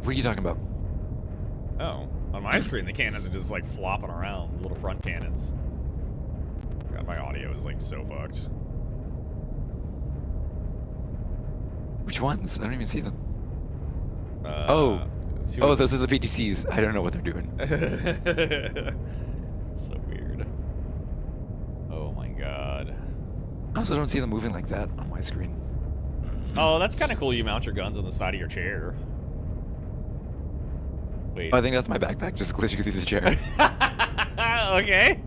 What are you talking about? Oh, on my screen the cannons are just like flopping around, little front cannons. God, my audio is like so fucked. Which ones? I don't even see them. Oh, those are the PDCs. I don't know what they're doing. So weird. Oh my god. I also don't see them moving like that on my screen. Oh, that's kind of cool. You mount your guns on the side of your chair. Wait. I think that's my backpack, just glitching through the chair. Okay.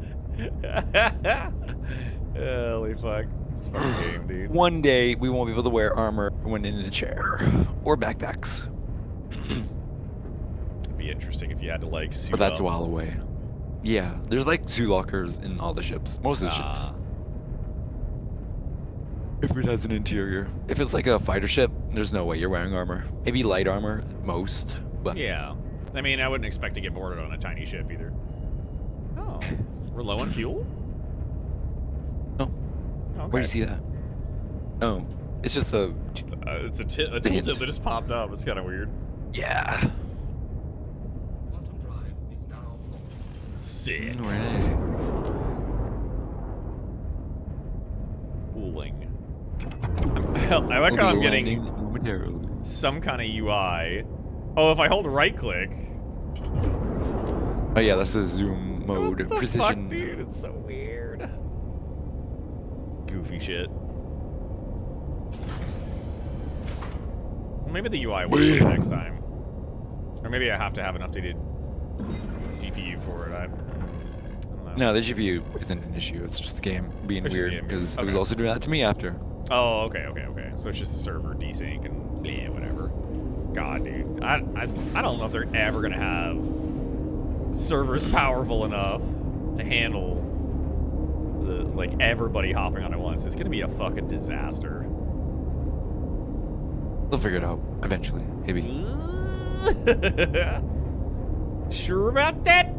Holy fuck. It's a fun game, dude. One day, we won't be able to wear armor when in a chair. Or backpacks. Be be interesting if you had to like suit But that's up. a while away. Yeah, there's like zoo lockers in all the ships. Most of the ships. If it has an interior. If it's like a fighter ship, there's no way you're wearing armor. Maybe light armor at most, but... Yeah. I mean, I wouldn't expect to get boarded on a tiny ship either. Oh. We're low on fuel? No. Okay. Where do you see that? Oh, it's just a... It's a tooltip that just popped up. It's kind of weird. Yeah. Sick. Right. Cooling. I like how I'm getting some kind of UI. Oh, if I hold right click. Oh yeah, that's the zoom mode. What the Precision. fuck, dude? It's so weird. Goofy shit. Well, maybe the UI will be next time. Or maybe I have to have an updated GPU for it. I don't know. No, the GPU isn't an issue. It's just the game being It's just the weird game because being- it was okay. also doing that to me after. Oh, okay. So it's just a server desync and yeah, whatever. God, dude. I don't know if they're ever gonna have servers powerful enough to handle the like everybody hopping on at once. It's gonna be a fucking disaster. They'll figure it out eventually, maybe. Sure about that?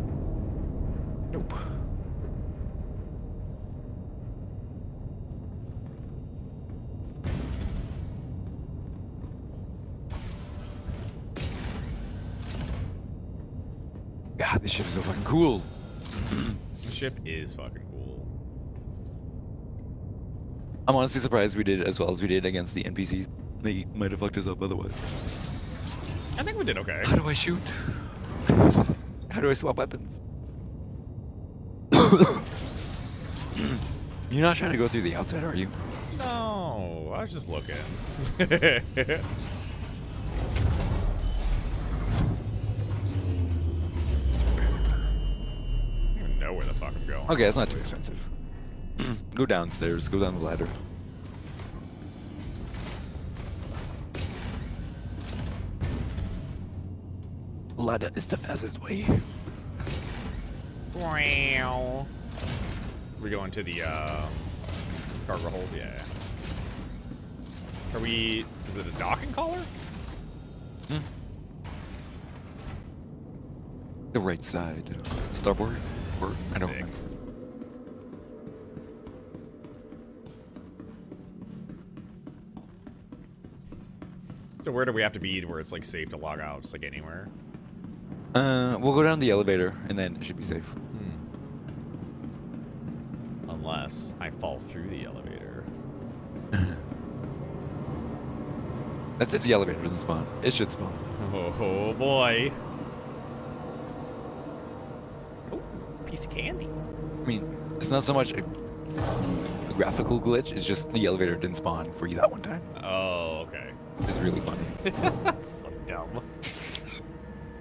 Nope. God, this ship is so fucking cool. The ship is fucking cool. I'm honestly surprised we did as well as we did against the NPCs. They might have fucked us up otherwise. I think we did okay. How do I shoot? How do I swap weapons? You're not trying to go through the outside, are you? No, I was just looking. I don't even know where the fuck I'm going. Okay, that's not too expensive. Go downstairs, go down the ladder. Ladder is the fastest way. Wow. We're going to the cargo hold, yeah. Are we? Is it a docking collar? The right side. Starboard? Or I don't know. So where do we have to be to where it's like safe to log out? Just like anywhere? We'll go down the elevator and then it should be safe. Unless I fall through the elevator. That's if the elevator doesn't spawn. It should spawn. Oh boy. Oh, piece of candy. I mean, it's not so much a graphical glitch, it's just the elevator didn't spawn for you that one time. Oh, okay. It's really funny. That's so dumb.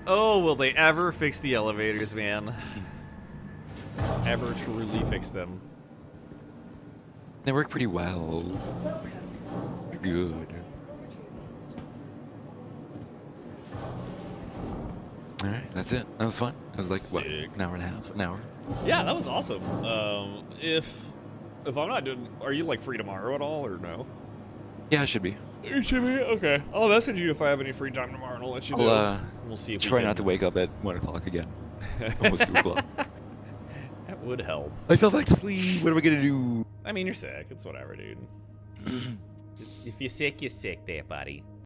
Oh, will they ever fix the elevators, man? Ever truly fix them? They work pretty well. Good. Alright, that's it. That was fun. It was like, what, an hour and a half? An hour? Yeah, that was awesome. If I'm not doing, are you like free tomorrow at all or no? Yeah, it should be. You should be? Okay. I'll message you if I have any free time tomorrow and I'll let you know. We'll see if we try can... not to wake up at 1 o'clock again. Almost 2 o'clock. That would help. I fell back to sleep. What am I gonna do? I mean, you're sick. It's whatever, dude. If you're sick, you're sick there, buddy.